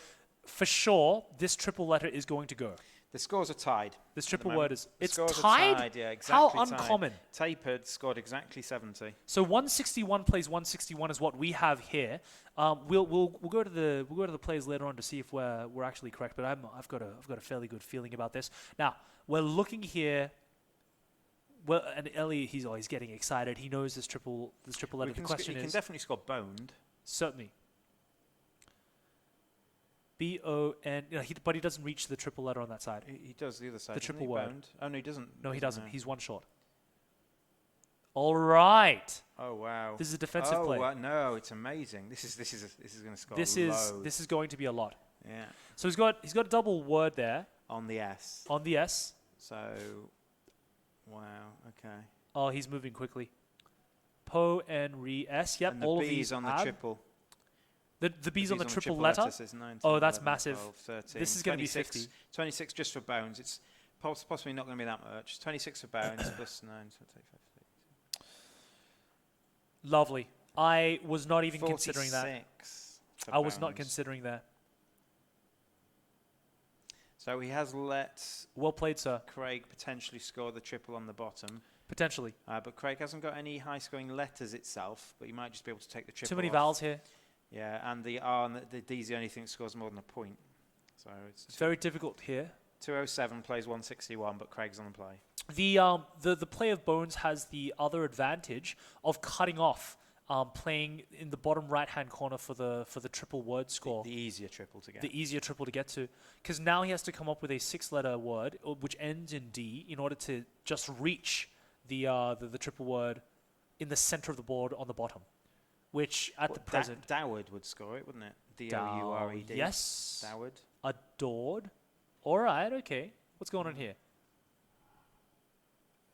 for sure, this triple letter is going to go. The scores are tied. This triple word is it's tied? Yeah, exactly. How uncommon. Tied. Tapered scored exactly 70. So 161 plays 161 is what we have here. We'll go to the plays later on to see if we're actually correct. But I've got a fairly good feeling about this. Now we're looking here. Well, and Ellie, he's always getting excited. He knows this triple letter. The question is, he can definitely score boned. Certainly. B-O-N, but he doesn't reach the triple letter on that side. He does the other side. The triple word. Boned? Oh no, he doesn't. No, he doesn't. No. He's one short. All right. Oh wow. This is a defensive play. Oh no, it's amazing. This is going to score. This is going to be a lot. Yeah. So he's got a double word there On the S. on the S. So, wow. Okay. Oh, he's moving quickly. Po and re S. Yep. And the all B's of these on the triple. The B's on the triple letter. 19, Oh, that's 11, massive. 12, 13, This is going to be 26, 50. 26 just for bones. It's possibly not going to be that much. 26 for bones plus 9. So 35, Lovely. I was not even considering that. 46 for I was not bones. considering that. So he has let Well played, sir. Craig potentially score the triple on the bottom. Potentially. But Craig hasn't got any high-scoring letters itself, but you might just be able to take the triple Too many off. vowels here. Yeah, and the R and the D's the only thing that scores more than a point. So It's very difficult here. 207 plays 161, but Craig's on the play. The play of bones has the other advantage of cutting off, playing in the bottom right-hand corner for the triple word score. The easier triple to get. The easier triple to get to, because now he has to come up with a 6-letter word which ends in D in order to just reach the triple word in the center of the board on the bottom, which at the present Doward would score it, wouldn't it? D-O-U-R-E-D. Yes. Doward. Adored. All right. Okay. What's going on here?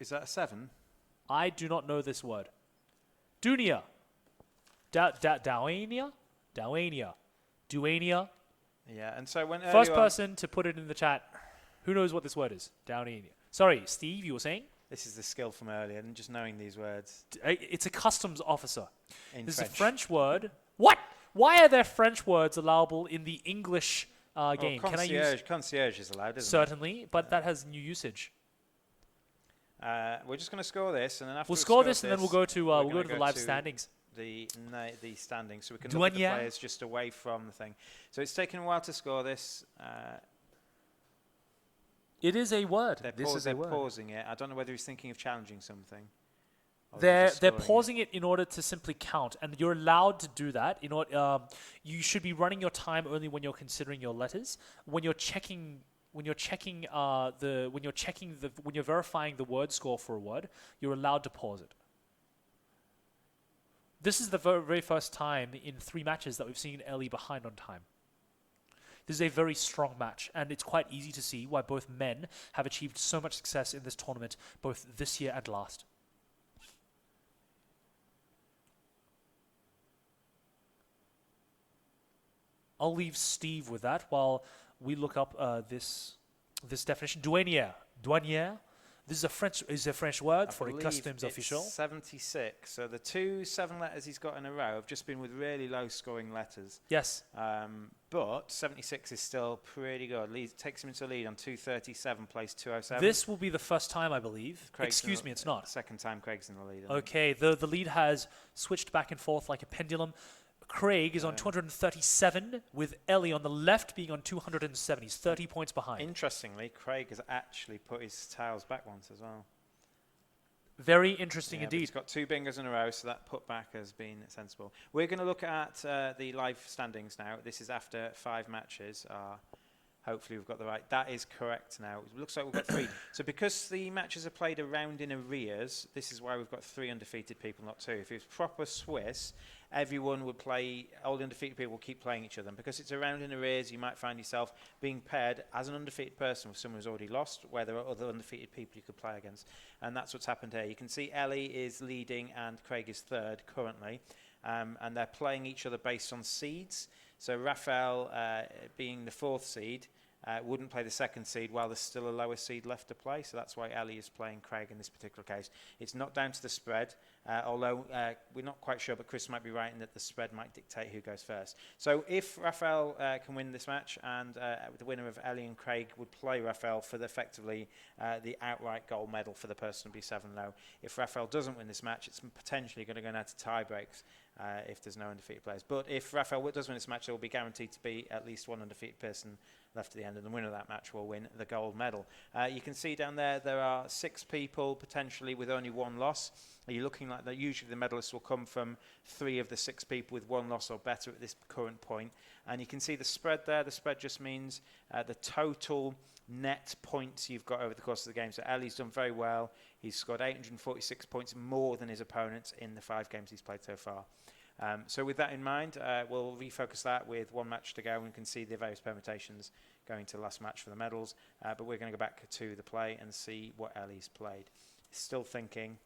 Is that a 7? I do not know this word. Dunia. Dowania? Dowania. Duania. Yeah, and so when First person to put it in the chat, who knows what this word is? Dowania. Sorry, Steve, you were saying? This is the skill from earlier, and just knowing these words. It's a customs officer. This is a French. French word. What? Why are there French words allowable in the English game? Concierge, Can I use? concierge is allowed, isn't Certainly, but that has new usage. it? We're just going to score this, and then after We'll we've score scored this, and then we'll go to the live standings. The standings, so we can look at the Douanier. players just away from the thing. So it's taken a while to score this. It is a word. They're pausing it. I don't know whether he's thinking of challenging something. They're pausing it in order to simply count, and you're allowed to do that. You should be running your time only when you're considering your letters. When you're verifying the word score for a word, you're allowed to pause it. This is the very first time in 3 matches that we've seen Ellie behind on time. This is a very strong match, and it's quite easy to see why both men have achieved so much success in this tournament, both this year and last. I'll leave Steve with that while we look up this definition. Douanier. This is a French word for a customs official. 76. So the 2 7 letters he's got in a row have just been with really low scoring letters. Yes. But 76 is still pretty good. Takes him into the lead on 237, plays 207. This will be the first time, I believe. Excuse me, it's not. Second time Craig's in the lead. Okay, the lead has switched back and forth like a pendulum. Craig is on 237, with Ellie on the left being on 270. He's 30 points behind. Interestingly, Craig has actually put his tiles back once as well. Very interesting indeed. He's got 2 bingers in a row, so that putback has been sensible. We're going to look at the live standings now. This is after 5 matches. Hopefully we've got the right. That is correct now. It looks like we've got 3. So because the matches are played around in arrears, this is why we've got 3 undefeated people, not 2. If it was proper Swiss, everyone would play, all the undefeated people will keep playing each other. And because it's around in arrears, you might find yourself being paired as an undefeated person with someone who's already lost, where there are other undefeated people you could play against. And that's what's happened here. You can see Ellie is leading and Craig is 3rd currently. And they're playing each other based on seeds. So Raphael being the 4th seed, wouldn't play the second seed while there's still a lower seed left to play. So that's why Ellie is playing Craig in this particular case. It's not down to the spread, although we're not quite sure, but Chris might be right in that the spread might dictate who goes first. So if Rafael can win this match, and the winner of Ellie and Craig would play Rafael for effectively the outright gold medal for the person to be 7-0. If Rafael doesn't win this match, it's potentially going to go down to tie breaks if there's no undefeated players. But if Rafael does win this match, there will be guaranteed to be at least one undefeated person left at the end, and the winner of that match will win the gold medal. You can see down there are 6 people potentially with only 1 loss. Are you looking like that? Usually the medalists will come from 3 of the 6 people with 1 loss or better at this current point. And you can see the spread there. The spread just means the total net points you've got over the course of the game. So Ellie's done very well. He's scored 846 points more than his opponents in the 5 games he's played so far. So with that in mind, we'll refocus that with 1 match to go, and we can see the various permutations going to the last match for the medals. But we're going to go back to the play and see what Ellie's played. Still thinking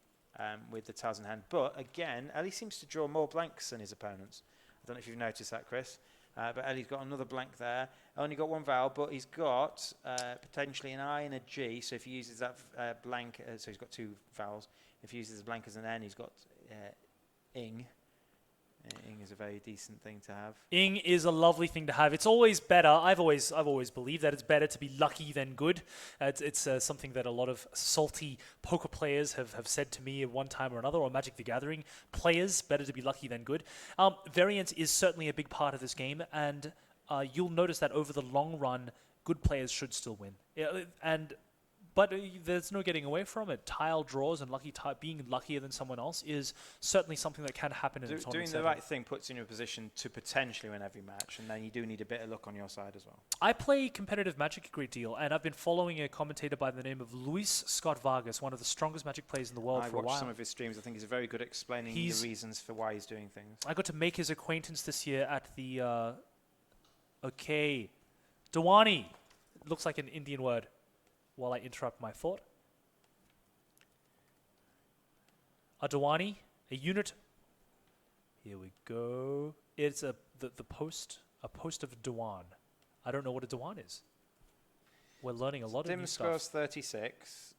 with the tiles in hand. But again, Ellie seems to draw more blanks than his opponents. I don't know if you've noticed that, Chris. But Ellie's got another blank there. Only got 1 vowel, but he's got potentially an I and a G. So if he uses that blank, so he's got 2 vowels. If he uses the blank as an N, he's got ing. Ing is a very decent thing to have. Ing is a lovely thing to have. It's always better. I've always believed that it's better to be lucky than good. It's something that a lot of salty poker players have said to me at one time or another, or Magic the Gathering players, better to be lucky than good. Variance is certainly a big part of this game, and you'll notice that over the long run, good players should still win. But there's no getting away from it. Tile draws and being luckier than someone else is certainly something that can happen in a tournament. Doing the right thing puts you in a position to potentially win every match, and then you do need a bit of luck on your side as well. I play competitive Magic a great deal, and I've been following a commentator by the name of Luis Scott Vargas, one of the strongest Magic players in the world for a while. I watched some of his streams. I think he's very good at explaining the reasons for why he's doing things. I got to make his acquaintance this year at the... Dawani. It looks like an Indian word. While I interrupt my thought. A Dawani, a unit. Here we go. It's the post of Dewan. I don't know what a Dewan is. We're learning a lot of new stuff. Dim scores 36.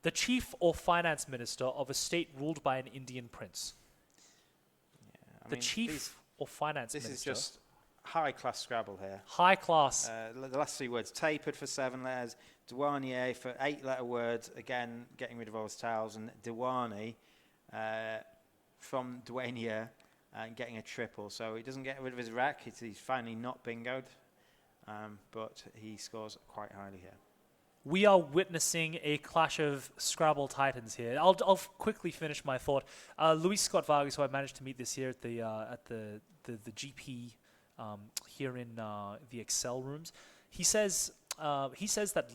The chief or finance minister of a state ruled by an Indian prince. Yeah, the chief or finance minister. This is just high-class Scrabble here. High class. The last 3 words. Tapered for 7 letters. Douanier for 8-letter words. Again, getting rid of all his tiles. And Diwani from Douanier and getting a triple. So he doesn't get rid of his rack. He's finally not bingoed. But he scores quite highly here. We are witnessing a clash of Scrabble titans here. I'll quickly finish my thought. Luis Scott Vargas, who I managed to meet this year at the GP here in the Excel rooms, he says that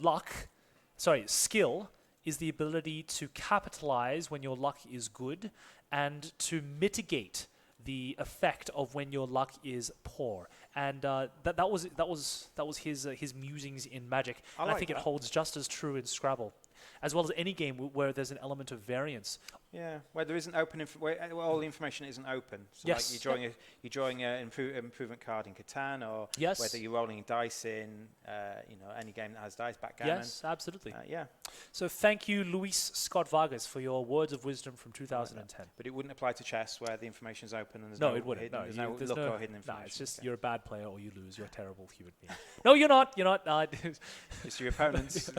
skill is the ability to capitalize when your luck is good and to mitigate the effect of when your luck is poor. And that was his musings in Magic. And I think it holds just as true in Scrabble, as well as any game where there's an element of variance. Yeah, where there isn't open, where all the information isn't open. So yes. Like you're drawing an improvement card in Catan, or yes. whether you're rolling dice in, any game that has dice, backgammon. Yes, absolutely. Yeah. So thank you, Luis Scott Vargas, for your words of wisdom from 2010. But it wouldn't apply to chess, where the information is open and there's no, it wouldn't. There's no look or hidden information. No, it's just you're a bad player or you lose. You're a terrible human being. No, you're not. You're not. It's your opponent's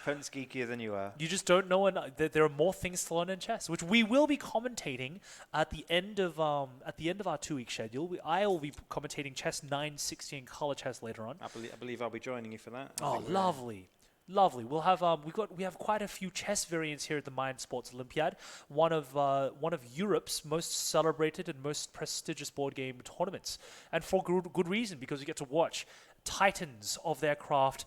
geekier than you are. You just don't know. There are more things to learn in chess, which we will be commentating at the end of our 2-week schedule. I will be commentating chess 960 and color chess later on. I believe I'll be joining you for that. Lovely. We'll have we have quite a few chess variants here at the Mind Sports Olympiad, one of Europe's most celebrated and most prestigious board game tournaments, and for good reason, because we get to watch titans of their craft,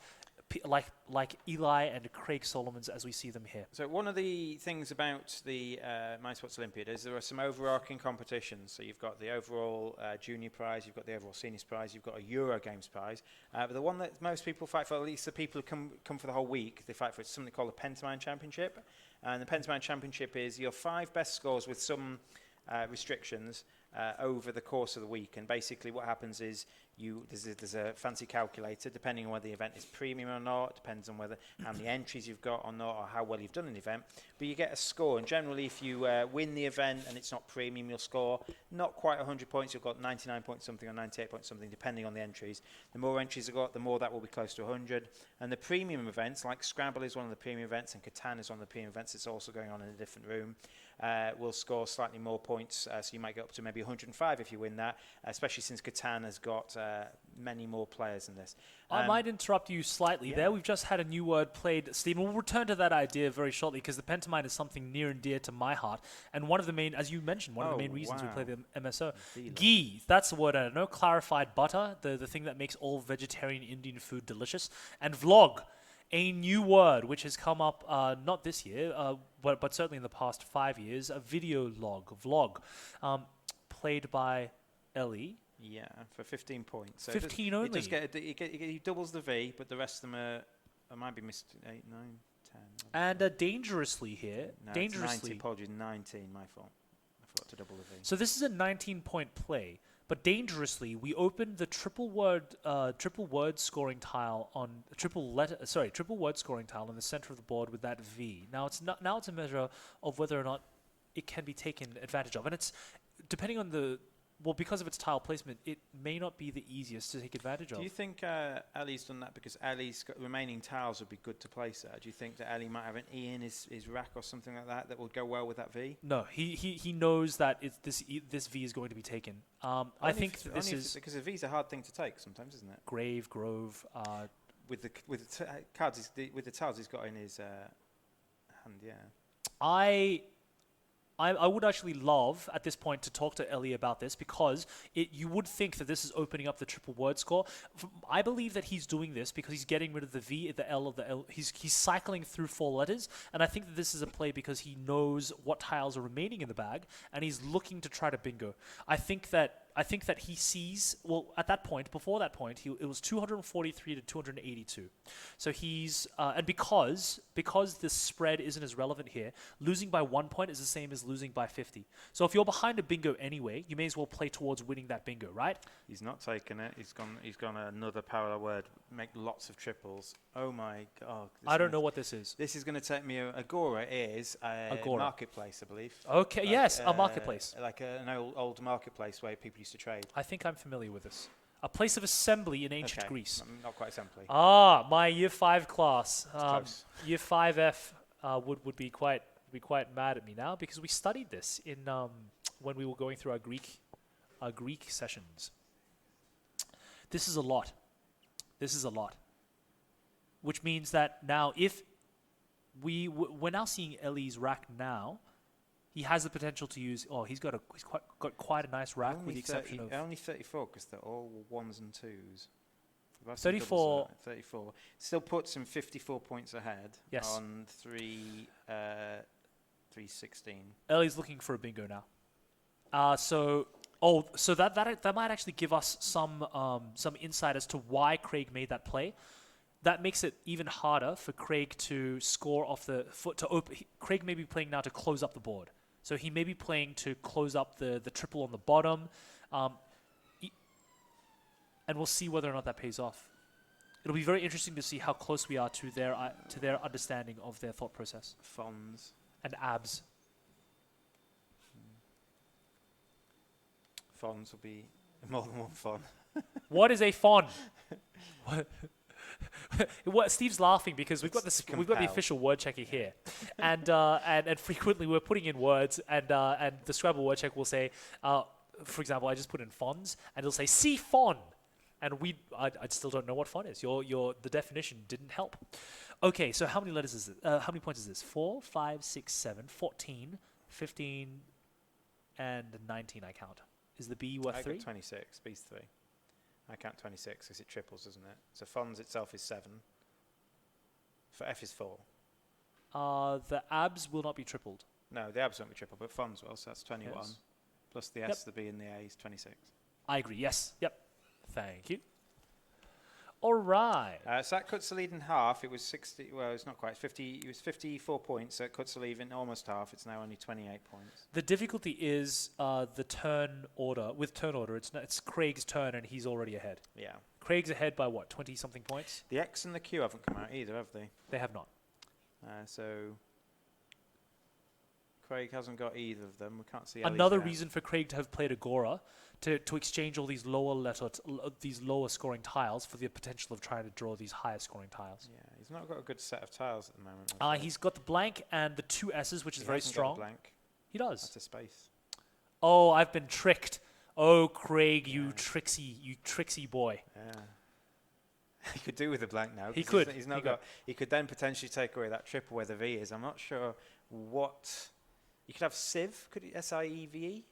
like Eli and Craig Solomons as we see them here. So one of the things about the Mind Sports Olympiad is there are some overarching competitions. So you've got the overall junior prize, you've got the overall seniors prize, you've got a Euro Games prize. But the one that most people fight for, at least the people who come for the whole week, they fight for something called the Penta Championship. And the Penta Championship is your 5 best scores with some restrictions over the course of the week. And basically what happens is there's a fancy calculator, depending on whether the event is premium or not, depends on how many entries you've got or not, or how well you've done an event. But you get a score, and generally if you win the event and it's not premium, you'll score not quite 100 points, you've got 99 point something or 98 point something, depending on the entries. The more entries you've got, the more that will be close to 100. And the premium events, like Scrabble is one of the premium events, and Catan is one of the premium events, it's also going on in a different room, will score slightly more points, so you might get up to maybe 105 if you win that, especially since Catan has got many more players in this. I might interrupt you slightly there. We've just had a new word played, Stephen. We'll return to that idea very shortly, because the Pentamine is something near and dear to my heart. And one of the main, as you mentioned, one of the main reasons we play the MSO. Ghee, that's the word I don't know. Clarified butter, the thing that makes all vegetarian Indian food delicious. And vlog, a new word which has come up not this year, but certainly in the past 5 years, a video vlog, played by Ellie. Yeah, for 15 points. So 15 only? He doubles the V, but the rest of them I might be missed 8, 9, 10. And dangerously here, No, dangerously. It's 19, apologies, 19, my fault. I forgot to double the V. So this is a 19-point play, but dangerously, we opened the triple word scoring tile on triple word scoring tile in the center of the board with that V. Now it's a measure of whether or not it can be taken advantage of, and it's depending on because of its tile placement, it may not be the easiest to take advantage of. Do you think Ellie's done that because Ellie's got remaining tiles would be good to place there? Do you think that Ellie might have an E in his rack or something like that would go well with that V? No, he knows that this V is going to be taken. I think this is because a V is a hard thing to take sometimes, isn't it? Grove. With the tiles he's got in his hand, yeah. I would actually love, at this point, to talk to Ellie about this, because you would think that this is opening up the triple word score. I believe that he's doing this because he's getting rid of the V, the L of the L. He's cycling through 4 letters, and I think that this is a play because he knows what tiles are remaining in the bag, and he's looking to try to bingo. I think that he sees, before that point, it was 243 to 282. So he's, and because the spread isn't as relevant here, losing by 1 point is the same as losing by 50. So if you're behind a bingo anyway, you may as well play towards winning that bingo, right? He's not taken it. He's gone another parallel word, make lots of triples. Oh my God. I don't know what this is. This is going to take me, Agora is a marketplace, I believe. Okay, yes, a marketplace. Like an old marketplace where people used to trade. I think I'm familiar with this. A place of assembly in ancient Greece. Not quite assembly. My year 5 class. Close. Year 5F would be quite mad at me now, because we studied this in when we were going through our Greek sessions. This is a lot. Which means that now, if we're now seeing Ellie's rack now, he has the potential to use. He's got quite a nice rack, with the exception of only 34, because they're all 1s and 2s. 34. 34 still puts him 54 points ahead. Yes. On 316. Ellie's looking for a bingo now. So that might actually give us some insight as to why Craig made that play. That makes it even harder for Craig to score off the foot to open. Craig may be playing now to close up the board. So he may be playing to close up the triple on the bottom. And we'll see whether or not that pays off. It'll be very interesting to see how close we are to their understanding of their thought process. Fons. And abs. Fons will be more than one fon. What is a fon? Steve's laughing because we've got the official word checker here, and frequently we're putting in words, and the Scrabble word check will say, for example, I just put in fons, and it'll say "see fon," and I still don't know what fon is. The definition didn't help. Okay, so how many letters is it? How many points is this? 4, 5, 6, 7, 14, 15, and 19. I count. Is the B worth 3? I got 26. B's 3. I count 26 because it triples, doesn't it? So fons itself is 7. For F is 4. The abs will not be tripled. No, the abs won't be tripled, but fons will, so that's 21. Yes. Plus the S, the B, and the A is 26. I agree, yes. Yep. Thank you. All right. So that cuts the lead in half. It was 60. Well, it's not quite 50. It was 54 points. So it cuts the lead in almost half. It's now only 28 points. The difficulty is the turn order. With turn order, it's Craig's turn, and he's already ahead. Yeah. Craig's ahead by what, 20-something points? The X and the Q haven't come out either, have they? They have not. So Craig hasn't got either of them. We can't see Another reason for Craig to have played Agora to exchange all these these lower scoring tiles for the potential of trying to draw these higher scoring tiles. Yeah, he's not got a good set of tiles at the moment. He's got the blank and the 2 S's, which is very strong. Got a blank. He does. That's a space. Oh, I've been tricked. Oh, Craig, you tricksy boy. Yeah. He could do with a blank now. He could. He could then potentially take away that triple where the V is. I'm not sure what. You could have Civ. Could you SIEVE?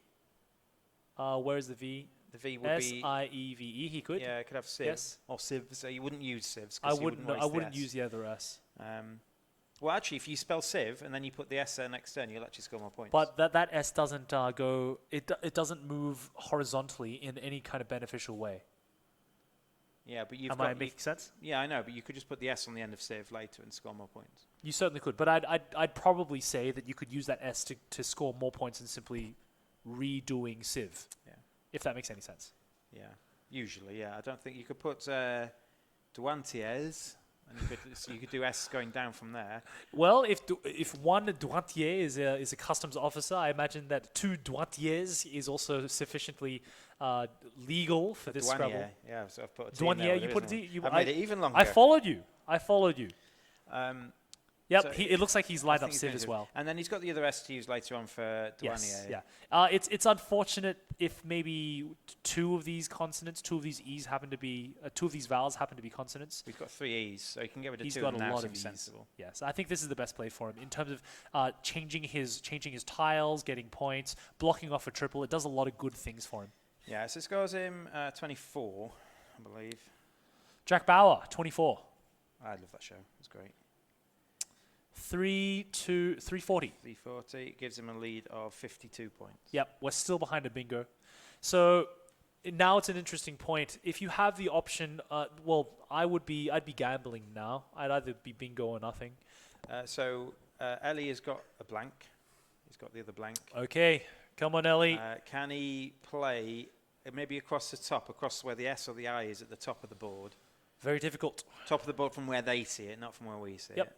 Where's the V? The V would be SIEVE. He could. Yeah, it could have Civ. Yes. Or Civ. So you wouldn't use Civs. I wouldn't use the other S. Well, actually, if you spell Civ and then you put the S there next turn, you'll actually score more points. But that S doesn't go. It doesn't move horizontally in any kind of beneficial way. Yeah, but you've Am got. I making sense? Yeah, I know, but you could just put the S on the end of Civ later and score more points. You certainly could, but I'd probably say that you could use that S to score more points than simply redoing Civ. Yeah. If that makes any sense. Yeah. Usually, yeah. I don't think you could put Duantiers, and you could do S going down from there. Well, if one douantier is a customs officer, I imagine that 2 douantiers is also sufficiently legal for this Scrabble. Yeah, so I've put a T Douanier, there, you put a T. I made it even longer. I followed you. Yep, So it looks like he's lined up Civ as well. And then he's got the other S to use later on for Douanier. Yes, yeah. It's unfortunate if maybe 2 of these consonants, 2 of these E's happen to be, 2 of these vowels happen to be consonants. We've got 3 E's, so you can get rid of He's 2 got of a them now. lot of E's. Sensible. Yes, I think this is the best play for him in terms of changing his tiles, getting points, blocking off a triple. It does a lot of good things for him. Yeah, so it scores him 24, I believe. Jack Bauer, 24. I love that show. It's great. 340. 340 gives him a lead of 52 points. Yep, we're still behind a bingo. So now it's an interesting point. If you have the option, I'd be gambling now. I'd either be bingo or nothing. So Ellie has got a blank. He's got the other blank. Okay, come on, Ellie. Can he play maybe across the top, across where the S or the I is at the top of the board? Very difficult. Top of the board from where they see it, not from where we see Yep. it.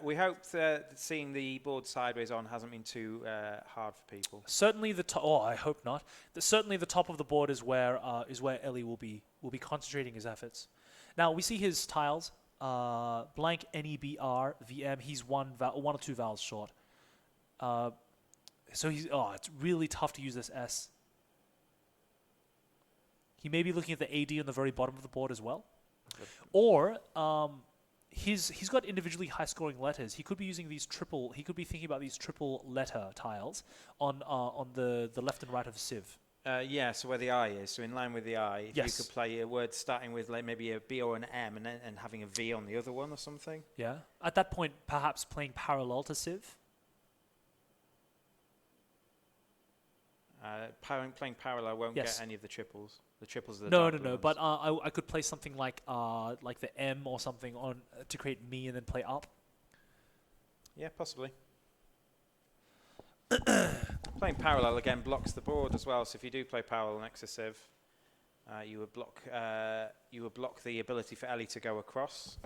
We hope that seeing the board sideways on hasn't been too hard for people. Certainly the top. Oh, I hope not. Certainly the top of the board is where Ellie will be concentrating his efforts. Now we see his tiles. Blank NEBR VM. He's one or 2 vowels short. So it's really tough to use this S. He may be looking at the AD on the very bottom of the board as well, or he's got individually high scoring letters. He could be using these triple. He could be thinking about these triple letter tiles on the left and right of Civ. So where the I is, so in line with the I, if Yes. you could play a word starting with like maybe a B or an M and having a V on the other one or something. Yeah. At that point, perhaps playing parallel to Civ. Playing parallel won't Yes. get any of the triples. The triples are the No. dark But ones. I could play something like the M or something on to create me and then play up. Yeah, possibly. Playing parallel again blocks the board as well. So if you do play parallel next to Civ, you would block the ability for Ellie to go across.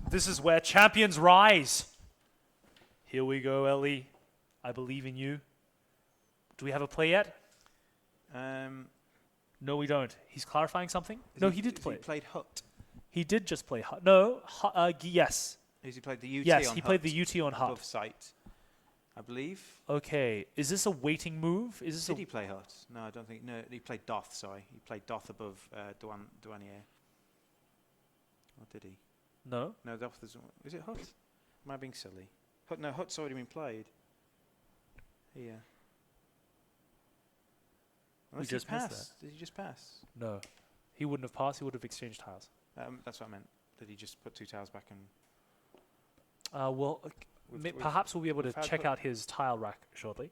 This is where champions rise. Here we go, Ellie. I believe in you. Do we have a play yet? No, we don't. He's clarifying something? No, he did play. He played Hut. He did just play Hut. No, yes. Has he played the UT Yes, on he Hut played the UT on Hut. above sight, I believe. Okay, is this a waiting move? Is this Did he play Hut? No, I don't think. No, he played Doth, sorry. He played Doth above Douanier. Or did he? No. No, Doth is it Hut? Am I being silly? Hut's already been played. Here. Unless he just missed passed. Did he just pass? No. He wouldn't have passed. He would have exchanged tiles. That's what I meant. Did he just put 2 tiles back and... Perhaps we'll be able to we've had check Hut. out his tile rack shortly.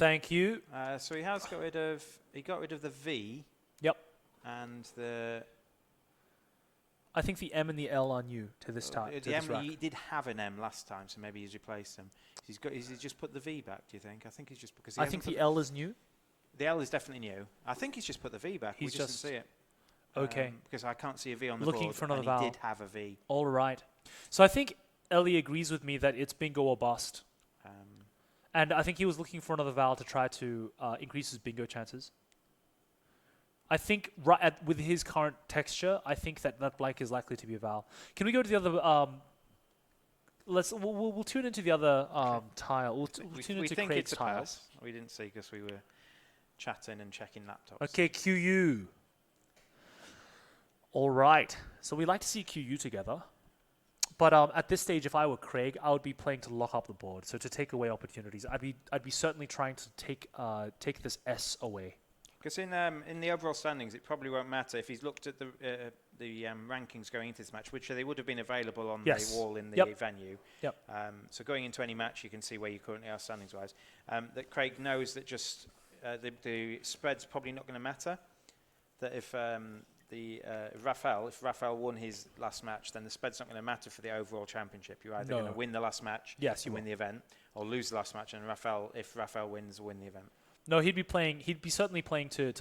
Thank you. So he has got rid of. He got rid of the V. Yep. And the. I think the M and the L are new to this time. The M, he did have an M last time, so maybe he's replaced them. He's just put the V back. Do you think? I think he's just because. I think the L is new. The L is definitely new. I think he's just put the V back. We just didn't see it. Okay. Because I can't see a V on the board. Looking for another and vowel. He did have a V. All right. So I think Ellie agrees with me that it's bingo or bust. And I think he was looking for another vowel to try to increase his bingo chances. I think with his current texture, I think that blank is likely to be a vowel. Can we go to the other? We'll tune into the other tile. We'll tune into think Craig's it's a tiles. pass. We didn't see because we were chatting and checking laptops. Okay, QU. All right. So we like to see QU together. But at this stage, if I were Craig, I would be playing to lock up the board. So to take away opportunities, I'd be certainly trying to take this S away. Because in the overall standings, it probably won't matter if he's looked at the rankings going into this match, which they would have been available on the wall in the venue. Yep. So going into any match, you can see where you currently are standings-wise. That Craig knows that just the spread's probably not going to matter. That if Rafael won his last match, then the spread's not going to matter for the overall championship. You're either going to win the last match, you win the event, or lose the last match, and if Rafael wins, win the event. No, he'd be certainly playing to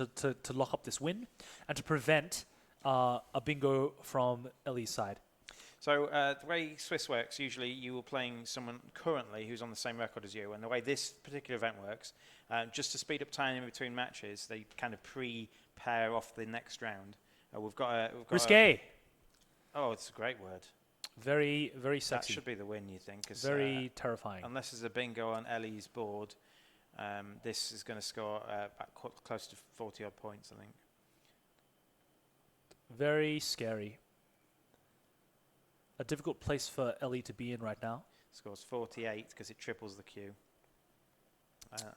lock up this win and to prevent a bingo from Ellie's side. So the way Swiss works, usually you are playing someone currently who's on the same record as you, and the way this particular event works, just to speed up time in between matches, they kind of pre-pair off the next round. We've got Risque. It's a great word. Very, very sexy. That should be the win, you think? Very terrifying. Unless there's a bingo on Ellie's board, this is going to score close to 40-odd points, I think. Very scary. A difficult place for Ellie to be in right now. Scores 48 because it triples the queue.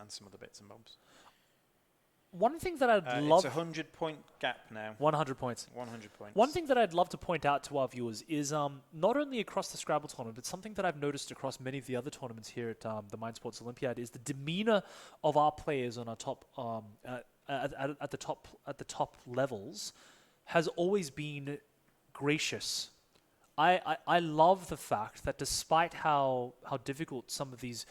And some other bits and bobs. One thing that I'd love... It's a 100-point gap now. 100 points. 100 points. One thing that I'd love to point out to our viewers is not only across the Scrabble tournament, but something that I've noticed across many of the other tournaments here at the Mind Sports Olympiad is the demeanor of our players on our top at the top levels has always been gracious. I love the fact that despite how difficult some of these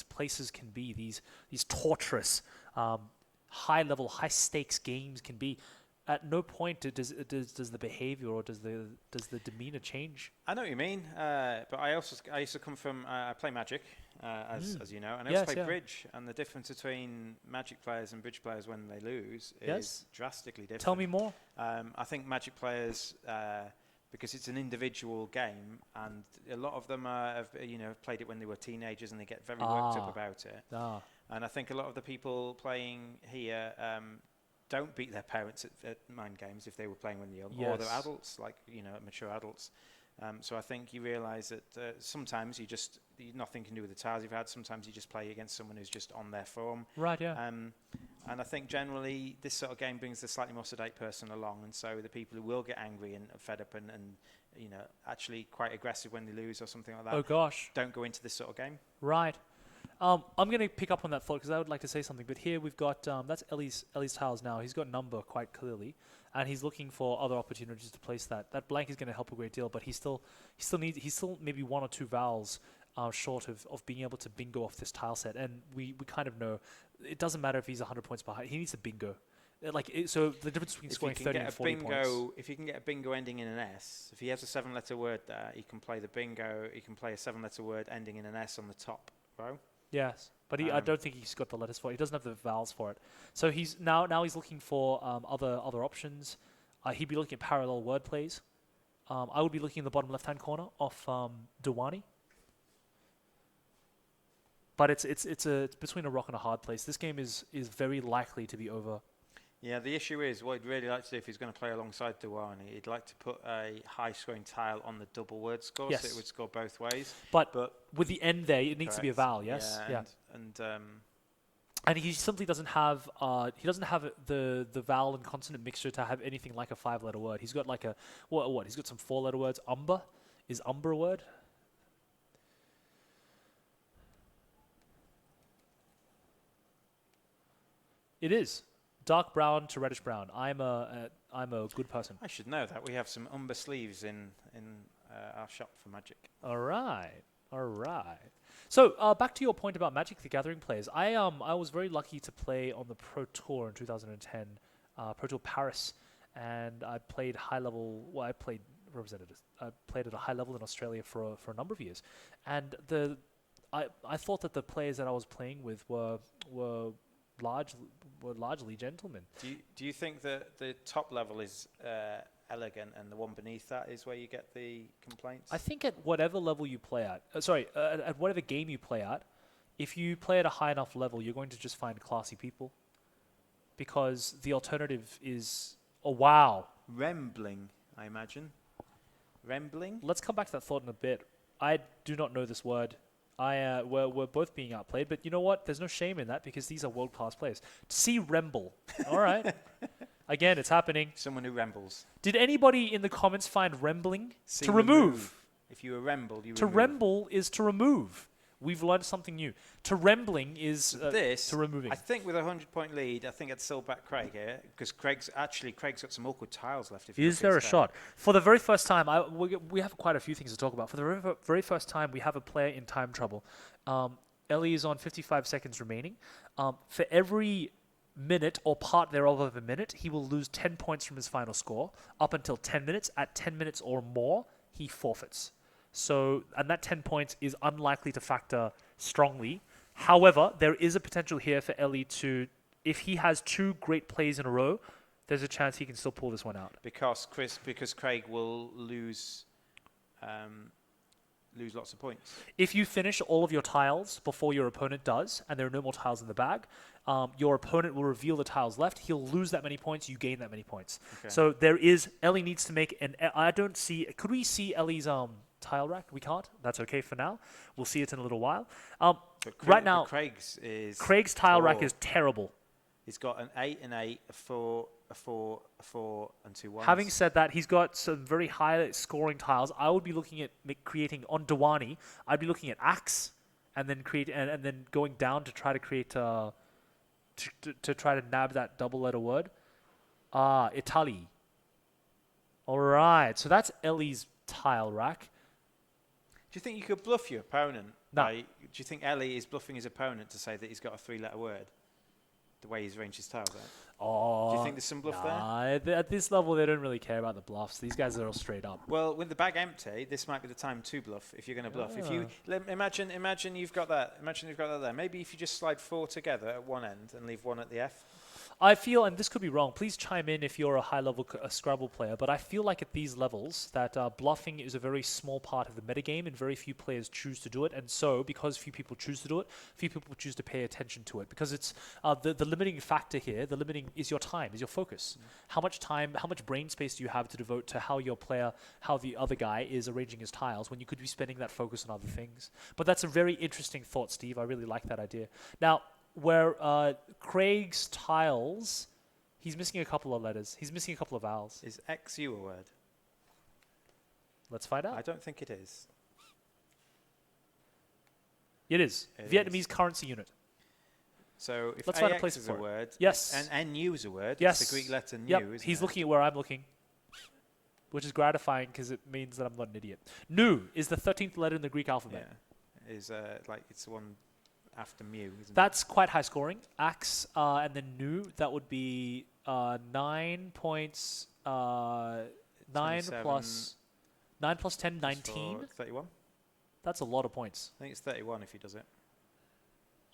places can be, these torturous, high level, high stakes games can be, at no point does the behavior or does the demeanor change. I know what you mean, but I used to come from I play Magic, as you know, and I also play Bridge, and the difference between Magic players and Bridge players when they lose is drastically different. Tell me more. I think Magic players, because it's an individual game, and a lot of them have played it when they were teenagers, and they get very worked up about it. And I think a lot of the people playing here don't beat their parents at mind games if they were playing when they're young, or they're adults, like mature adults. So I think you realise that sometimes nothing can do with the tiles you've had. Sometimes you just play against someone who's just on their form. Right. Yeah. And I think generally this sort of game brings the slightly more sedate person along, and so the people who will get angry and fed up and actually quite aggressive when they lose or something like that. Oh gosh. Don't go into this sort of game. Right. I'm going to pick up on that thought because I would like to say something. But here we've got that's Ellie's tiles now. He's got number quite clearly, and he's looking for other opportunities to place that. That blank is going to help a great deal, but he's still maybe one or two vowels short of being able to bingo off this tile set. And we kind of know it doesn't matter if he's 100 points behind. He needs a bingo. So the difference between scoring 30 and 40 points. If you can get a bingo ending in an S, if he has a 7-letter word there, he can play the bingo. He can play a 7-letter word ending in an S on the top row. Yes, but I don't think he's got the letters for it. He doesn't have the vowels for it. So he's now he's looking for other options. He'd be looking at parallel word plays. I would be looking in the bottom left-hand corner off Diwani. But it's between a rock and a hard place. This game is very likely to be over. Yeah, the issue is what he'd really like to do if he's going to play alongside Diwani, he'd like to put a high-scoring tile on the double word score, so it would score both ways. But with the end there, it needs to be a vowel, yes? Yeah. And he simply doesn't have the vowel and consonant mixture to have anything like a 5-letter word. He's got like what? He's got some 4-letter words. Umber? Is umber a word? It is dark brown to reddish brown. I'm a good person. I should know that. We have some umber sleeves in our shop for Magic. All right. So back to your point about Magic the Gathering players. I was very lucky to play on the Pro Tour in 2010, Pro Tour Paris, and I played high level. Well, I played at a high level in Australia for a number of years, and I thought that the players that I was playing with were largely gentlemen. Do you think that the top level is elegant and the one beneath that is where you get the complaints? I think at whatever level you play at, at whatever game you play at, if you play at a high enough level, you're going to just find classy people, because the alternative is wow. Rembling, I imagine. Rembling? Let's come back to that thought in a bit. I do not know this word. We're both being outplayed, but you know what? There's no shame in that, because these are world-class players. See Remble. All right. Again, it's happening. Someone who rembles. Did anybody in the comments find rembling? See to remove. If you remble, you to remove. remble is to remove. We've learned something new. To rembling is to removing. I think with a 100-point lead, I think I'd still back Craig here, because Craig's got some awkward tiles left. Is there a shot? For the very first time, we have quite a few things to talk about. For the very first time, we have a player in time trouble. Ellie is on 55 seconds remaining. For every minute or part thereof of a minute, he will lose 10 points from his final score up until 10 minutes. At 10 minutes or more, he forfeits. So, and that 10 points is unlikely to factor strongly. However, there is a potential here for Ellie to, if he has 2 great plays in a row, there's a chance he can still pull this one out. Because Craig will lose lots of points. If you finish all of your tiles before your opponent does, and there are no more tiles in the bag, your opponent will reveal the tiles left. He'll lose that many points. You gain that many points. Okay. So Ellie needs to make could we see Ellie's tile rack? We can't. That's okay for now. We'll see it in a little while. Right now, Craig's tile rack is terrible. He's got an 8 and 8, a 4, a 4, a 4, and 2 1s. Having said that, he's got some very high scoring tiles. I would be looking at creating on Dewani. I'd be looking at Axe, and then and then going down to try to create to try to nab that double letter word. Italy. All right, so that's Ellie's tile rack. Do you think you could bluff your opponent? No. Do you think Ellie is bluffing his opponent to say that he's got a 3-letter word? The way he's arranged his tiles out. Oh, do you think there's some bluff there? At this level, they don't really care about the bluffs. These guys are all straight up. Well, with the bag empty, this might be the time to bluff if you're going to bluff. If you imagine you've got that. Imagine you've got that there. Maybe if you just slide 4 together at one end and leave 1 at the F. I feel, and this could be wrong, please chime in if you're a high-level Scrabble player, but I feel like at these levels that bluffing is a very small part of the metagame, and very few players choose to do it, and so because few people choose to do it, few people choose to pay attention to it, because it's the limiting factor here, the limiting is your time, is your focus. How much time, how much brain space do you have to devote to how the other guy is arranging his tiles, when you could be spending that focus on other things? But that's a very interesting thought, Steve. I really like that idea. Now, where Craig's tiles, he's missing a couple of letters. He's missing a couple of vowels. Is XU a word? Let's find out. I don't think it is. It is. Vietnamese currency unit. So if Let's find a AX place is for a it. word, yes, and NU is a word, yes, it's the Greek letter nu, yep. isn't He's it? looking at where I'm looking, which is gratifying because it means that I'm not an idiot. Nu is the 13th letter in the Greek alphabet. Yeah. Is like it's the one after mu, isn't That's quite high scoring. Axe and then Nu, that would be 9 points. 9 plus 10, 19. 31. That's a lot of points. I think it's 31 if he does it.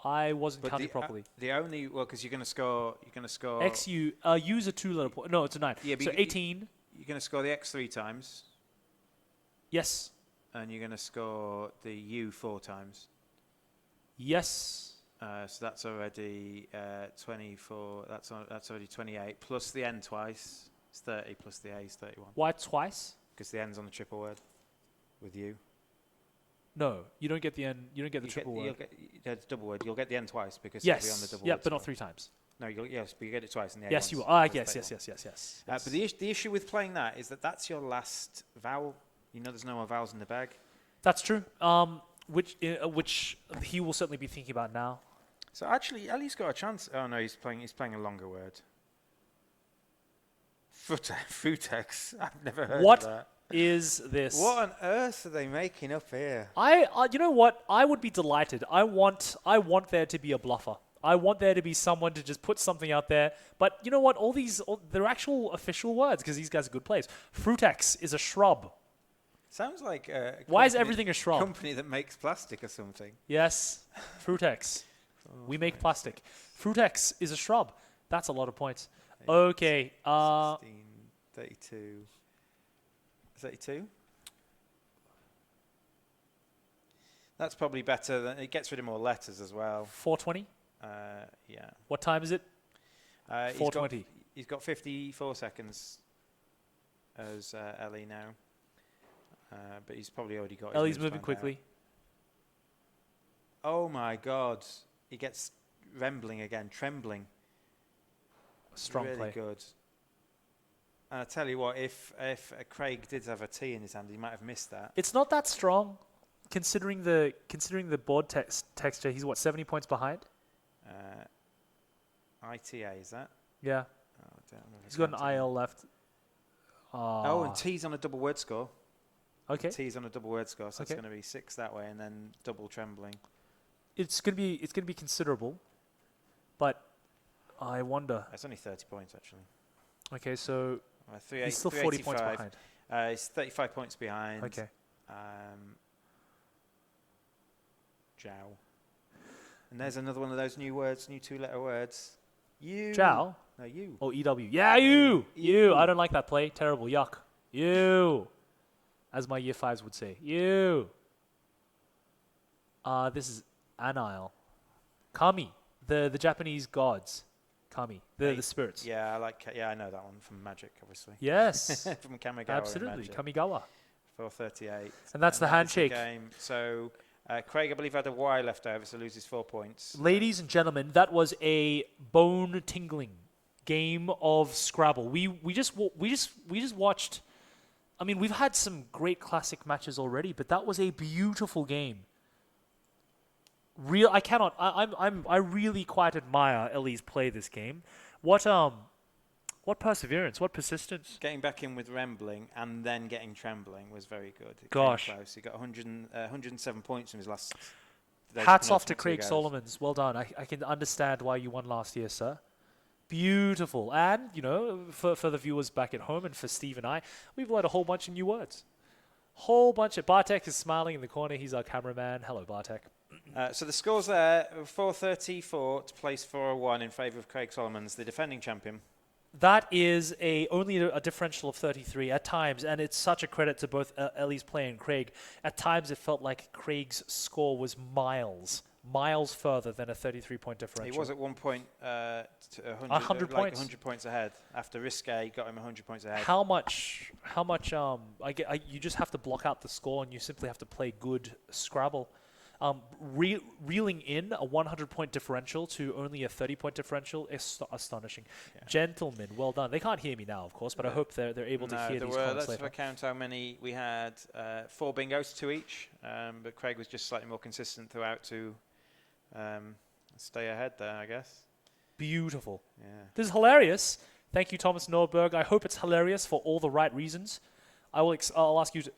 I wasn't counting properly. The only because you're going to score. XU. U's a 2-letter point. No, it's a 9. Yeah, so 18. You're going to score the X 3 times. Yes. And you're going to score the U 4 times. Yes. So that's already 24. That's already 28. Plus the N twice. It's 30. Plus the A is 31. Why twice? Because the N's on the triple word. With you. No, you don't get the N. You don't get the triple word. It's double word. You'll get the N twice because yes. it'll be on the double yeah, word. but not 3 times. No, yes, but you get it twice. In the yes, you will. Yes. But the issue with playing that is that that's your last vowel. You know, there's no more vowels in the bag. That's true. Which he will certainly be thinking about now. So actually, Ellie's got a chance. Oh no, he's playing a longer word. Futex. I've never heard of that. Is this? What on earth are they making up here? You know what? I would be delighted. I want there to be a bluffer. I want there to be someone to just put something out there. But you know what? They're actual official words because these guys are good players. Frutex is a shrub. Sounds like why is everything a shrub? Company that makes plastic or something. Yes, Frutex. We make plastic. Frutex is a shrub. That's a lot of points. Okay. 16, 32. 32? That's probably better. It gets rid of more letters as well. 420? Yeah. What time is it? 4:20. He's got 54 seconds as Ellie now. But he's probably already got his Ellie's moves moving planned quickly. out. Oh my god. He gets trembling. Strong really play. Good. And I tell you what, if Craig did have a T in his hand, he might have missed that. It's not that strong, considering the board texture. He's what, 70 points behind? ITA, is that? Yeah. Oh, damn, He's got an IL left. Oh, and T's on a double word score. Okay. T's on a double word score, so Okay. it's going to be 6 that way, and then double trembling. It's gonna be considerable, but I wonder. It's only 30 points actually. Okay, so he's still 40 points behind. He's 35 points behind. Okay. Jow. And there's another one of those new words, new 2-letter words. You. Jow? No, you. Oh, EW. Yeah, you. I don't like that play. Terrible. Yuck. You. As my year 5s would say. You. This is Anile. Kami. The Japanese gods. Kami. The spirits. Yeah, I know that one from Magic, obviously. Yes. From Kamigawa. Absolutely. Kamigawa. 438. And that's the handshake. Game. So Craig, I believe, had a Y left over, so loses 4 points. Ladies and gentlemen, that was a bone-tingling game of Scrabble. We just watched. I mean, we've had some great classic matches already, but that was a beautiful game. I really quite admire Ellie's play this game. What perseverance, what persistence. Getting back in with Rembling and then getting Trembling was very good. Gosh. Close. He got 107 points from his last. Hats off to Craig Solomons. Well done. I can understand why you won last year, sir. Beautiful. And, for the viewers back at home and for Steve and I, we've learned a whole bunch of new words. Whole bunch of... Bartek is smiling in the corner. He's our cameraman. Hello, Bartek. So the scores there, 434 to place 401 in favour of Craig Solomons, the defending champion. That is only a differential of 33 at times, and it's such a credit to both Ellie's play and Craig. At times, it felt like Craig's score was miles further than a 33-point differential. He was at one point 100 points. 100 points ahead. After Risque got him 100 points ahead. How much? You just have to block out the score, and you simply have to play good Scrabble. Reeling in a 100-point differential to only a 30-point differential is astonishing. Yeah. Gentlemen, well done. They can't hear me now, of course, but I hope they're able to hear these comments later. Let's count how many we had. 4 bingos, 2 each, but Craig was just slightly more consistent throughout to stay ahead there, I guess. Beautiful. Yeah. This is hilarious. Thank you, Thomas Nordberg. I hope it's hilarious for all the right reasons. I'll ask you to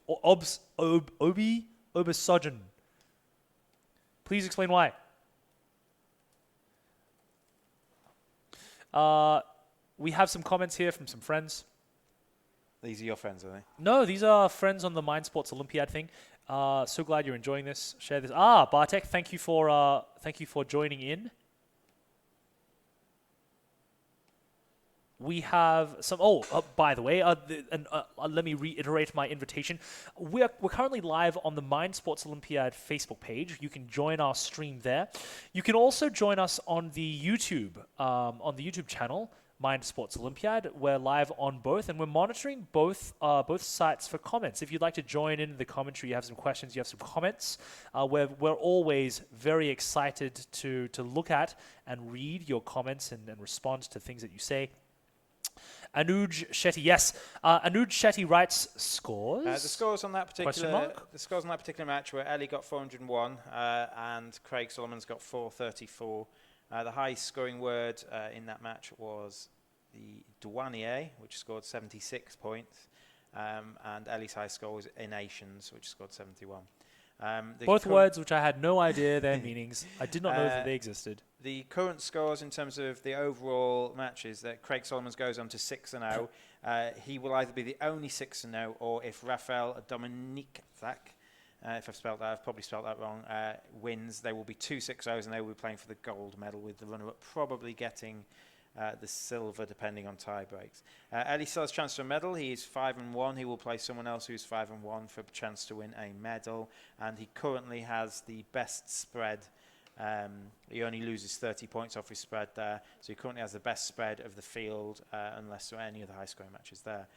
Obisogin. Please explain why. We have some comments here from some friends. These are your friends, are they? No, these are friends on the Mind Sports Olympiad thing. So glad you're enjoying this. Share this. Bartek, thank you for joining in. We have some. By the way, let me reiterate my invitation. We're currently live on the Mind Sports Olympiad Facebook page. You can join our stream there. You can also join us on the YouTube channel, Mind Sports Olympiad. We're live on both, and we're monitoring both sites for comments. If you'd like to join in the commentary, you have some questions, you have some comments. We're always very excited to look at and read your comments and respond to things that you say. Anuj Shetty, yes. Anuj Shetty writes scores. The scores on that particular match were Ellie got 401 and Craig Solomons got 434. The highest scoring word in that match was the douanier, which scored 76 points, and Ellie's high score was Nations, which scored 71. Both words which I had no idea their meanings. I did not know that they existed. The current scores in terms of the overall matches, that Craig Solomons goes on to 6-0. He will either be the only 6-0, or if Rafael Dominikzak, if I've probably spelled that wrong, wins, they will be 2 6-0s, and they will be playing for the gold medal, with the runner-up probably getting the silver, depending on tie breaks. Ellie still has a chance for a medal. He is 5-1. He will play someone else who's 5-1 for a chance to win a medal, and he currently has the best spread. He only loses 30 points off his spread there, so he currently has the best spread of the field, unless there are any other high-scoring matches there.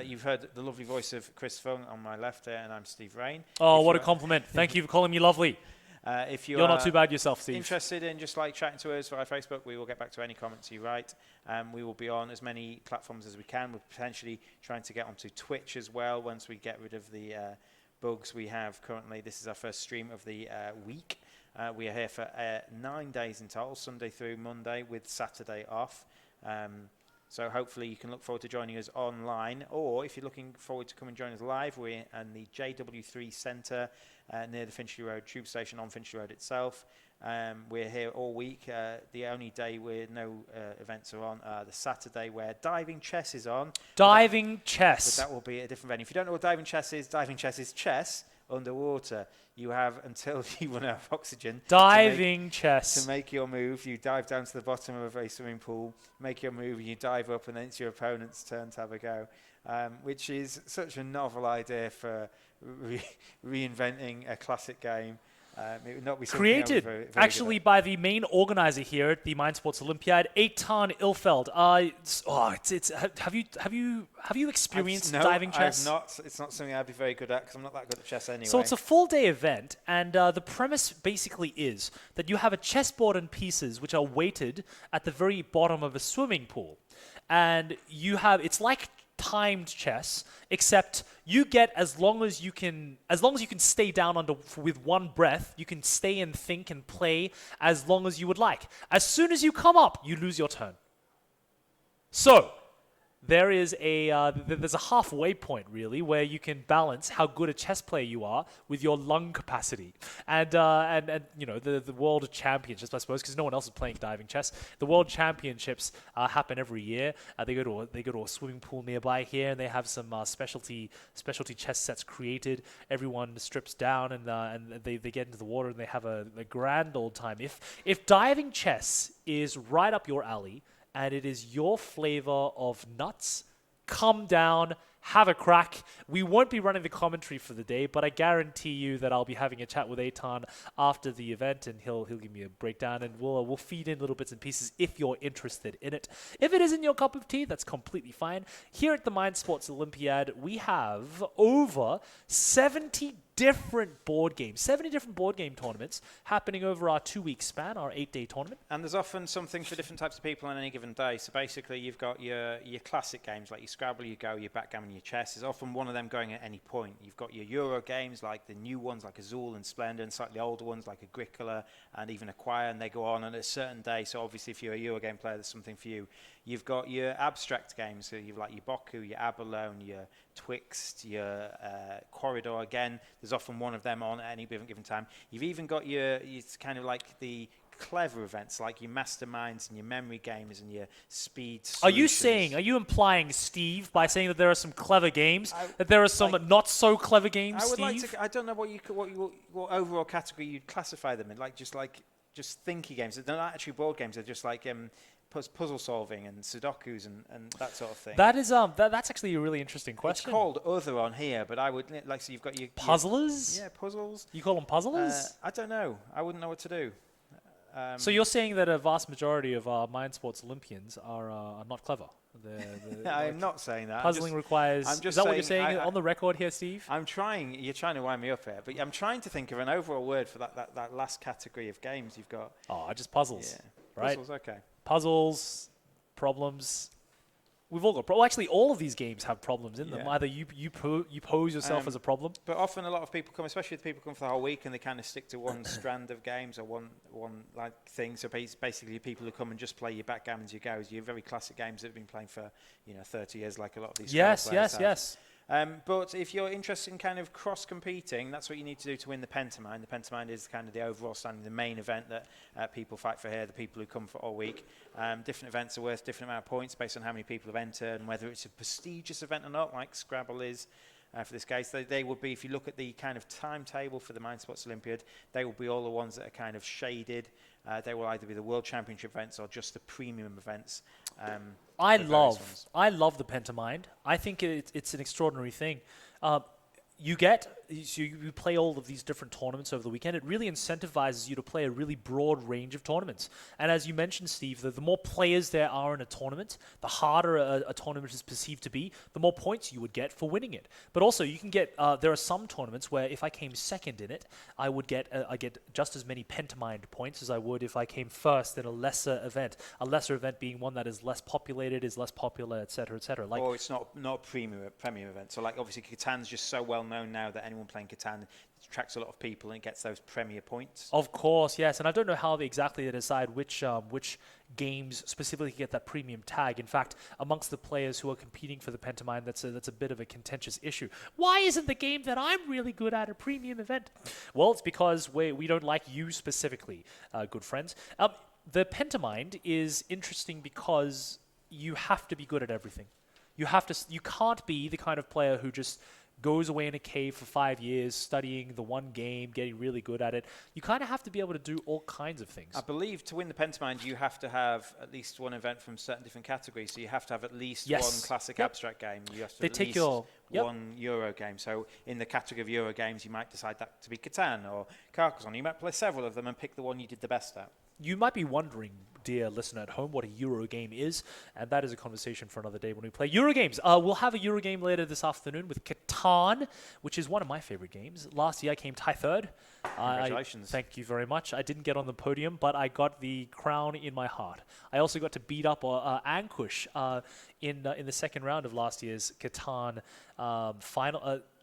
You've heard the lovely voice of Chris Fung on my left there, and I'm Steve Rain. Oh, what a compliment. Thank you for calling me lovely. If you're not too bad yourself, Steve. Interested in just like chatting to us via Facebook, we will get back to any comments you write. We will be on as many platforms as we can. We're potentially trying to get onto Twitch as well once we get rid of the bugs we have currently. This is our first stream of the week. We are here for 9 days in total, Sunday through Monday, with Saturday off. So hopefully you can look forward to joining us online, or if you're looking forward to come and join us live, we're in the JW3 Centre near the Finchley Road tube station on Finchley Road itself. We're here all week. The only day where no events are on the Saturday, where diving chess is on. Diving chess. But that will be a different venue. If you don't know what diving chess is chess underwater. You have until you run out of oxygen. Diving chess. To make your move, you dive down to the bottom of a swimming pool, make your move, you dive up, and then it's your opponent's turn to have a go, which is such a novel idea for reinventing a classic game. It would not be created very actually by the main organizer here at the Mind Sports Olympiad, Eitan Ilfeld. Have you experienced diving chess? I've not. It's not something I'd be very good at, because I'm not that good at chess anyway. So it's a full-day event, and the premise basically is that you have a chessboard and pieces which are weighted at the very bottom of a swimming pool, and it's like timed chess, except you get as long as you can stay down with one breath. You can stay and think and play as long as you would like. As soon as you come up, you lose your turn. So there's a halfway point, really, where you can balance how good a chess player you are with your lung capacity, and the world championships, I suppose, because no one else is playing diving chess. The world championships happen every year. They go to a swimming pool nearby here, and they have some specialty chess sets created. Everyone strips down, and they get into the water, and they have a grand old time. If diving chess is right up your alley, and it is your flavor of nuts, come down, have a crack. We won't be running the commentary for the day, but I guarantee you that I'll be having a chat with Eitan after the event, and he'll give me a breakdown, and we'll feed in little bits and pieces if you're interested in it. If it isn't your cup of tea, that's completely fine. Here at the Mind Sports Olympiad, we have over 70 different board games tournaments happening over our 2-week span, our 8-day tournament. And there's often something for different types of people on any given day. So basically, you've got your classic games like your Scrabble, your Go, your backgammon, your chess. There's often one of them going at any point. You've got your Euro games, like the new ones like Azul and Splendor, and slightly older ones like Agricola and even Acquire, and they go on a certain day. So obviously, if you're a Euro game player, there's something for you. You've got your abstract games, so you've like your Boku, your Abalone, your Twixt, your Corridor. Again, there's often one of them on at any given time. You've even got your kind of like the clever events, like your Masterminds and your memory games and your speed solutions. Are you implying, Steve, by saying that there are some clever games, that there are some not so clever games, Steve? I don't know what overall category you'd classify them in, just thinky games. They're not actually board games, they're just like puzzle solving and Sudokus and that sort of thing. That is that's actually a really interesting question. It's called other on here, but I would so you've got your puzzlers. Puzzles. You call them puzzlers? I don't know. I wouldn't know what to do. So you're saying that a vast majority of our Mind Sports Olympians are not clever? I'm not saying that. Puzzling requires. Is that what you're saying on the record here, Steve? I'm trying. You're trying to wind me up here, but I'm trying to think of an overall word for that last category of games you've got. Oh, just puzzles. Yeah. Right. Puzzles. Okay. Puzzles, problems. We've all got problems. Well, actually, all of these games have problems in them. Yeah. Either you pose yourself as a problem. But often a lot of people come, especially if people come for the whole week, and they kind of stick to one strand of games or one like thing. So basically, people who come and just play your backgammons, your goes, your very classic games that have been playing for 30 years, like a lot of these. Yes. But if you're interested in kind of cross-competing, that's what you need to do to win the Pentamind. The Pentamind is kind of the overall standing, the main event that people fight for here, the people who come for all week. Different events are worth different amount of points based on how many people have entered and whether it's a prestigious event or not, like Scrabble is. For this case, they would be, if you look at the kind of timetable for the Mind Sports Olympiad, they will be all the ones that are kind of shaded. They will either be the World Championship events or just the premium events. I love the Pentamind. I think it's an extraordinary thing. You play all of these different tournaments over the weekend. It really incentivizes you to play a really broad range of tournaments. And as you mentioned, Steve, the more players there are in a tournament, the harder a tournament is perceived to be, the more points you would get for winning it. But also, you can get there are some tournaments where if I came second in it, I get just as many Pentamind points as I would if I came first in a lesser event. A lesser event being one that is less populated, is less popular, etc., etc. Or it's not a premium event. So like obviously Catan's just so well known now that anyone playing Catan attracts a lot of people and it gets those premier points. Of course, yes, and I don't know how they decide which games specifically get that premium tag. In fact, amongst the players who are competing for the Pentamind, that's a bit of a contentious issue. Why isn't the game that I'm really good at a premium event? Well, it's because we don't like you specifically, good friends. The Pentamind is interesting because you have to be good at everything. You can't be the kind of player who just goes away in a cave for 5 years, studying the one game, getting really good at it. You kind of have to be able to do all kinds of things. I believe to win the Pentamind, you have to have at least one event from certain different categories. So you have to have at least one classic abstract game. You have to at least one Euro game. So in the category of Euro games, you might decide that to be Catan or Carcassonne. You might play several of them and pick the one you did the best at. You might be wondering, dear listener at home, what a Euro game is, and that is a conversation for another day when we play Euro games. We'll have a Euro game later this afternoon with Catan, which is one of my favorite games. Last year I came tie third. Congratulations. Thank you very much. I didn't get on the podium, but I got the crown in my heart. I also got to beat up Ankush in the second round of last year's Catan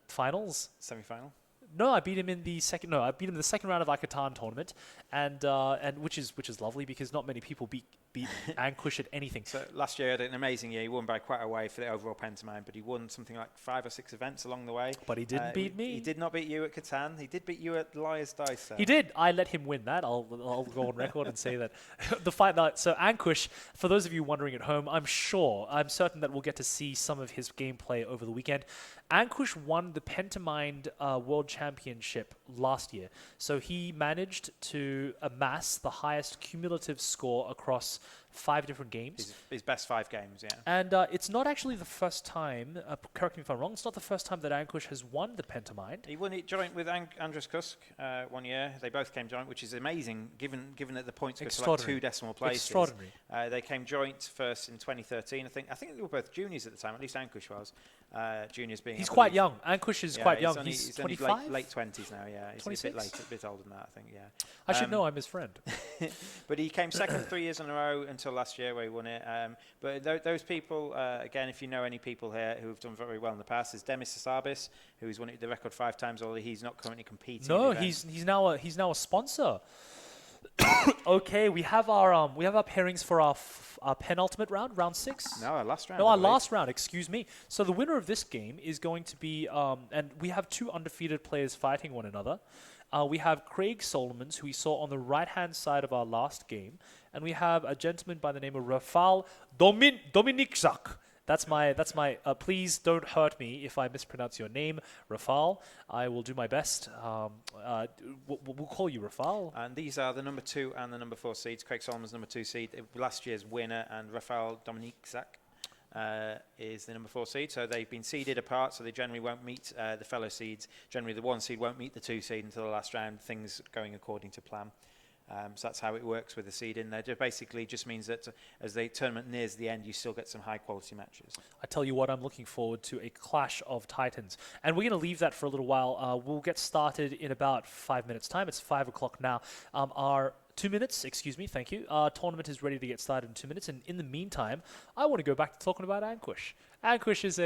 finals. Semi-final? No, I beat him in the second. No, I beat him in the second round of our Catan tournament, and which is lovely because not many people beat Ankush at anything. So last year he had an amazing year. He won by quite a way for the overall Pentamind, but he won something like 5 or 6 events along the way. But he didn't beat me. He did not beat you at Catan. He did beat you at Liar's Dice. He did. I let him win that. I'll go on record and say that the fight. So Ankush, for those of you wondering at home, I'm certain that we'll get to see some of his gameplay over the weekend. Ankush won the Pentamind World Championship last year. So he managed to amass the highest cumulative score across 5 different games. His best 5 games, yeah. And it's not actually the first time, correct me if I'm wrong, it's not the first time that Ankush has won the Pentamind. He won it joint with Andres Kusk one year. They both came joint, which is amazing, given that the points go to like 2 decimal places. Extraordinary. They came joint first in 2013. I think they were both juniors at the time, at least Ankush was. Juniors being... He's quite young. Ankush is quite young. He's 25? Late 20s now, yeah. He's 26? a bit older than that, I think, yeah. I should know, I'm his friend. But he came second 3 years in a row until last year where he won it. But those people, again, if you know any people here who have done very well in the past, there's Demis Sasabis, who's won it the record 5 times, although he's not currently competing. No, he's now a sponsor. Okay, we have our pairings for our penultimate round, round 6. No, our last round. No, our last round. Excuse me. So the winner of this game is going to be, and we have 2 undefeated players fighting one another. We have Craig Solomons, who we saw on the right-hand side of our last game, and we have a gentleman by the name of Rafal Dominikzak. That's my. Please don't hurt me if I mispronounce your name, Rafal. I will do my best. We'll call you Rafal. And these are the number 2 and the number 4 seeds. Craig Solomons, number 2 seed, last year's winner, and Rafal Dominikzak is the number 4 seed. So they've been seeded apart, so they generally won't meet the fellow seeds. Generally, the 1 seed won't meet the 2 seed until the last round. Things going according to plan. So that's how it works with the seeding. That basically just means that as the tournament nears the end, you still get some high-quality matches. I tell you what, I'm looking forward to a clash of titans. And we're going to leave that for a little while. We'll get started in about 5 minutes' time. It's 5 o'clock now. Our 2 minutes, excuse me, thank you. Tournament is ready to get started in 2 minutes, and in the meantime, I want to go back to talking about Ankush. Ankush is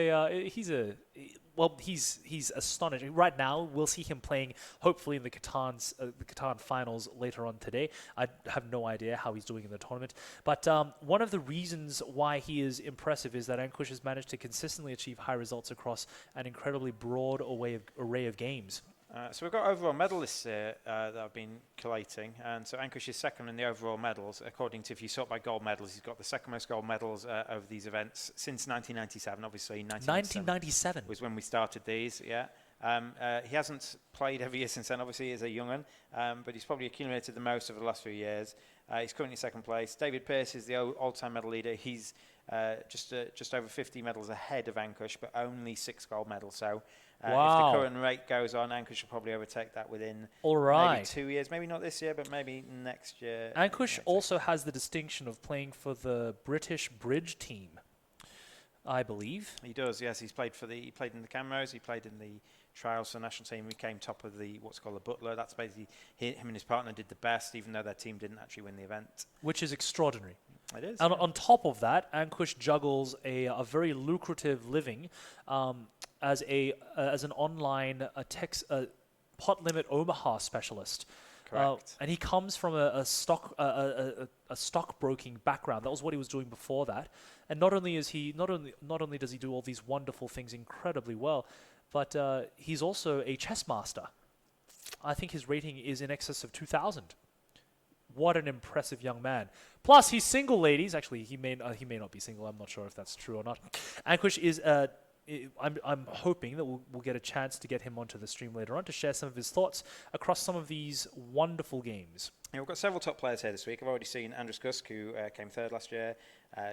he's astonishing. Right now, we'll see him playing, hopefully in the Catan finals later on today. I have no idea how he's doing in the tournament, but one of the reasons why he is impressive is that Ankush has managed to consistently achieve high results across an incredibly broad array of games. So we've got overall medalists here that I've been collating, and so Ankush is second in the overall medals. According to, if you sort by gold medals, he's got the second most gold medals over these events since 1997. Obviously, 1997 was when we started these. Yeah, he hasn't played every year since then. Obviously, as a young'un, but he's probably accumulated the most over the last few years. He's currently second place. David Pearce is the all-time medal leader. He's just over 50 medals ahead of Ankush, but only 6 gold medals. So. Wow. If the current rate goes on, Ankush will probably overtake that within maybe 2 years. Maybe not this year, but maybe next year. Ankush also has the distinction of playing for the British bridge team, I believe. He does, yes. He played in the Camrose, he played in the trials for the national team. He came top of the what's called a butler. That's basically him and his partner did the best, even though their team didn't actually win the event. Which is extraordinary. It is. And on top of that, Ankush juggles a very lucrative living as an online pot limit Omaha specialist. Correct. And he comes from a stockbroking background. That was what he was doing before that. And not only does he do all these wonderful things incredibly well, but he's also a chess master. I think his rating is in excess of 2,000. What an impressive young man. Plus, he's single, ladies. Actually, he may not be single. I'm not sure if that's true or not. Ankush is... I'm hoping that we'll get a chance to get him onto the stream later on to share some of his thoughts across some of these wonderful games. Yeah, we've got several top players here this week. I've already seen Andrus Gusk, who came third last year.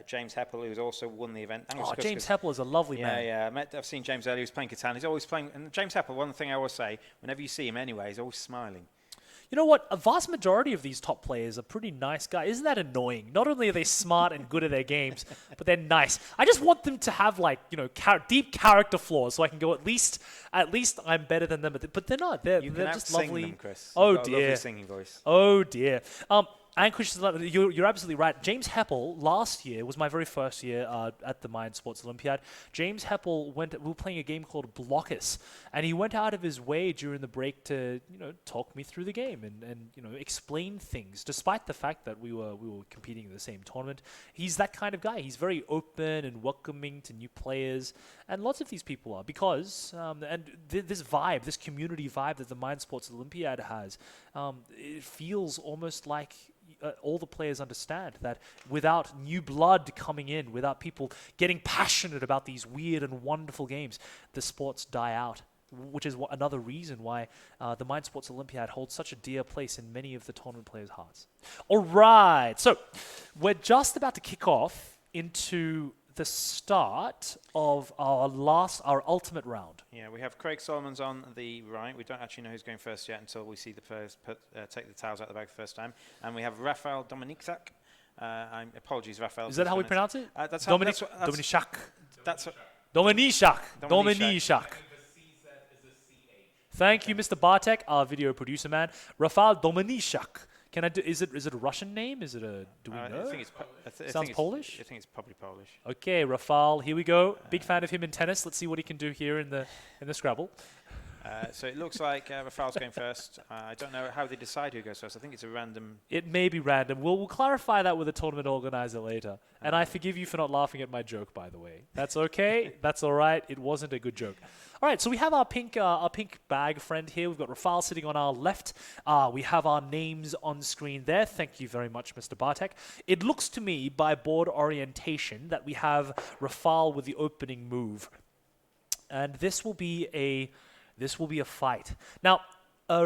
James Heppel, who's also won the event. James Heppel is a lovely man. Yeah. I've seen James earlier. He's playing Catan. He's always playing. And James Heppel, one thing I always say, whenever you see him anyway, he's always smiling. You know what? A vast majority of these top players are pretty nice guys. Isn't that annoying? Not only are they smart and good at their games, but they're nice. I just want them to have deep character flaws, so I can go at least I'm better than them. But they're not. They're just lovely. Them, Chris. Oh You've got dear. a lovely singing voice. Oh dear. Ankush, you're absolutely right. James Heppel last year was my very first year at the Mind Sports Olympiad. James Heppel we were playing a game called Blockus, and he went out of his way during the break to talk me through the game and explain things. Despite the fact that we were competing in the same tournament, he's that kind of guy. He's very open and welcoming to new players, and lots of these people are because this vibe, this community vibe that the Mind Sports Olympiad has, it feels almost like. All the players understand that without new blood coming in, without people getting passionate about these weird and wonderful games, the sports die out, which is another reason why the Mind Sports Olympiad holds such a dear place in many of the tournament players' hearts. All right, so we're just about to kick off into the start of our ultimate round. Yeah, we have Craig Solomons on the right. We don't actually know who's going first yet until we see the players take the tiles out the bag the first time. And we have Rafael Dominicak. Apologies, Rafael. Is that how we pronounce it? That's Dominicak. Dominicak. Dominicak. Thank you, Mr. Bartek, our video producer man. Rafael Dominicak. Can I do? Is it a Russian name? Is it a? Do we know? I think Sounds Polish. I think it's probably Polish. Okay, Rafal. Here we go. Big fan of him in tennis. Let's see what he can do here in the Scrabble. So it looks like Rafal's going first. I don't know how they decide who goes first. I think it's a random. It may be random. We'll clarify that with the tournament organizer later. And I forgive you for not laughing at my joke, by the way. That's okay. That's all right. It wasn't a good joke. All right, so we have our pink bag friend here. We've got Rafal sitting on our left. We have our names on screen there. Thank you very much, Mr. Bartek. It looks to me, by board orientation, that we have Rafal with the opening move. And this will be a fight. Now,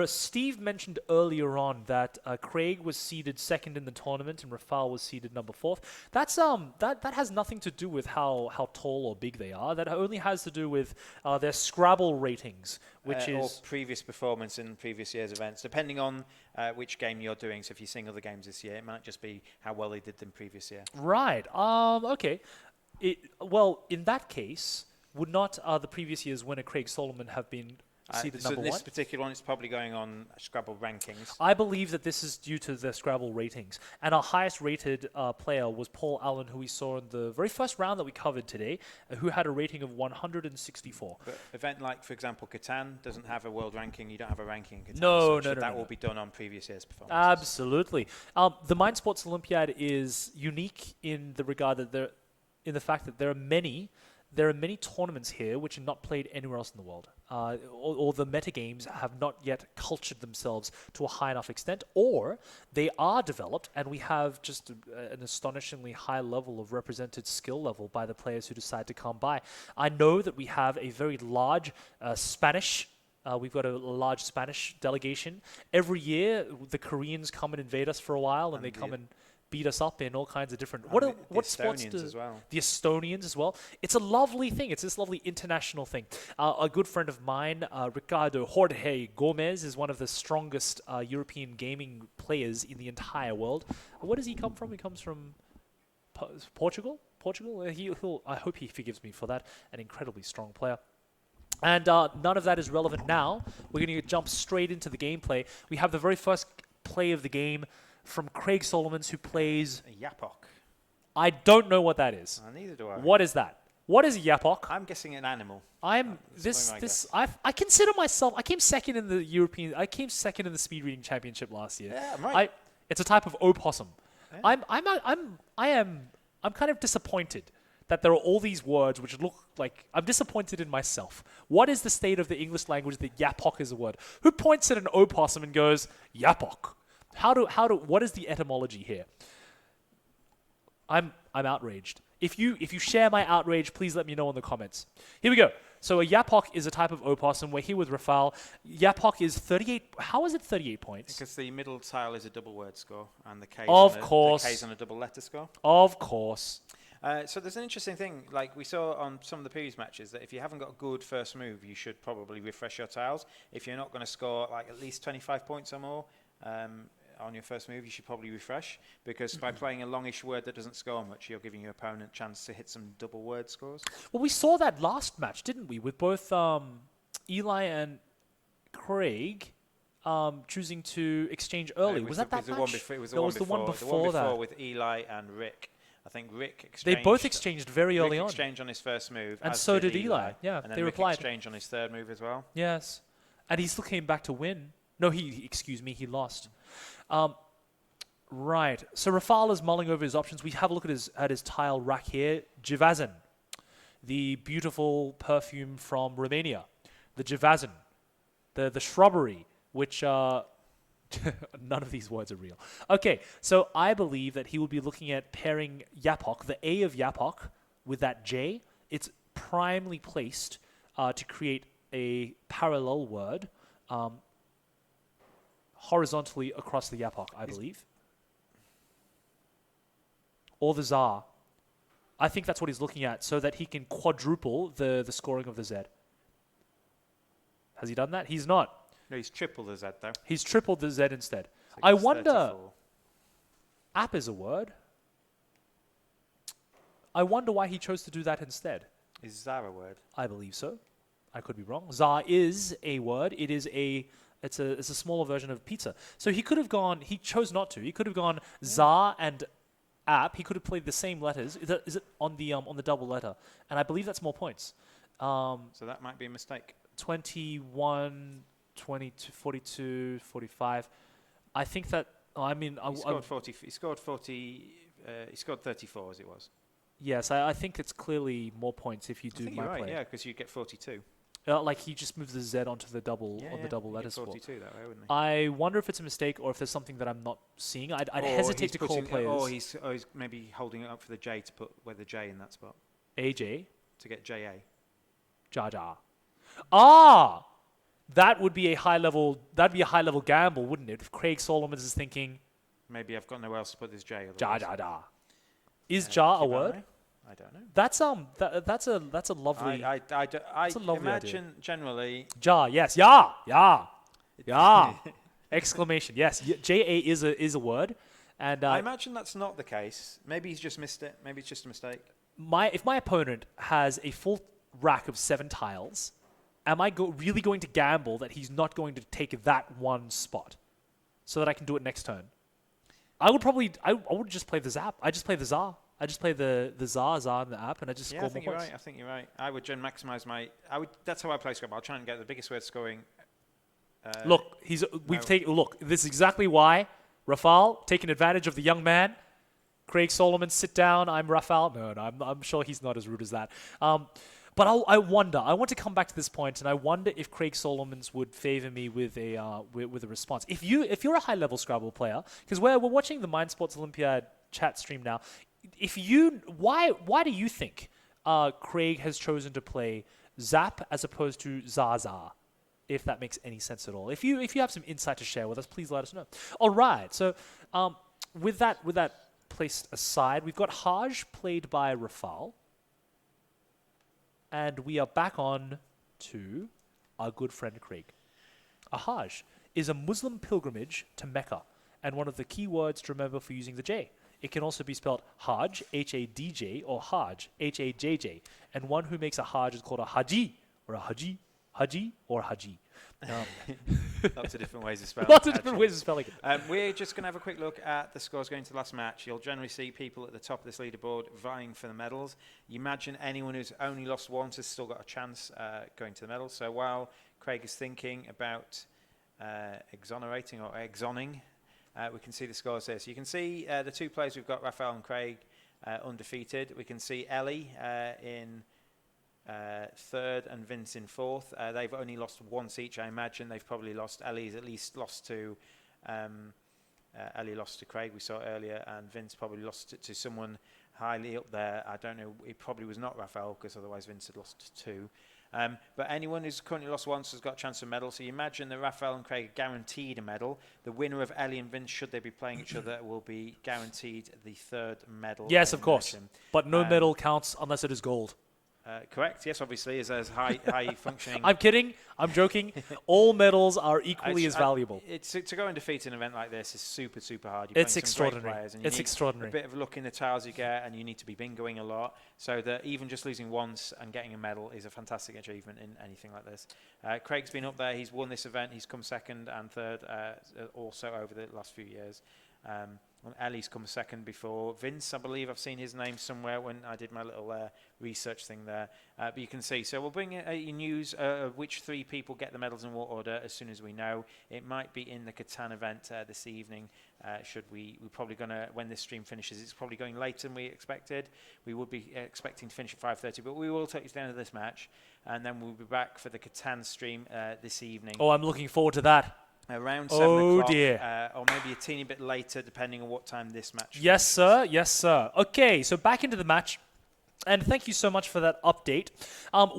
Steve mentioned earlier on that Craig was seeded second in the tournament and Rafal was seeded number 4th. That's that has nothing to do with how tall or big they are. That only has to do with their Scrabble ratings, which is or previous performance in previous year's events, depending on which game you're doing. So if you sing other games this year, it might just be how well they did them previous year. Right. Okay. Well, in that case, would not the previous year's winner Craig Solomon have been seeded So number this one. particular one is probably going on Scrabble rankings. I believe that this is due to the Scrabble ratings. And our highest rated player was Paul Allen, who we saw in the very first round that we covered today, who had a rating of 164. But event like, for example, Catan doesn't have a world ranking. You don't have a ranking in Catan. No, so no, that no. will be done on previous year's performances. Absolutely. The Mind Sports Olympiad is unique in the regard that in the fact that there are many tournaments here which are not played anywhere else in the world. Or the metagames have not yet cultured themselves to a high enough extent, or they are developed and we have just an astonishingly high level of represented skill level by the players who decide to come by. I know that we have a very large Spanish we've got a large Spanish delegation. Every year, the Koreans come and invade us for a while, and they come and beat us up in all kinds of different. What sports do? As well. The Estonians as well. It's a lovely thing. It's this lovely international thing. A good friend of mine, Ricardo Jorge Gomez, is one of the strongest European gaming players in the entire world. Where does he come from? He comes from Portugal. I hope he forgives me for that. An incredibly strong player. And none of that is relevant now. We're going to jump straight into the gameplay. We have the very first play of the game from Craig Solomons, who plays... A Yapok. I don't know what that is. Neither do I. What is that? What is a Yapok? I'm guessing an animal. I consider myself... I came second in the speed reading championship last year. Yeah, I'm right. It's a type of opossum. Yeah. I'm kind of disappointed that there are all these words which look like... I'm disappointed in myself. What is the state of the English language that yapok is a word? Who points at an opossum and goes, yapok? What is the etymology here? I'm outraged. If you share my outrage, please let me know in the comments. Here we go. So a yapok is a type of opossum. We're here with Rafal. Yapok is 38... How is it 38 points? Because the middle tile is a double word score, and the K is on a double letter score. Of course. So there's an interesting thing, like we saw on some of the previous matches, that if you haven't got a good first move, you should probably refresh your tiles. If you're not going to score like at least 25 points or more on your first move, you should probably refresh, because by playing a longish word that doesn't score much, you're giving your opponent a chance to hit some double word scores. Well, we saw that last match, didn't we, with both Eli and Craig choosing to exchange early. Was that match? It was the one before that. With Eli and Rick. I think Rick exchanged... They both exchanged very early on. Rick exchanged on his first move. And so did Eli. Yeah, and then they Rick replied. exchanged on his third move as well. Yes. And he still came back to win. No, he lost. Right. So Rafal is mulling over his options. We have a look at his tile rack here. Jivazin, the beautiful perfume from Romania. The Jivazin, the shrubbery, which... None of these words are real. Okay, so I believe that he will be looking at pairing Yapok, the A of Yapok, with that J. It's primely placed to create a parallel word horizontally across the Yapok, I believe. Or the Tsar. I think that's what he's looking at, so that he can quadruple the scoring of the Z. Has he done that? He's not. No, he's tripled the Z, though. He's tripled the Z instead. So I wonder... 34. App is a word. I wonder why he chose to do that instead. Is Tsar a word? I believe so. I could be wrong. Tsar is a word. It's a smaller version of pizza. So he could have gone... He chose not to. He could have gone Tsar and app. He could have played the same letters. Is it on the double letter? And I believe that's more points. So that might be a mistake. 21... 22, 42, 45. I think that... He scored 40. He scored 40... he scored 34 as it was. Yes, I think it's clearly more points if you do my play. Yeah, because you get 42. Like he just moves the Z onto the double the double letter spot. 42 that way, wouldn't he? I wonder if it's a mistake or if there's something that I'm not seeing. I'd hesitate to call players. Or he's maybe holding it up for the J to put where the J in that spot. AJ? To get JA. Jar Jar. Ah! That would be a high level. That'd be a high level gamble, wouldn't it? If Craig Solomons is thinking, maybe I've got nowhere else to put this J. Jar Jar Jar. Is Jar a word? I don't know. That's a lovely. I imagine idea. Generally. Jar, yes, yeah. Exclamation, yes. JA is a word, and I imagine that's not the case. Maybe he's just missed it. Maybe it's just a mistake. If my opponent has a full rack of 7 tiles, am I really going to gamble that he's not going to take that one spot so that I can do it next turn? I would probably, I would just play the Zap. I just play the Tsar. I just play the Tsar in the app, and I just score more points. Right. I think you're right. I would maximize my. That's how I play Scrabble. I'll try and get the biggest word scoring. Look, Look, this is exactly why Rafal taking advantage of the young man. Craig Solomon, sit down. I'm Rafal. No, I'm sure he's not as rude as that. But I wonder. I want to come back to this point, and I wonder if Craig Solomons would favor me with a response. If you're a high level Scrabble player, because we're watching the Mind Sports Olympiad chat stream now. Why do you think Craig has chosen to play Zap as opposed to Zaza? If that makes any sense at all. If you have some insight to share with us, please let us know. All right. So with that placed aside, we've got Haj played by Rafal. And we are back on to our good friend Craig. A Hajj is a Muslim pilgrimage to Mecca, and one of the key words to remember for using the J. It can also be spelled Hajj, H-A-D-J, or Hajj, H-A-J-J. And one who makes a Hajj is called a Haji, or a Haji, or Haji. Lots of different ways of spelling. Lots of different ways of spelling it. We're just going to have a quick look at the scores going to the last match. You'll generally see people at the top of this leaderboard vying for the medals. You imagine anyone who's only lost once has still got a chance going to the medals. So while Craig is thinking about exonerating or exoning, we can see the scores here. So you can see the two players we've got, Raphael and Craig, undefeated. We can see Ellie in third and Vince in fourth. They've only lost once each. I imagine they've probably lost. Ellie's at least lost to Ellie lost to Craig, we saw it earlier, and Vince probably lost to someone highly up there. I don't know. It probably was not Raphael, because otherwise Vince had lost two. But anyone who's currently lost once has got a chance of a medal. So you imagine that Raphael and Craig are guaranteed a medal. The winner of Ellie and Vince, should they be playing each other, will be guaranteed the third medal. Yes, of course. But no medal counts unless it is gold. Correct. Yes, obviously, as high functioning. I'm kidding. I'm joking. All medals are equally as valuable. To go and defeat an event like this is super, super hard. It's extraordinary. It's extraordinary. A bit of luck in the tiles you get, and you need to be bingoing a lot. So that even just losing once and getting a medal is a fantastic achievement in anything like this. Craig's been up there. He's won this event. He's come second and third also over the last few years. Ellie's come second before. Vince, I believe I've seen his name somewhere when I did my little research thing there. But you can see. So we'll bring you news of which three people get the medals in what order as soon as we know. It might be in the Catan event this evening. We're probably going to, when this stream finishes, it's probably going later than we expected. We would be expecting to finish at 5:30, but we will take you to the end of this match. And then we'll be back for the Catan stream this evening. Oh, I'm looking forward to that. Around 7 o'clock, dear. Or maybe a teeny bit later, depending on what time this match finishes. Yes, sir. Yes, sir. Okay, so back into the match. And thank you so much for that update.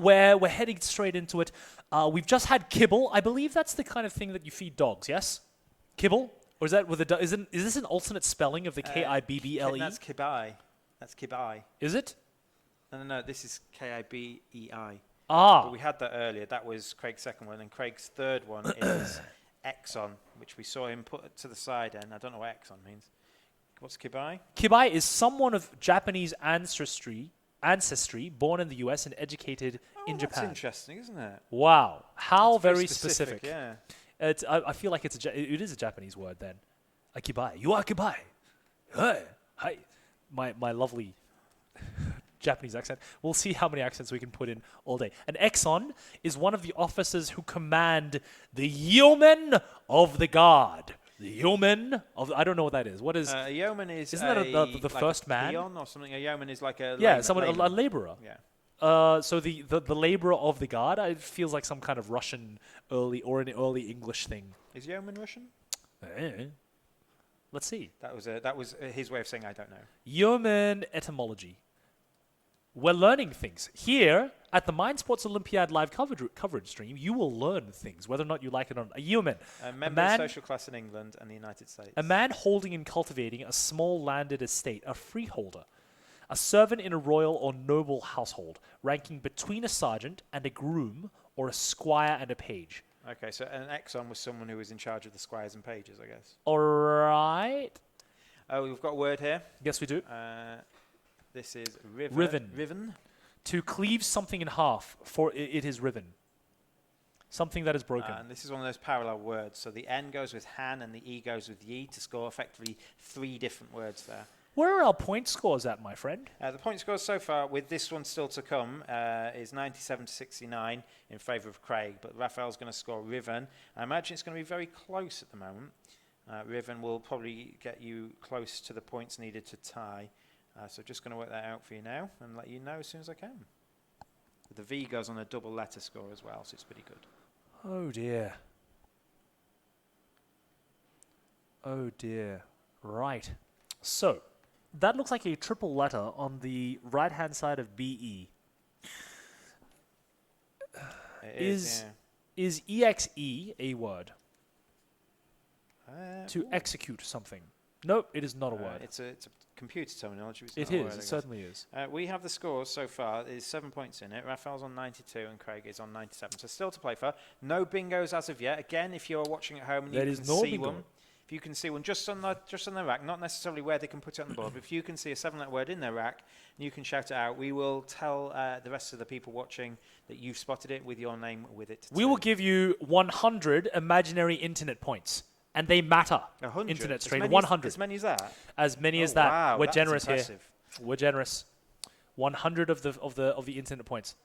Where we're heading straight into it. We've just had kibble. I believe that's the kind of thing that you feed dogs, yes? Kibble? Or is that with a... Is this an alternate spelling of the K-I-B-B-L-E? That's kibai. That's kibai. Is it? No, this is K-I-B-E-I. Ah. But we had that earlier. That was Craig's second one. And Craig's third one is... Exon, which we saw him put to the side, and I don't know what Exon means. What's Kibai? Kibai is someone of Japanese ancestry, born in the US and educated in Japan. That's interesting, isn't it? Wow, how that's very specific. Yeah. I feel like it is a Japanese word then. A Kibai. You are Kibai. Hi. My lovely Japanese accent. We'll see how many accents we can put in all day. An Exon is one of the officers who command the yeomen of the guard. The yeomen of... I don't know what that is. What is... a yeoman is... Isn't that the like first a man? Peon or something? A yeoman is like a... Yeah, a laborer. Yeah. So the laborer of the guard, it feels like some kind of Russian an early English thing. Is yeoman Russian? Let's see. That was his way of saying I don't know. Yeoman etymology. We're learning things. Here, at the Mind Sports Olympiad live coverage stream, you will learn things, whether or not you like it or not. A yeoman. A member of social class in England and the United States. A man holding and cultivating a small landed estate, a freeholder. A servant in a royal or noble household, ranking between a sergeant and a groom, or a squire and a page. Okay, so an exon was someone who was in charge of the squires and pages, I guess. All right. Oh, we've got a word here. Yes, we do. This is riven. To cleave something in half, for it is riven. Something that is broken. And this is one of those parallel words. So the N goes with Han and the E goes with Yi to score effectively 3 different words there. Where are our point scores at, my friend? The point scores so far, with this one still to come, is 97 to 69 in favour of Craig. But Raphael's going to score Riven. I imagine it's going to be very close at the moment. Riven will probably get you close to the points needed to tie. So just going to work that out for you now and let you know as soon as I can. The V goes on a double letter score as well, so it's pretty good. Oh dear. Oh dear. Right. So, that looks like a triple letter on the right-hand side of BE. Is EXE a word? To execute something. Nope, it is not a word. It's a computer terminology. It is, it certainly is. We have the scores so far. There's 7 points in it. Raphael's on 92 and Craig is on 97. So still to play for. No bingos as of yet. Again, if you're watching at home and you can see one, if you can see one just on the rack, not necessarily where they can put it on the board, but if you can see a 7-letter word in their rack and you can shout it out, we will tell the rest of the people watching that you've spotted it with your name with it. We will give you 100 imaginary internet points. And they matter. 100? Internet straight. 100. As many as that? As many as that. Wow, we're generous impressive. here. We're generous. 100 of the internet points.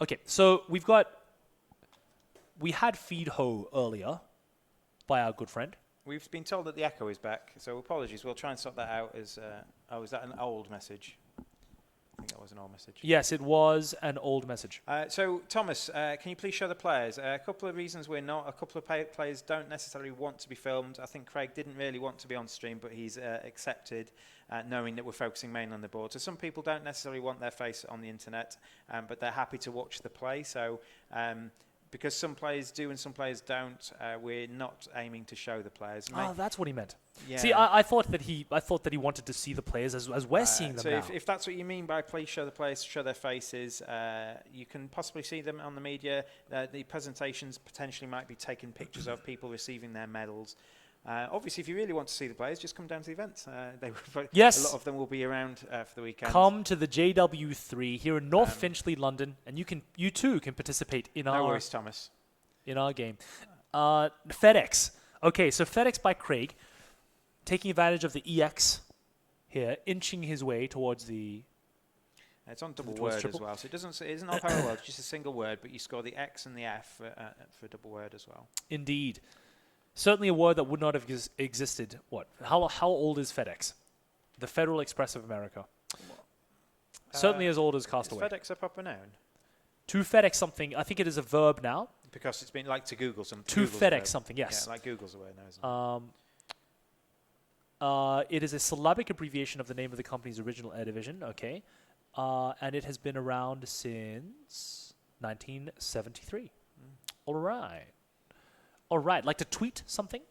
Okay, so we had Feed Ho earlier by our good friend. We've been told that the echo is back, so apologies. We'll try and sort that out as is that an old message? I think that was an old message. Yes, it was an old message. So, Thomas, can you please show the players? A couple of reasons we're not. A couple of players don't necessarily want to be filmed. I think Craig didn't really want to be on stream, but he's accepted, knowing that we're focusing mainly on the board. So some people don't necessarily want their face on the internet, but they're happy to watch the play. So because some players do and some players don't, we're not aiming to show the players. Oh, that's what he meant. Yeah. See, I thought that he wanted to see the players as we're seeing them now. So if that's what you mean by please show the players, show their faces, you can possibly see them on the media. The presentations potentially might be taking pictures of people receiving their medals. Obviously, if you really want to see the players, just come down to the event. Yes. A lot of them will be around for the weekend. Come to the JW3 here in North Finchley, London, and you too can participate in no worries, Thomas. In our game. FedEx. Okay, so FedEx by Craig, taking advantage of the EX here, inching his way towards the. It's on double word as well, so it isn't on parallel. It's just a single word, but you score the X and the F for a double word as well. Indeed. Certainly a word that would not have existed. What? How old is FedEx? The Federal Express of America. Certainly as old as Castaway. Is FedEx a proper noun? To FedEx something. I think it is a verb now. Because it's been like to Google something. To FedEx something, yes. Yeah, like Google's a word now, isn't it is a syllabic abbreviation of the name of the company's original Air division. Okay. And it has been around since 1973. All right. All right, like to tweet something?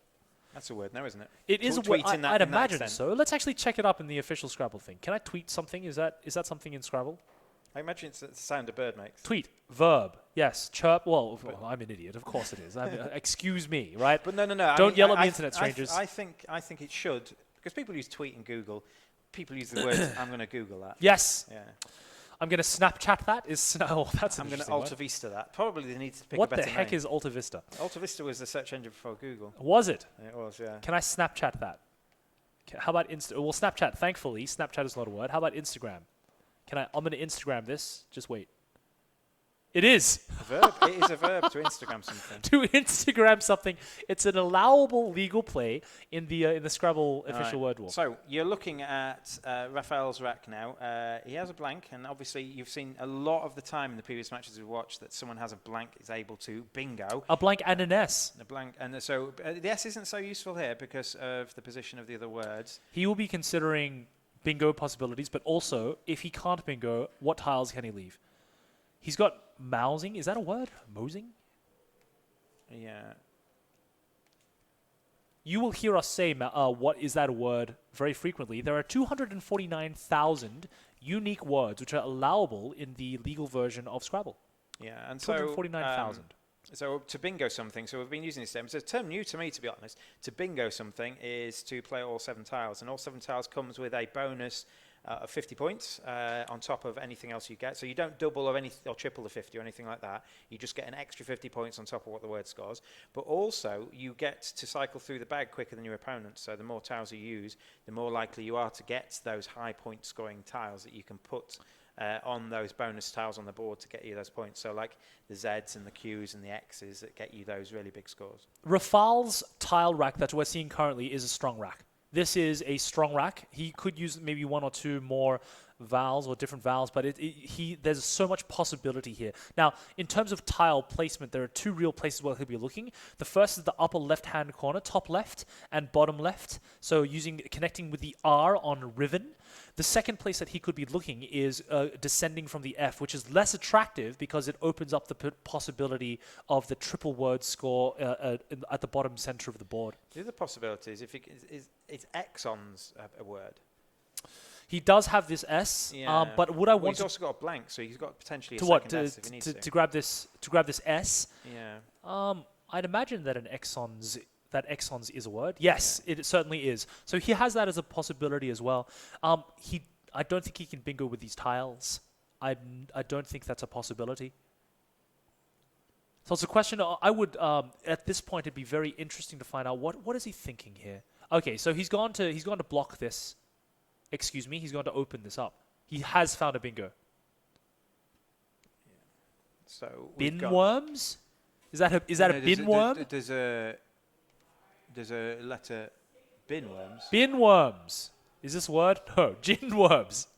That's a word now, isn't it? It is a word. I'd imagine so. Let's actually check it up in the official Scrabble thing. Can I tweet something? Is that something in Scrabble? I imagine it's the sound a bird makes. Tweet. Verb. Yes. Chirp. Well, I'm an idiot. Of course it is. Excuse me, right? But no. Don't yell at me, internet strangers. I think it should, because people use tweet and Google. People use the words, I'm going to Google that. Yes. Yeah. I'm going to Snapchat that. I'm going to Alta Vista that. Probably they need to pick a better name. What the heck is Alta Vista? Alta Vista was the search engine before Google. Was it? It was, yeah. Can I Snapchat that? How about Well, Snapchat. Thankfully, Snapchat is not a word. How about Instagram? I'm going to Instagram this. Just wait. It is. A verb. It is a verb to Instagram something. To Instagram something. It's an allowable legal play in the Scrabble official word book. So you're looking at Raphael's rack now. He has a blank, and obviously you've seen a lot of the time in the previous matches we've watched that someone has a blank is able to bingo. A blank and an S. A blank, and so the S isn't so useful here because of the position of the other words. He will be considering bingo possibilities, but also if he can't bingo, what tiles can he leave? He's got mousing. Is that a word? Mosing? Yeah. You will hear us say, what is that a word, very frequently. There are 249,000 unique words which are allowable in the legal version of Scrabble. Yeah, and 249,000. So to bingo something, so we've been using this term. It's a term new to me, to be honest. To bingo something is to play all 7 tiles, and all 7 tiles comes with a bonus of 50 points on top of anything else you get. So you don't double or triple the 50 or anything like that. You just get an extra 50 points on top of what the word scores. But also, you get to cycle through the bag quicker than your opponent. So the more tiles you use, the more likely you are to get those high point scoring tiles that you can put on those bonus tiles on the board to get you those points. So like the Zs and the Qs and the Xs that get you those really big scores. Rafal's tile rack that we're seeing currently is a strong rack. This is a strong rack. He could use maybe one or two more vowels or different vowels, but there's so much possibility here. Now, in terms of tile placement, there are two real places where he'll be looking. The first is the upper left-hand corner, top left and bottom left. So connecting with the R on Riven. The second place that he could be looking is descending from the F, which is less attractive because it opens up the possibility of the triple word score at the bottom center of the board. The other possibility is is exons a word? He does have this S, but would I want he's also got a blank, so he's got potentially to a what second S if he needs to grab this S? Yeah. I'd imagine that exons is a word. Yes, it certainly is. So he has that as a possibility as well. I don't think he can bingo with these tiles. I don't think that's a possibility. So it's a question. I would at this point it'd be very interesting to find out what is he thinking here. Okay, so he's gone to block this. Excuse me, he's going to open this up. He has found a bingo. Yeah. So bin worms? Is that a bin worm? There's a letter bin worms. Bin worms. Is this a word? No, gin worms.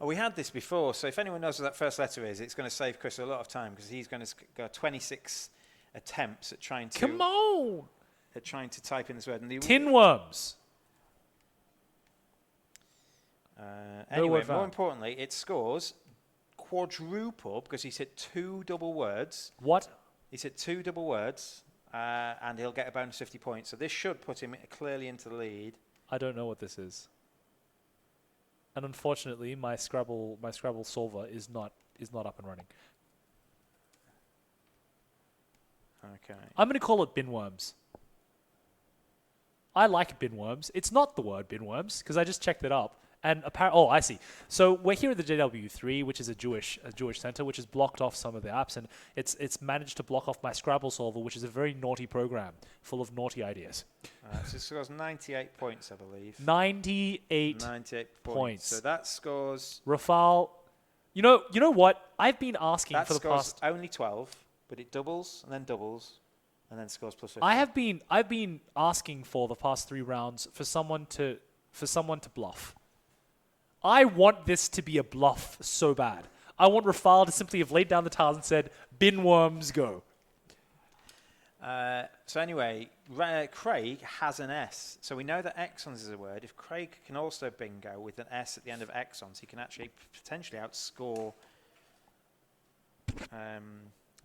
Oh, we had this before, so if anyone knows what that first letter is, it's going to save Chris a lot of time because he's going to go 26 attempts at trying to. Come on. At trying to type in this word. And tin worms. Anyway, more importantly, it scores quadruple because he's hit 2 double words. What? He's hit 2 double words, and he'll get a bonus 50 points. So this should put him clearly into the lead. I don't know what this is, and unfortunately, my Scrabble solver is not up and running. Okay. I'm going to call it bin worms. I like bin worms. It's not the word bin worms because I just checked it up. And I see. So we're here at the JW3, which is a Jewish center, which has blocked off some of the apps, and it's managed to block off my Scrabble solver, which is a very naughty program full of naughty ideas. So it scores 98 points, I believe. 98 points. So that scores. Rafal, you know what? I've been asking that for the scores past. Only 12, but it doubles and then scores plus 50. I've been asking for the past 3 rounds for someone to bluff. I want this to be a bluff so bad. I want Rafal to simply have laid down the tiles and said, bin worms, go. So anyway, Craig has an S. So we know that exons is a word. If Craig can also bingo with an S at the end of exons, he can actually potentially outscore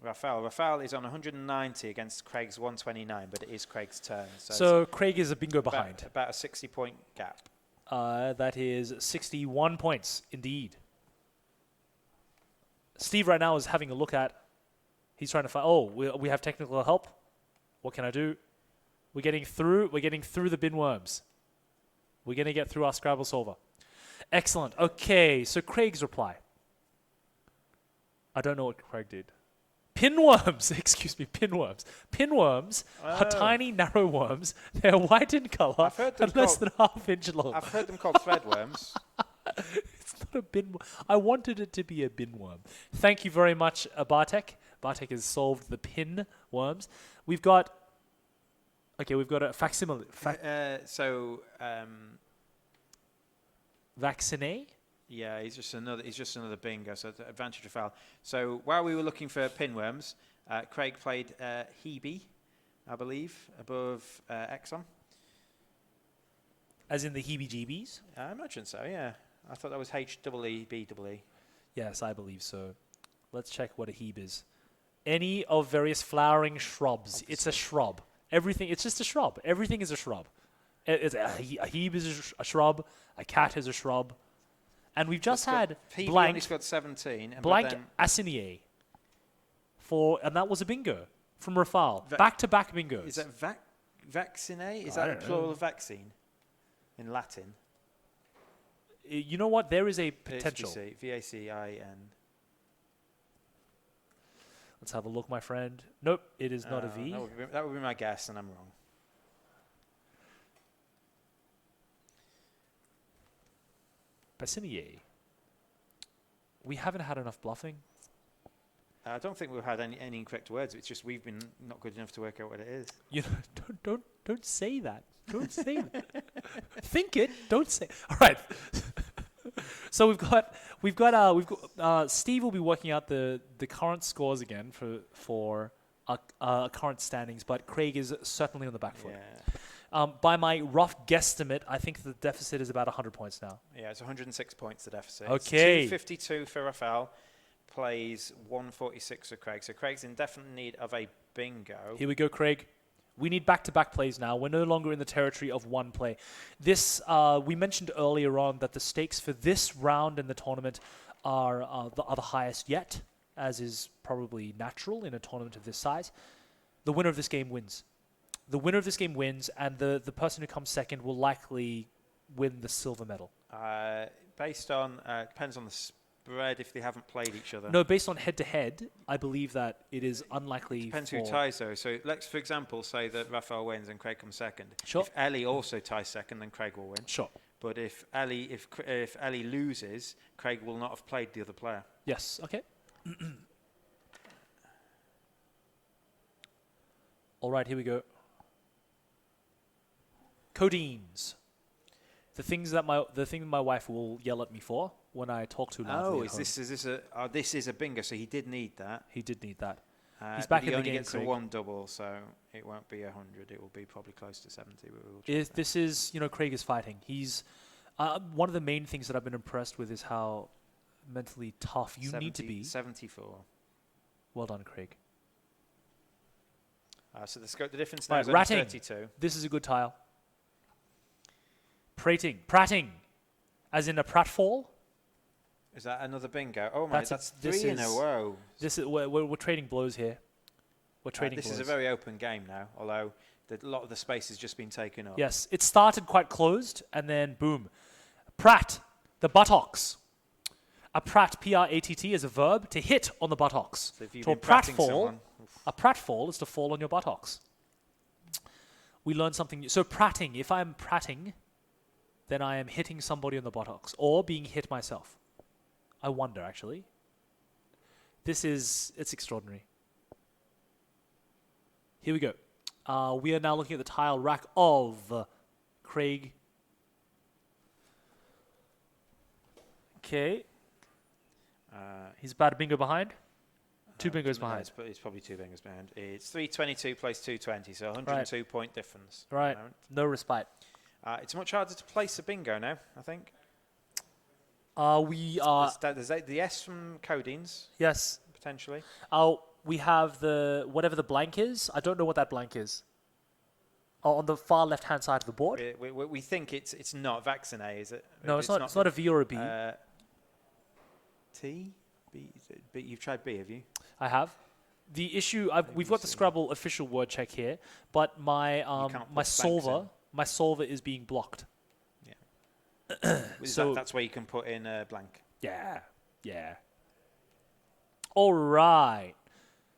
Rafal. Rafal is on 190 against Craig's 129, but it is Craig's turn. So Craig is a bingo behind. About a 60-point gap. That is 61 points, indeed. Steve right now is having a look at. He's trying to find. Oh, we have technical help. What can I do? We're getting through the bin worms. We're going to get through our Scrabble solver. Excellent. Okay, so Craig's reply. I don't know what Craig did. Pinworms, excuse me, pinworms. Pinworms are tiny, narrow worms. They're white in colour and less than ½ inch long. I've heard them called threadworms. It's not a bin. I wanted it to be a bin worm. Thank you very much, Bartek. Bartek has solved the pin worms. We've got a facsimile. Vacciné? Yeah, he's just another bingo. So advantage to foul. So while we were looking for pinworms, Craig played Hebe, I believe, above Exxon. As in the heebie-jeebies? I imagine so. Yeah, I thought that was HEEBEE. Yes, I believe so. Let's check what a hebe is. Any of various flowering shrubs. Obviously. It's a shrub. Everything. It's just a shrub. Everything is a shrub. A hebe is a shrub. A cat is a shrub. And we've just had blank. Only scored 17. And blank Assinier. And that was a bingo from Rafal. Back-to-back bingos. Is that vaccine? Is that a plural of vaccine in Latin? You know what? There is a potential. HBC, VACIN. Let's have a look, my friend. Nope, it is not a V. That would be my guess, and I'm wrong. Bassinier. We haven't had enough bluffing. I don't think we've had any incorrect words. It's just we've been not good enough to work out what it is. You know, don't say that. Don't say that. Think it. Don't say. All right. So we've got Steve will be working out the current scores again for current standings, but Craig is certainly on the back foot. Yeah. By my rough guesstimate, I think the deficit is about 100 points now. Yeah, it's 106 points, the deficit. Okay. It's 252 for Rafael, plays 146 for Craig. So Craig's in definite need of a bingo. Here we go, Craig. We need back-to-back plays now. We're no longer in the territory of one play. This we mentioned earlier on that the stakes for this round in the tournament are the highest yet, as is probably natural in a tournament of this size. The winner of this game wins. The winner of this game wins, and the person who comes second will likely win the silver medal. Based on, depends on the spread if they haven't played each other. No, based on head-to-head, I believe that it is unlikely. Depends who ties, though. So let's, for example, say that Rafael wins and Craig comes second. Sure. If Ellie also ties second, then Craig will win. Sure. But if Ellie loses, Craig will not have played the other player. Yes. Okay. All right. Here we go. Codeines. The thing that my wife will yell at me for when I talk too loudly. Oh, this is a bingo? So he did need that. He did need that. He's back in the game. He only gets Craig. a one double, so it won't be 100. It will be probably close to 70. But This is, Craig is fighting. He's one of the main things that I've been impressed with is how mentally tough you need to be. 74. Well done, Craig. So the difference now is Right, only ratting. 32. This is a good tile. Prating, as in a pratfall. Is that another bingo? Oh my, that's three in a row. This is we're trading blows here. We're trading this blows. is a very open game now, although a lot of the space has just been taken up. Yes, it started quite closed, and then boom. Prat, the buttocks. A prat, P-R-A-T-T, is a verb to hit on the buttocks. So if you've To a been pratting pratfall, someone, a pratfall is to fall on your buttocks. We learned something new. So prating, if I'm prating, then I am hitting somebody on the buttocks or being hit myself. I wonder, actually. It's extraordinary. Here we go. We are now looking at the tile rack of Craig. Okay. He's about a bingo behind. Two bingos behind. It's probably two bingos behind. It's 322 plays 220, so 102 point difference. Right. No respite. It's much harder to place a bingo now, I think. We are. There's the S from Codeines. Yes. Potentially. We have whatever the blank is. I don't know what that blank is. On the far left-hand side of the board. We think it's not vaccinate, is it? No, it's not. It's not a V or a B. T? B? You've tried B, have you? I have. The issue. We've got the Scrabble official word check here, but my solver is being blocked. Yeah. So that's where you can put in a blank. Yeah. All right.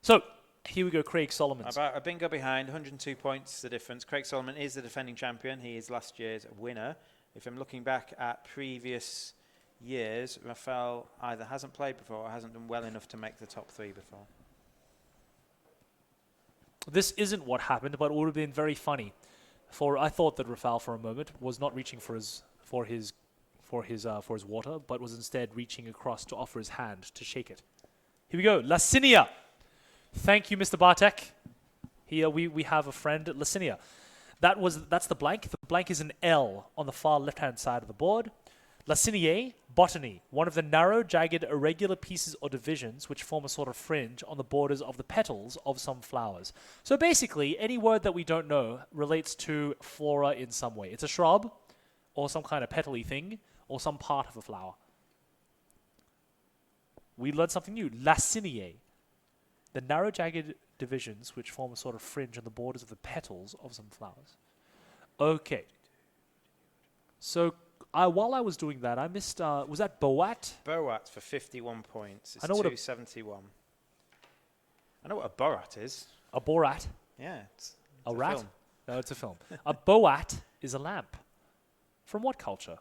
So here we go, Craig Solomon. About a bingo behind, 102 points the difference. Craig Solomon is the defending champion. He is last year's winner. If I'm looking back at previous years, Rafael either hasn't played before or hasn't done well enough to make the top three before. This isn't what happened, but it would have been very funny. I thought that Rafael for a moment was not reaching for his water, but was instead reaching across to offer his hand to shake it. Here we go, Lasinia. Thank you, Mr. Bartek. Here we have a friend, Lasinia. That's the blank. The blank is an L on the far left-hand side of the board. Lacinier, botany, one of the narrow, jagged, irregular pieces or divisions which form a sort of fringe on the borders of the petals of some flowers. So basically, any word that we don't know relates to flora in some way. It's a shrub, or some kind of petally thing, or some part of a flower. We learned something new. Lacinier, the narrow, jagged divisions which form a sort of fringe on the borders of the petals of some flowers. Okay. So while I was doing that, I missed. Was that Boat? Boat for 51 points. It's I know what a- 271. I know what a Borat is. A Borat? Yeah. It's A a rat? film. No, it's a film. A Boat is a lamp. From what culture?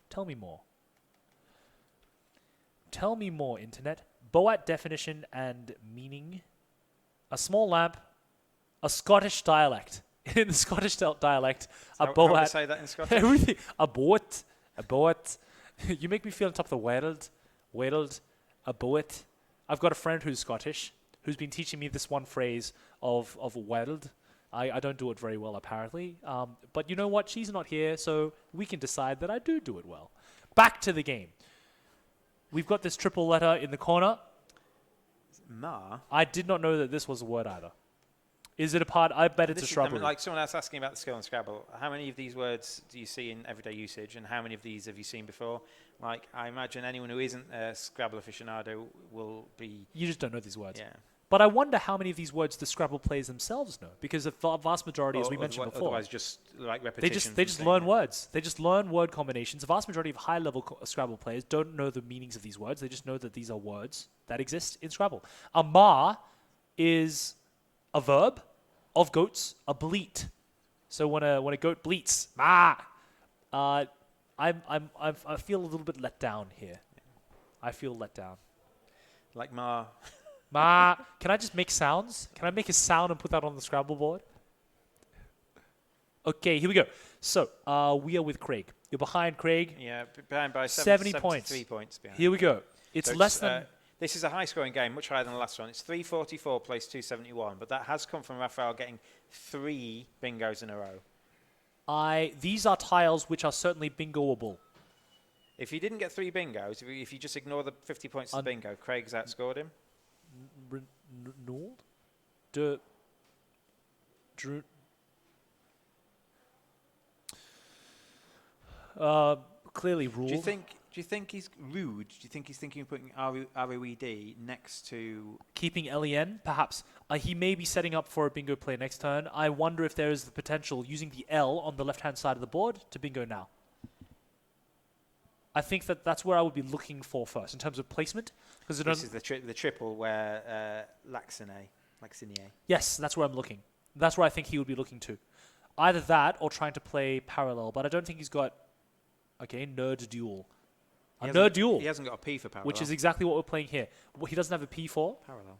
Tell me more. Tell me more, internet. Boat definition and meaning. A small lamp. A Scottish dialect. In the Scottish dialect, a How would I boat. say that in Scottish? Everything. A boat. A boat. You make me feel on top of the world. A boat. I've got a friend who's Scottish who's been teaching me this one phrase of world. I don't do it very well, apparently. But you know what? She's not here, so we can decide that I do it well. Back to the game. We've got this triple letter in the corner. Ma? I did not know that this was a word either. Is it a part? I bet it's a shrubbery. Like someone else asking about the skill in Scrabble, how many of these words do you see in everyday usage, and how many of these have you seen before? Like, I imagine anyone who isn't a Scrabble aficionado will be... You just don't know these words. Yeah. But I wonder how many of these words the Scrabble players themselves know, because the vast majority, as we mentioned before, otherwise just like repetition. they just learn words. They just learn word combinations. The vast majority of high-level Scrabble players don't know the meanings of these words. They just know that these are words that exist in Scrabble. A ma is a verb of goats, a bleat. So when a goat bleats, ma. I feel a little bit let down here. I feel let down. Like ma. Ma. Can I just make sounds? Can I make a sound and put that on the Scrabble board? Okay, here we go. So we are with Craig. You're behind Craig. Yeah, behind by 70 points. 73 points behind. Here we go. It's So less than... this is a high-scoring game, much higher than the last one. It's 344 plays 271, but that has come from Raphael getting 3 bingos in a row. These are tiles which are certainly bingoable. If you didn't get 3 bingos, if you just ignore the 50 points of bingo, Craig's outscored him. Nord? Drew... Clearly ruled. Do you think he's rude? Do you think he's thinking of putting ROED next to... Keeping LEN, perhaps. He may be setting up for a bingo play next turn. I wonder if there is the potential, using the L on the left-hand side of the board, to bingo now. I think that's where I would be looking for first, in terms of placement. Because This is the triple where Laxine. Yes, that's where I'm looking. That's where I think he would be looking to. Either that, or trying to play parallel. But I don't think he's got... Okay, nerd duel. Nerd duel. He hasn't got a P for parallel. Which is exactly what we're playing here. He doesn't have a P for? Parallel.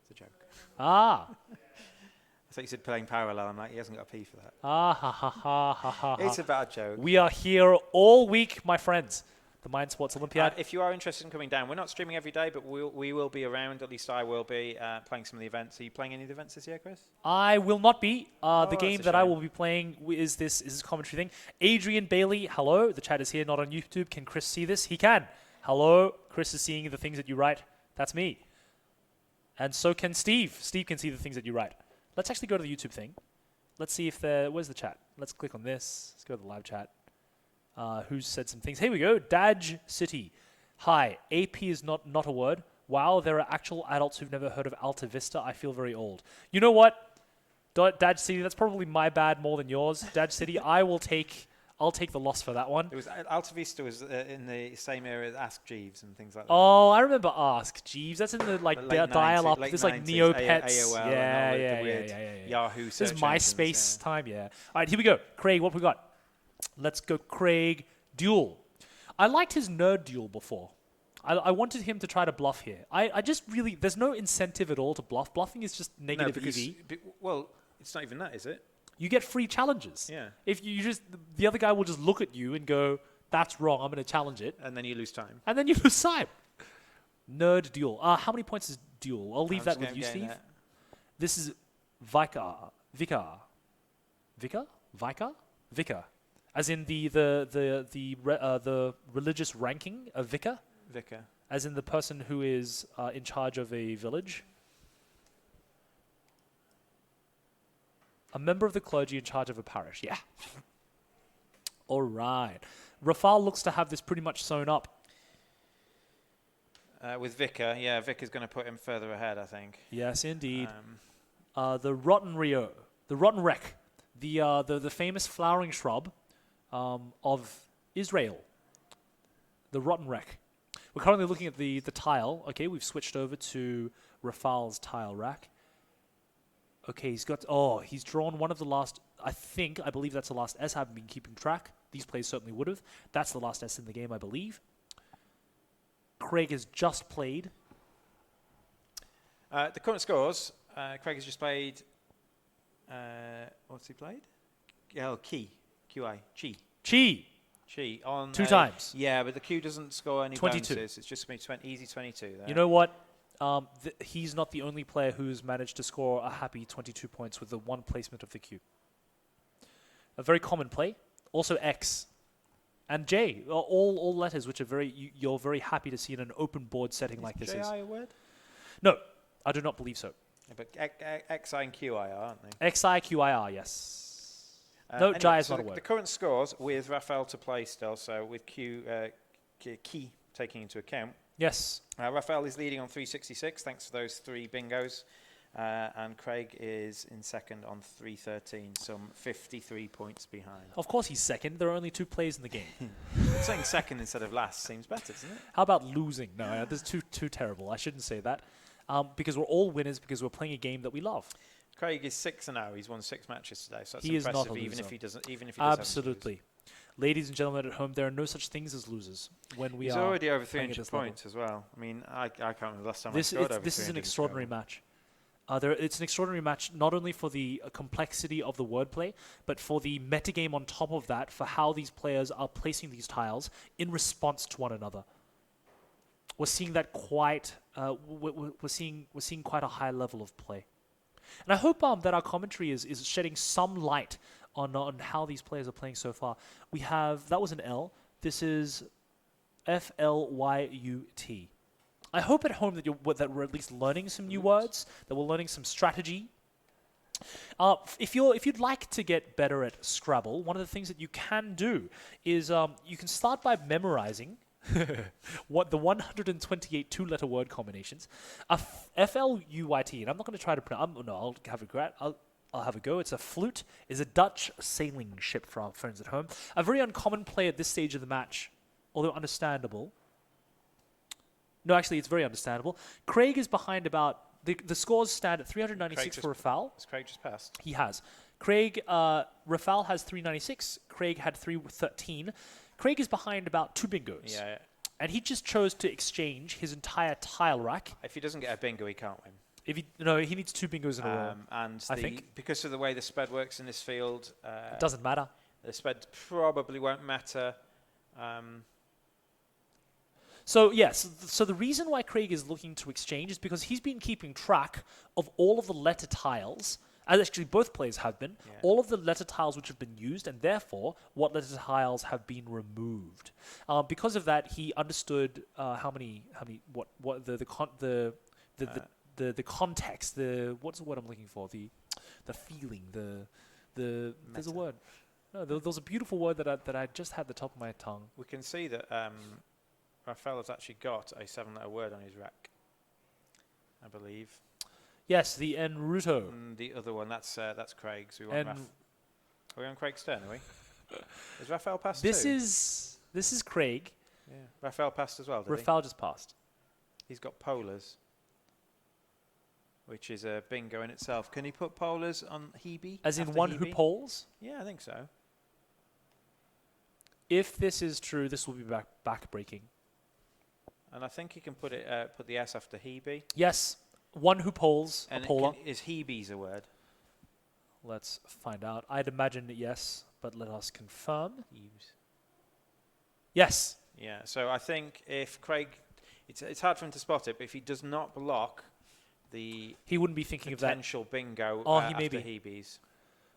It's a joke. Ah. I thought you said playing parallel. I'm like, he hasn't got a P for that. Ah, ha, ha, ha, ha, ha. It's a bad joke. We are here all week, my friends. The Mind Sports Olympiad. If you are interested in coming down, we're not streaming every day, but we will be around. At least I will be playing some of the events. Are you playing any of the events this year, Chris? I will not be. The game that's a that I shame. will be playing is this commentary thing. Adrian Bailey, hello. The chat is here, not on YouTube. Can Chris see this? He can. Hello. Chris is seeing the things that you write. That's me. And so can Steve. Steve can see the things that you write. Let's actually go to the YouTube thing. Let's see if where's the chat? Let's click on this. Let's go to the live chat. Who's said some things? Here we go. Daj City. Hi. AP is not a word. Wow, there are actual adults who've never heard of Alta Vista. I feel very old. You know what? Daj City, that's probably my bad more than yours. Daj City, I'll take the loss for that one. It was Alta Vista was in the same area as Ask Jeeves and things like that. Oh, I remember Ask Jeeves. That's in the dial-up. Late This like 90s, Neopets. AOL Yeah. Yahoo This is search MySpace engines, time, yeah. All right, here we go. Craig, what we got? Let's go Craig Duel. I liked his nerd duel before. I wanted him to try to bluff here. I just really... There's no incentive at all to bluff. Bluffing is just negative EV. Well, it's not even that, is it? You get free challenges. Yeah. If you just... The other guy will just look at you and go, that's wrong, I'm going to challenge it. And then you lose time. And then you lose time. Nerd duel. How many points is duel? I'll leave that with you, Steve. This is Vicar. As in the religious ranking of vicar. Vicar. As in the person who is in charge of a village. A member of the clergy in charge of a parish. Yeah. All right. Rafal looks to have this pretty much sewn up. With Vicar, yeah, Vicar's going to put him further ahead, I think. Yes, indeed. The Rotten Rio, the Rotten Wreck, the famous flowering shrub of Israel. The Rotten Wreck. We're currently looking at the tile. Okay, we've switched over to Rafal's tile rack. Okay, he's drawn one of the last, I believe that's the last S. I haven't been keeping track. These players certainly would have. That's the last S in the game, I believe. Craig has just played. The current scores, Craig has just played, what's he played? Chi on 2 times. Yeah, but the Q doesn't score any 22. bonuses. It's just going to be easy 22 there. You know what? He's not the only player who's managed to score a happy 22 points with the one placement of the Q. A very common play. Also X and J, all letters which are you're very happy to see in an open board setting like this. Is J-I a word? No, I do not believe so. Yeah, but X-I and Q-I are, aren't they? X-I, Q-I-R, yes. No, anyway, J is so not a word. The current scores with Rafael to play still, so with Key taking into account. Yes. Rafael is leading on 366, thanks to those 3 bingos. And Craig is in second on 313, some 53 points behind. Of course he's second. There are only 2 players in the game. Saying second instead of last seems better, doesn't it? How about losing? No, this is too terrible. I shouldn't say that. Because we're all winners because we're playing a game that we love. Craig is 6-0. He's won 6 matches today, so that's he impressive. Is not a even loser. if he doesn't. Absolutely. Ladies and gentlemen at home, there are no such things as losers when we He's are already over playing 300 points as well. I mean, I can't remember the last time I this scored over 300. This is an extraordinary match. It's an extraordinary match, not only for the complexity of the wordplay, but for the metagame on top of that, for how these players are placing these tiles in response to one another. We're seeing that quite. We're seeing quite a high level of play, and I hope that our commentary is shedding some light on how these players are playing so far. We have that was an L. This is FLYUT. I hope at home that we're at least learning some new words, that we're learning some strategy. If you'd like to get better at Scrabble, one of the things that you can do is you can start by memorizing what the 128 2-letter word combinations. FLUIT, and I'm not going to try to pronounce. I'll have a go. I'll have a go. It's a flute. Is a Dutch sailing ship for our friends at home. A very uncommon play at this stage of the match, although understandable. No, actually, it's very understandable. Craig is behind about... The scores stand at 396 for Rafal. Has Craig just passed? He has. Rafal has 396. Craig had 313. Craig is behind about 2 bingos. Yeah. And he just chose to exchange his entire tile rack. If he doesn't get a bingo, he can't win. He needs 2 bingos in a row. And I think because of the way the spread works in this field... it doesn't matter. The spread probably won't matter. So yes, so the reason why Craig is looking to exchange is because he's been keeping track of all of the letter tiles, as actually both players have been, all of the letter tiles which have been used, and therefore what letter tiles have been removed. Because of that, he understood the context, what's the word I'm looking for, the feeling, there's a word. No, there was a beautiful word that I just had at the top of my tongue. We can see that Rafael has actually got a 7-letter word on his rack, I believe. Yes, the Enruto. The other one, that's Craig's. Are we on Craig's turn, are we? Is Rafael passed This is Craig. Yeah. Rafael passed as well, did Rafael just passed. He's got polars, which is a bingo in itself. Can he put polars on Hebe? As in one who polls? Yeah, I think so. If this is true, this will be back-breaking. And I think he can put the S after Hebe. Yes, one who polls, and a poller. Is Hebe's a word? Let's find out. I'd imagine yes, but let us confirm. Heves. Yes. Yeah, so I think if Craig... It's hard for him to spot it, but if he does not block he wouldn't be thinking of that potential bingo he may after be. Hebe's.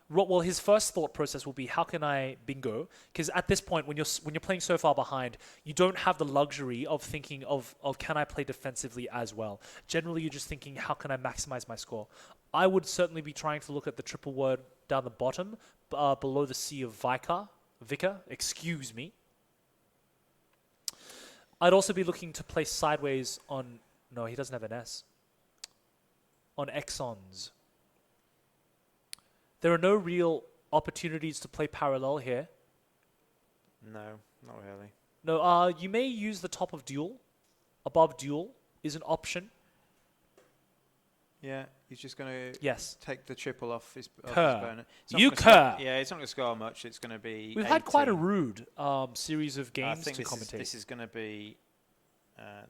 Well, his first thought process will be, how can I bingo? Because at this point, when you're playing so far behind, you don't have the luxury of thinking of can I play defensively as well. Generally, you're just thinking, how can I maximize my score? I would certainly be trying to look at the triple word down the bottom, below the C of Vicar, excuse me. I'd also be looking to play sideways on... No, he doesn't have an S. On exons. There are no real opportunities to play parallel here. No, Not really. No, you may use the top of duel. Above duel is an option. Yeah, he's just going to take the triple off his opponent. You cur! Yeah, it's not going to score much. It's going to be. We've had quite a rude series of games to commentate. This is going to be.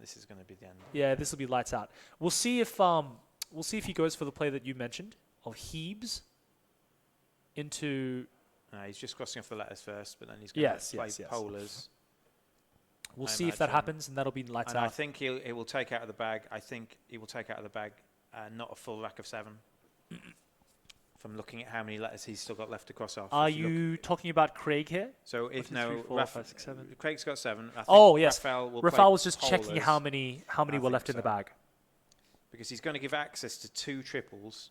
This is going to be the end. Yeah, this will be lights out. We'll see if he goes for the play that you mentioned of Hebes into. He's just crossing off the letters first, but then he's going to play polars. We'll see if that happens, and that'll be lights out. I think he will take out of the bag. I think he will take out of the bag not a full rack of 7. From looking at how many letters he's still got left to cross off. Are you talking about Craig here? So if Craig's got 7. I think Rafael was just checking how many were left in the bag. Because he's going to give access to 2 triples,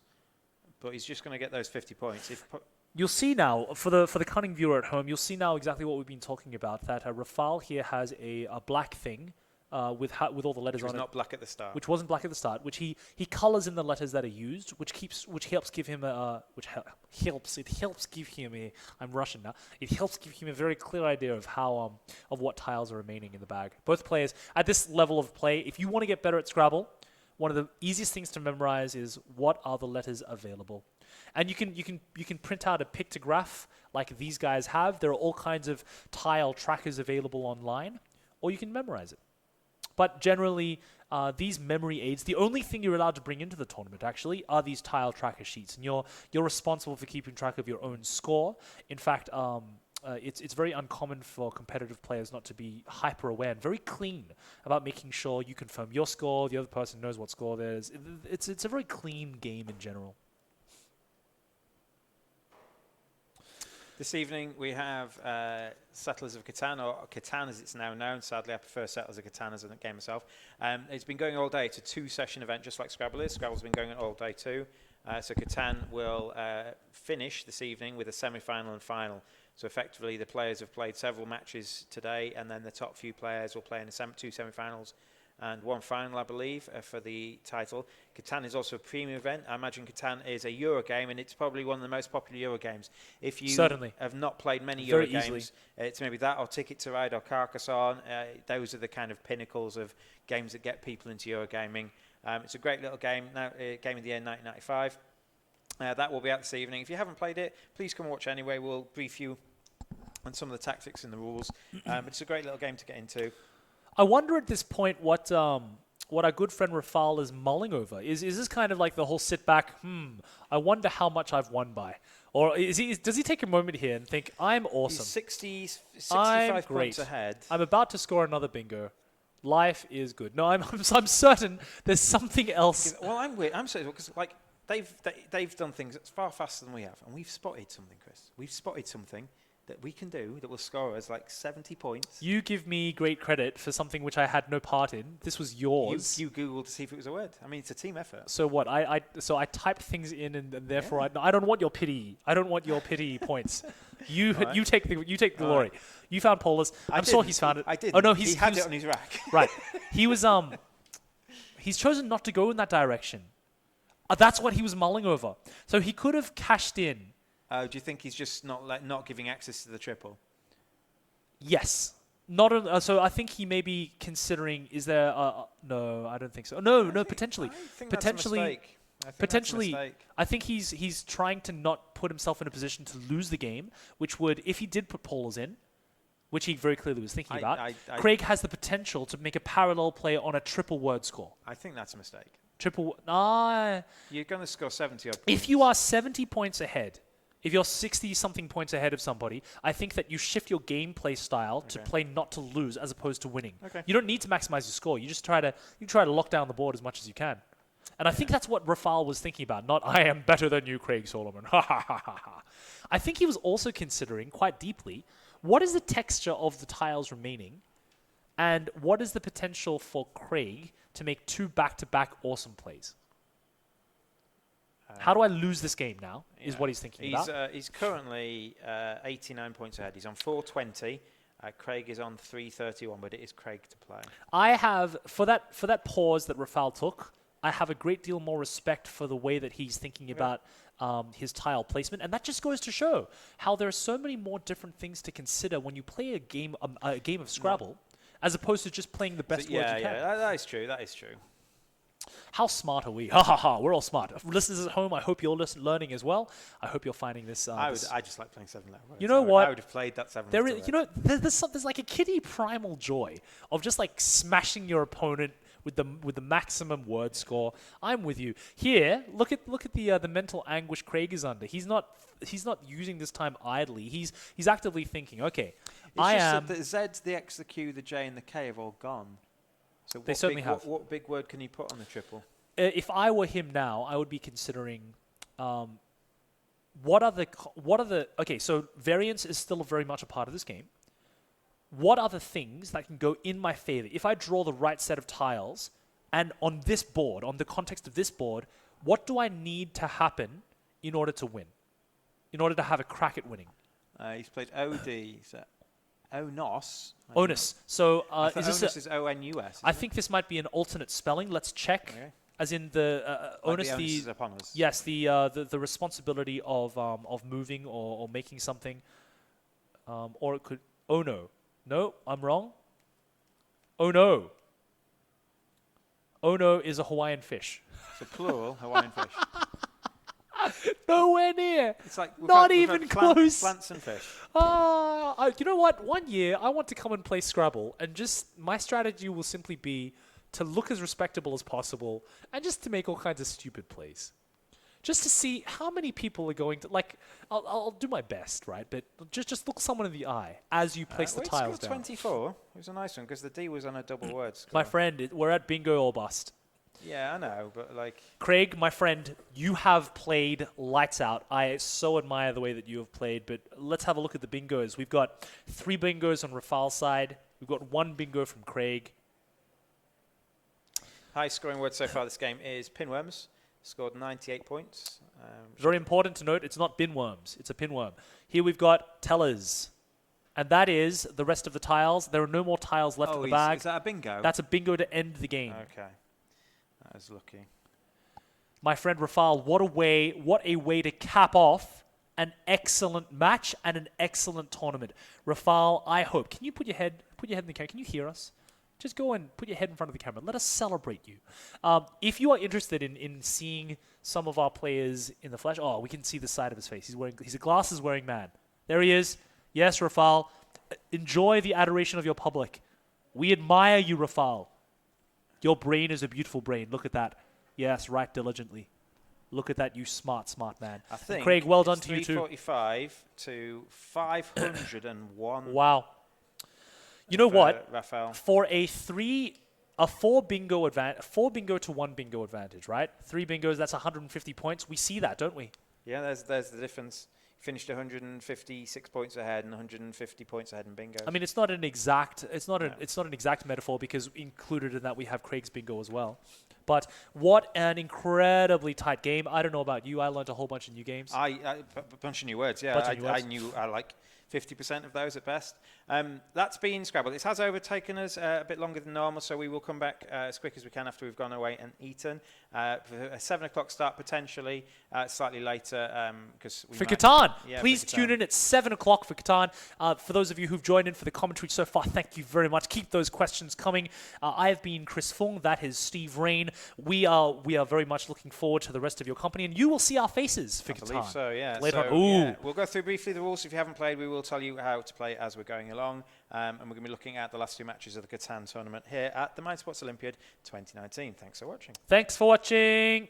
but he's just going to get those 50 points. You'll see now, for the cunning viewer at home, you'll see now exactly what we've been talking about, that Rafael here has a black thing with all the letters on it. Which was not black at the start. Which wasn't black at the start, which he colors in the letters that are used, which helps give him I'm Russian now. It helps give him a very clear idea of how of what tiles are remaining in the bag. Both players, at this level of play, if you want to get better at Scrabble, one of the easiest things to memorize is what are the letters available. And you can print out a pictograph like these guys have. There are all kinds of tile trackers available online, or you can memorize it. But generally, these memory aids, the only thing you're allowed to bring into the tournament actually are these tile tracker sheets, and you're responsible for keeping track of your own score. In fact, it's very uncommon for competitive players not to be hyper aware and very clean about making sure you confirm your score, the other person knows what score there is. It's a very clean game in general. This evening we have Settlers of Catan, or Catan as it's now known. Sadly, I prefer Settlers of Catan as a game myself. It's been going all day. It's a 2-session event, just like Scrabble is. Scrabble's been going all day too. So Catan will finish this evening with a semi-final and final. So effectively, the players have played several matches today, and then the top few players will play in 2 semi-finals and 1 final, I believe, for the title. Catan is also a premium event. I imagine Catan is a Euro game, and it's probably one of the most popular Euro games. If you have not played many Euro games, it's maybe that, or Ticket to Ride, or Carcassonne. Those are the kind of pinnacles of games that get people into Euro gaming. It's a great little game, game of the year 1995. That will be out this evening. If you haven't played it, please come watch anyway. We'll brief you on some of the tactics and the rules. It's a great little game to get into. I wonder at this point what our good friend Rafael is mulling over. Is this kind of like the whole sit back, I wonder how much I've won by? Or does he take a moment here and think, I'm awesome. He's 65 points ahead. I'm about to score another bingo. Life is good. No, I'm certain there's something else. Well, I'm certain because like they've done things far faster than we have, and we've spotted something, Chris. We've spotted something that we can do that will score us like 70 points. You give me great credit for something which I had no part in. This was yours. You Googled to see if it was a word. I mean, it's a team effort. So what? I typed things in, and therefore I don't want your pity. I don't want your pity points. You take the glory. Right. You found Paulus. I'm sure he's found it. I did. Oh no, he had it on his rack. Right. He was he's chosen not to go in that direction. That's what he was mulling over. So he could have cashed in. Do you think he's just not giving access to the triple? Yes. So I think he may be considering. Is there? No, I don't think so. No, potentially. I think that's a mistake. I think he's trying to not put himself in a position to lose the game, which would, if he did put Paulus in, which he very clearly was thinking about, Craig has the potential to make a parallel play on a triple word score. I think that's a mistake. You're going to score 70 odd points. If you are 70 points ahead, if you're 60-something points ahead of somebody, I think that you shift your gameplay style to play not to lose as opposed to winning. Okay. You don't need to maximize your score. You just try to lock down the board as much as you can. And I think that's what Rafael was thinking about, not I am better than you, Craig Solomon. I think he was also considering quite deeply, what is the texture of the tiles remaining, and what is the potential for Craig to make 2 back-to-back awesome plays? How do I lose this game now, is what he's thinking about. He's currently 89 points ahead. He's on 420. Craig is on 331, but it is Craig to play. I have, for that pause that Rafael took, I have a great deal more respect for the way that he's thinking about his tile placement, and that just goes to show how there are so many more different things to consider when you play a game of Scrabble, as opposed to just playing the best words you can. Yeah, that is true. That is true. How smart are we? Ha ha ha! We're all smart. Listeners at home, I hope you're learning as well. I hope you're finding this. I just like playing 7-letter words. You know what? I would have played that 7-letter There is, there's like a kiddie primal joy of just like smashing your opponent with the maximum word score. I'm with you here. Look at the mental anguish Craig is under. He's not using this time idly. He's actively thinking. Okay, that the Z, the X, the Q, the J, and the K have all gone. So they certainly have. What big word can you put on the triple? If I were him now, I would be considering what are the okay, so variance is still very much a part of this game. What are the things that can go in my favor? If I draw the right set of tiles, and on this board, on the context of this board, what do I need to happen in order to win? In order to have a crack at winning? He's played OD, so Onos. Onus. So is this Onus is O-N-U-S? I think this might be an alternate spelling. Let's check. Okay. As in the onus, the onus is upon us. Yes, the responsibility of moving or making something, or it could. Oh no, I'm wrong. Oh no. Oh no is a Hawaiian fish. It's a plural Hawaiian fish. Nowhere near. It's like not even close. Plants and fish. You know what? One year I want to come and play Scrabble, and just my strategy will simply be to look as respectable as possible, and just to make all kinds of stupid plays. Just to see how many people are going to, like, I'll do my best, right? But just look someone in the eye as you place the tiles down. 24. It was a nice one, because the D was on a double word score. My friend, we're at bingo or bust. Yeah, I know, but like... Craig, my friend, you have played lights out. I so admire the way that you have played, but let's have a look at the bingos. We've got 3 bingos on Rafal's side. We've got 1 bingo from Craig. Highest scoring word so far this game is pinworms. Scored 98 points. Very important to note, it's not binworms. It's a pinworm. Here we've got tellers. And that is the rest of the tiles. There are no more tiles left in the bag. Is that a bingo? That's a bingo to end the game. Okay. That was lucky. My friend Rafal, what a way to cap off an excellent match and an excellent tournament. Rafal, I hope. Can you put your head in the camera? Can you hear us? Just go and put your head in front of the camera. Let us celebrate you. If you are interested in seeing some of our players in the flesh, we can see the side of his face. He's a glasses-wearing man. There he is. Yes, Rafal. Enjoy the adoration of your public. We admire you, Rafal. Your brain is a beautiful brain. Look at that. Yes, write diligently. Look at that, you smart man. I think Craig, well done to you too. 345 to 501. Wow. You know what? Raphael. For a 4 bingo to 1 bingo advantage, right? 3 bingos, that's 150 points. We see that, don't we? Yeah, there's the difference. Finished 156 points ahead and 150 points ahead in bingo. I mean, it's not an exact metaphor, because included in that we have Craig's bingo as well. But what an incredibly tight game. I don't know about you. I learned a whole bunch of new games. A bunch of new words, yeah. I knew like 50% of those at best. That's been Scrabble. It has overtaken us a bit longer than normal, so we will come back as quick as we can after we've gone away and eaten. For a 7 o'clock start, potentially, slightly later. For Catan. Please tune in at 7 o'clock for Catan. For those of you who've joined in for the commentary so far, thank you very much. Keep those questions coming. I have been Chris Fung. That is Steve Rain. We are very much looking forward to the rest of your company, and you will see our faces for Catan. I believe so, yeah. Later on. Ooh. Yeah. We'll go through briefly the rules. If you haven't played, we will tell you how to play as we're going along. And we're going to be looking at the last 2 matches of the Catan tournament here at the Mind Sports Olympiad 2019. Thanks for watching. Thanks for watching.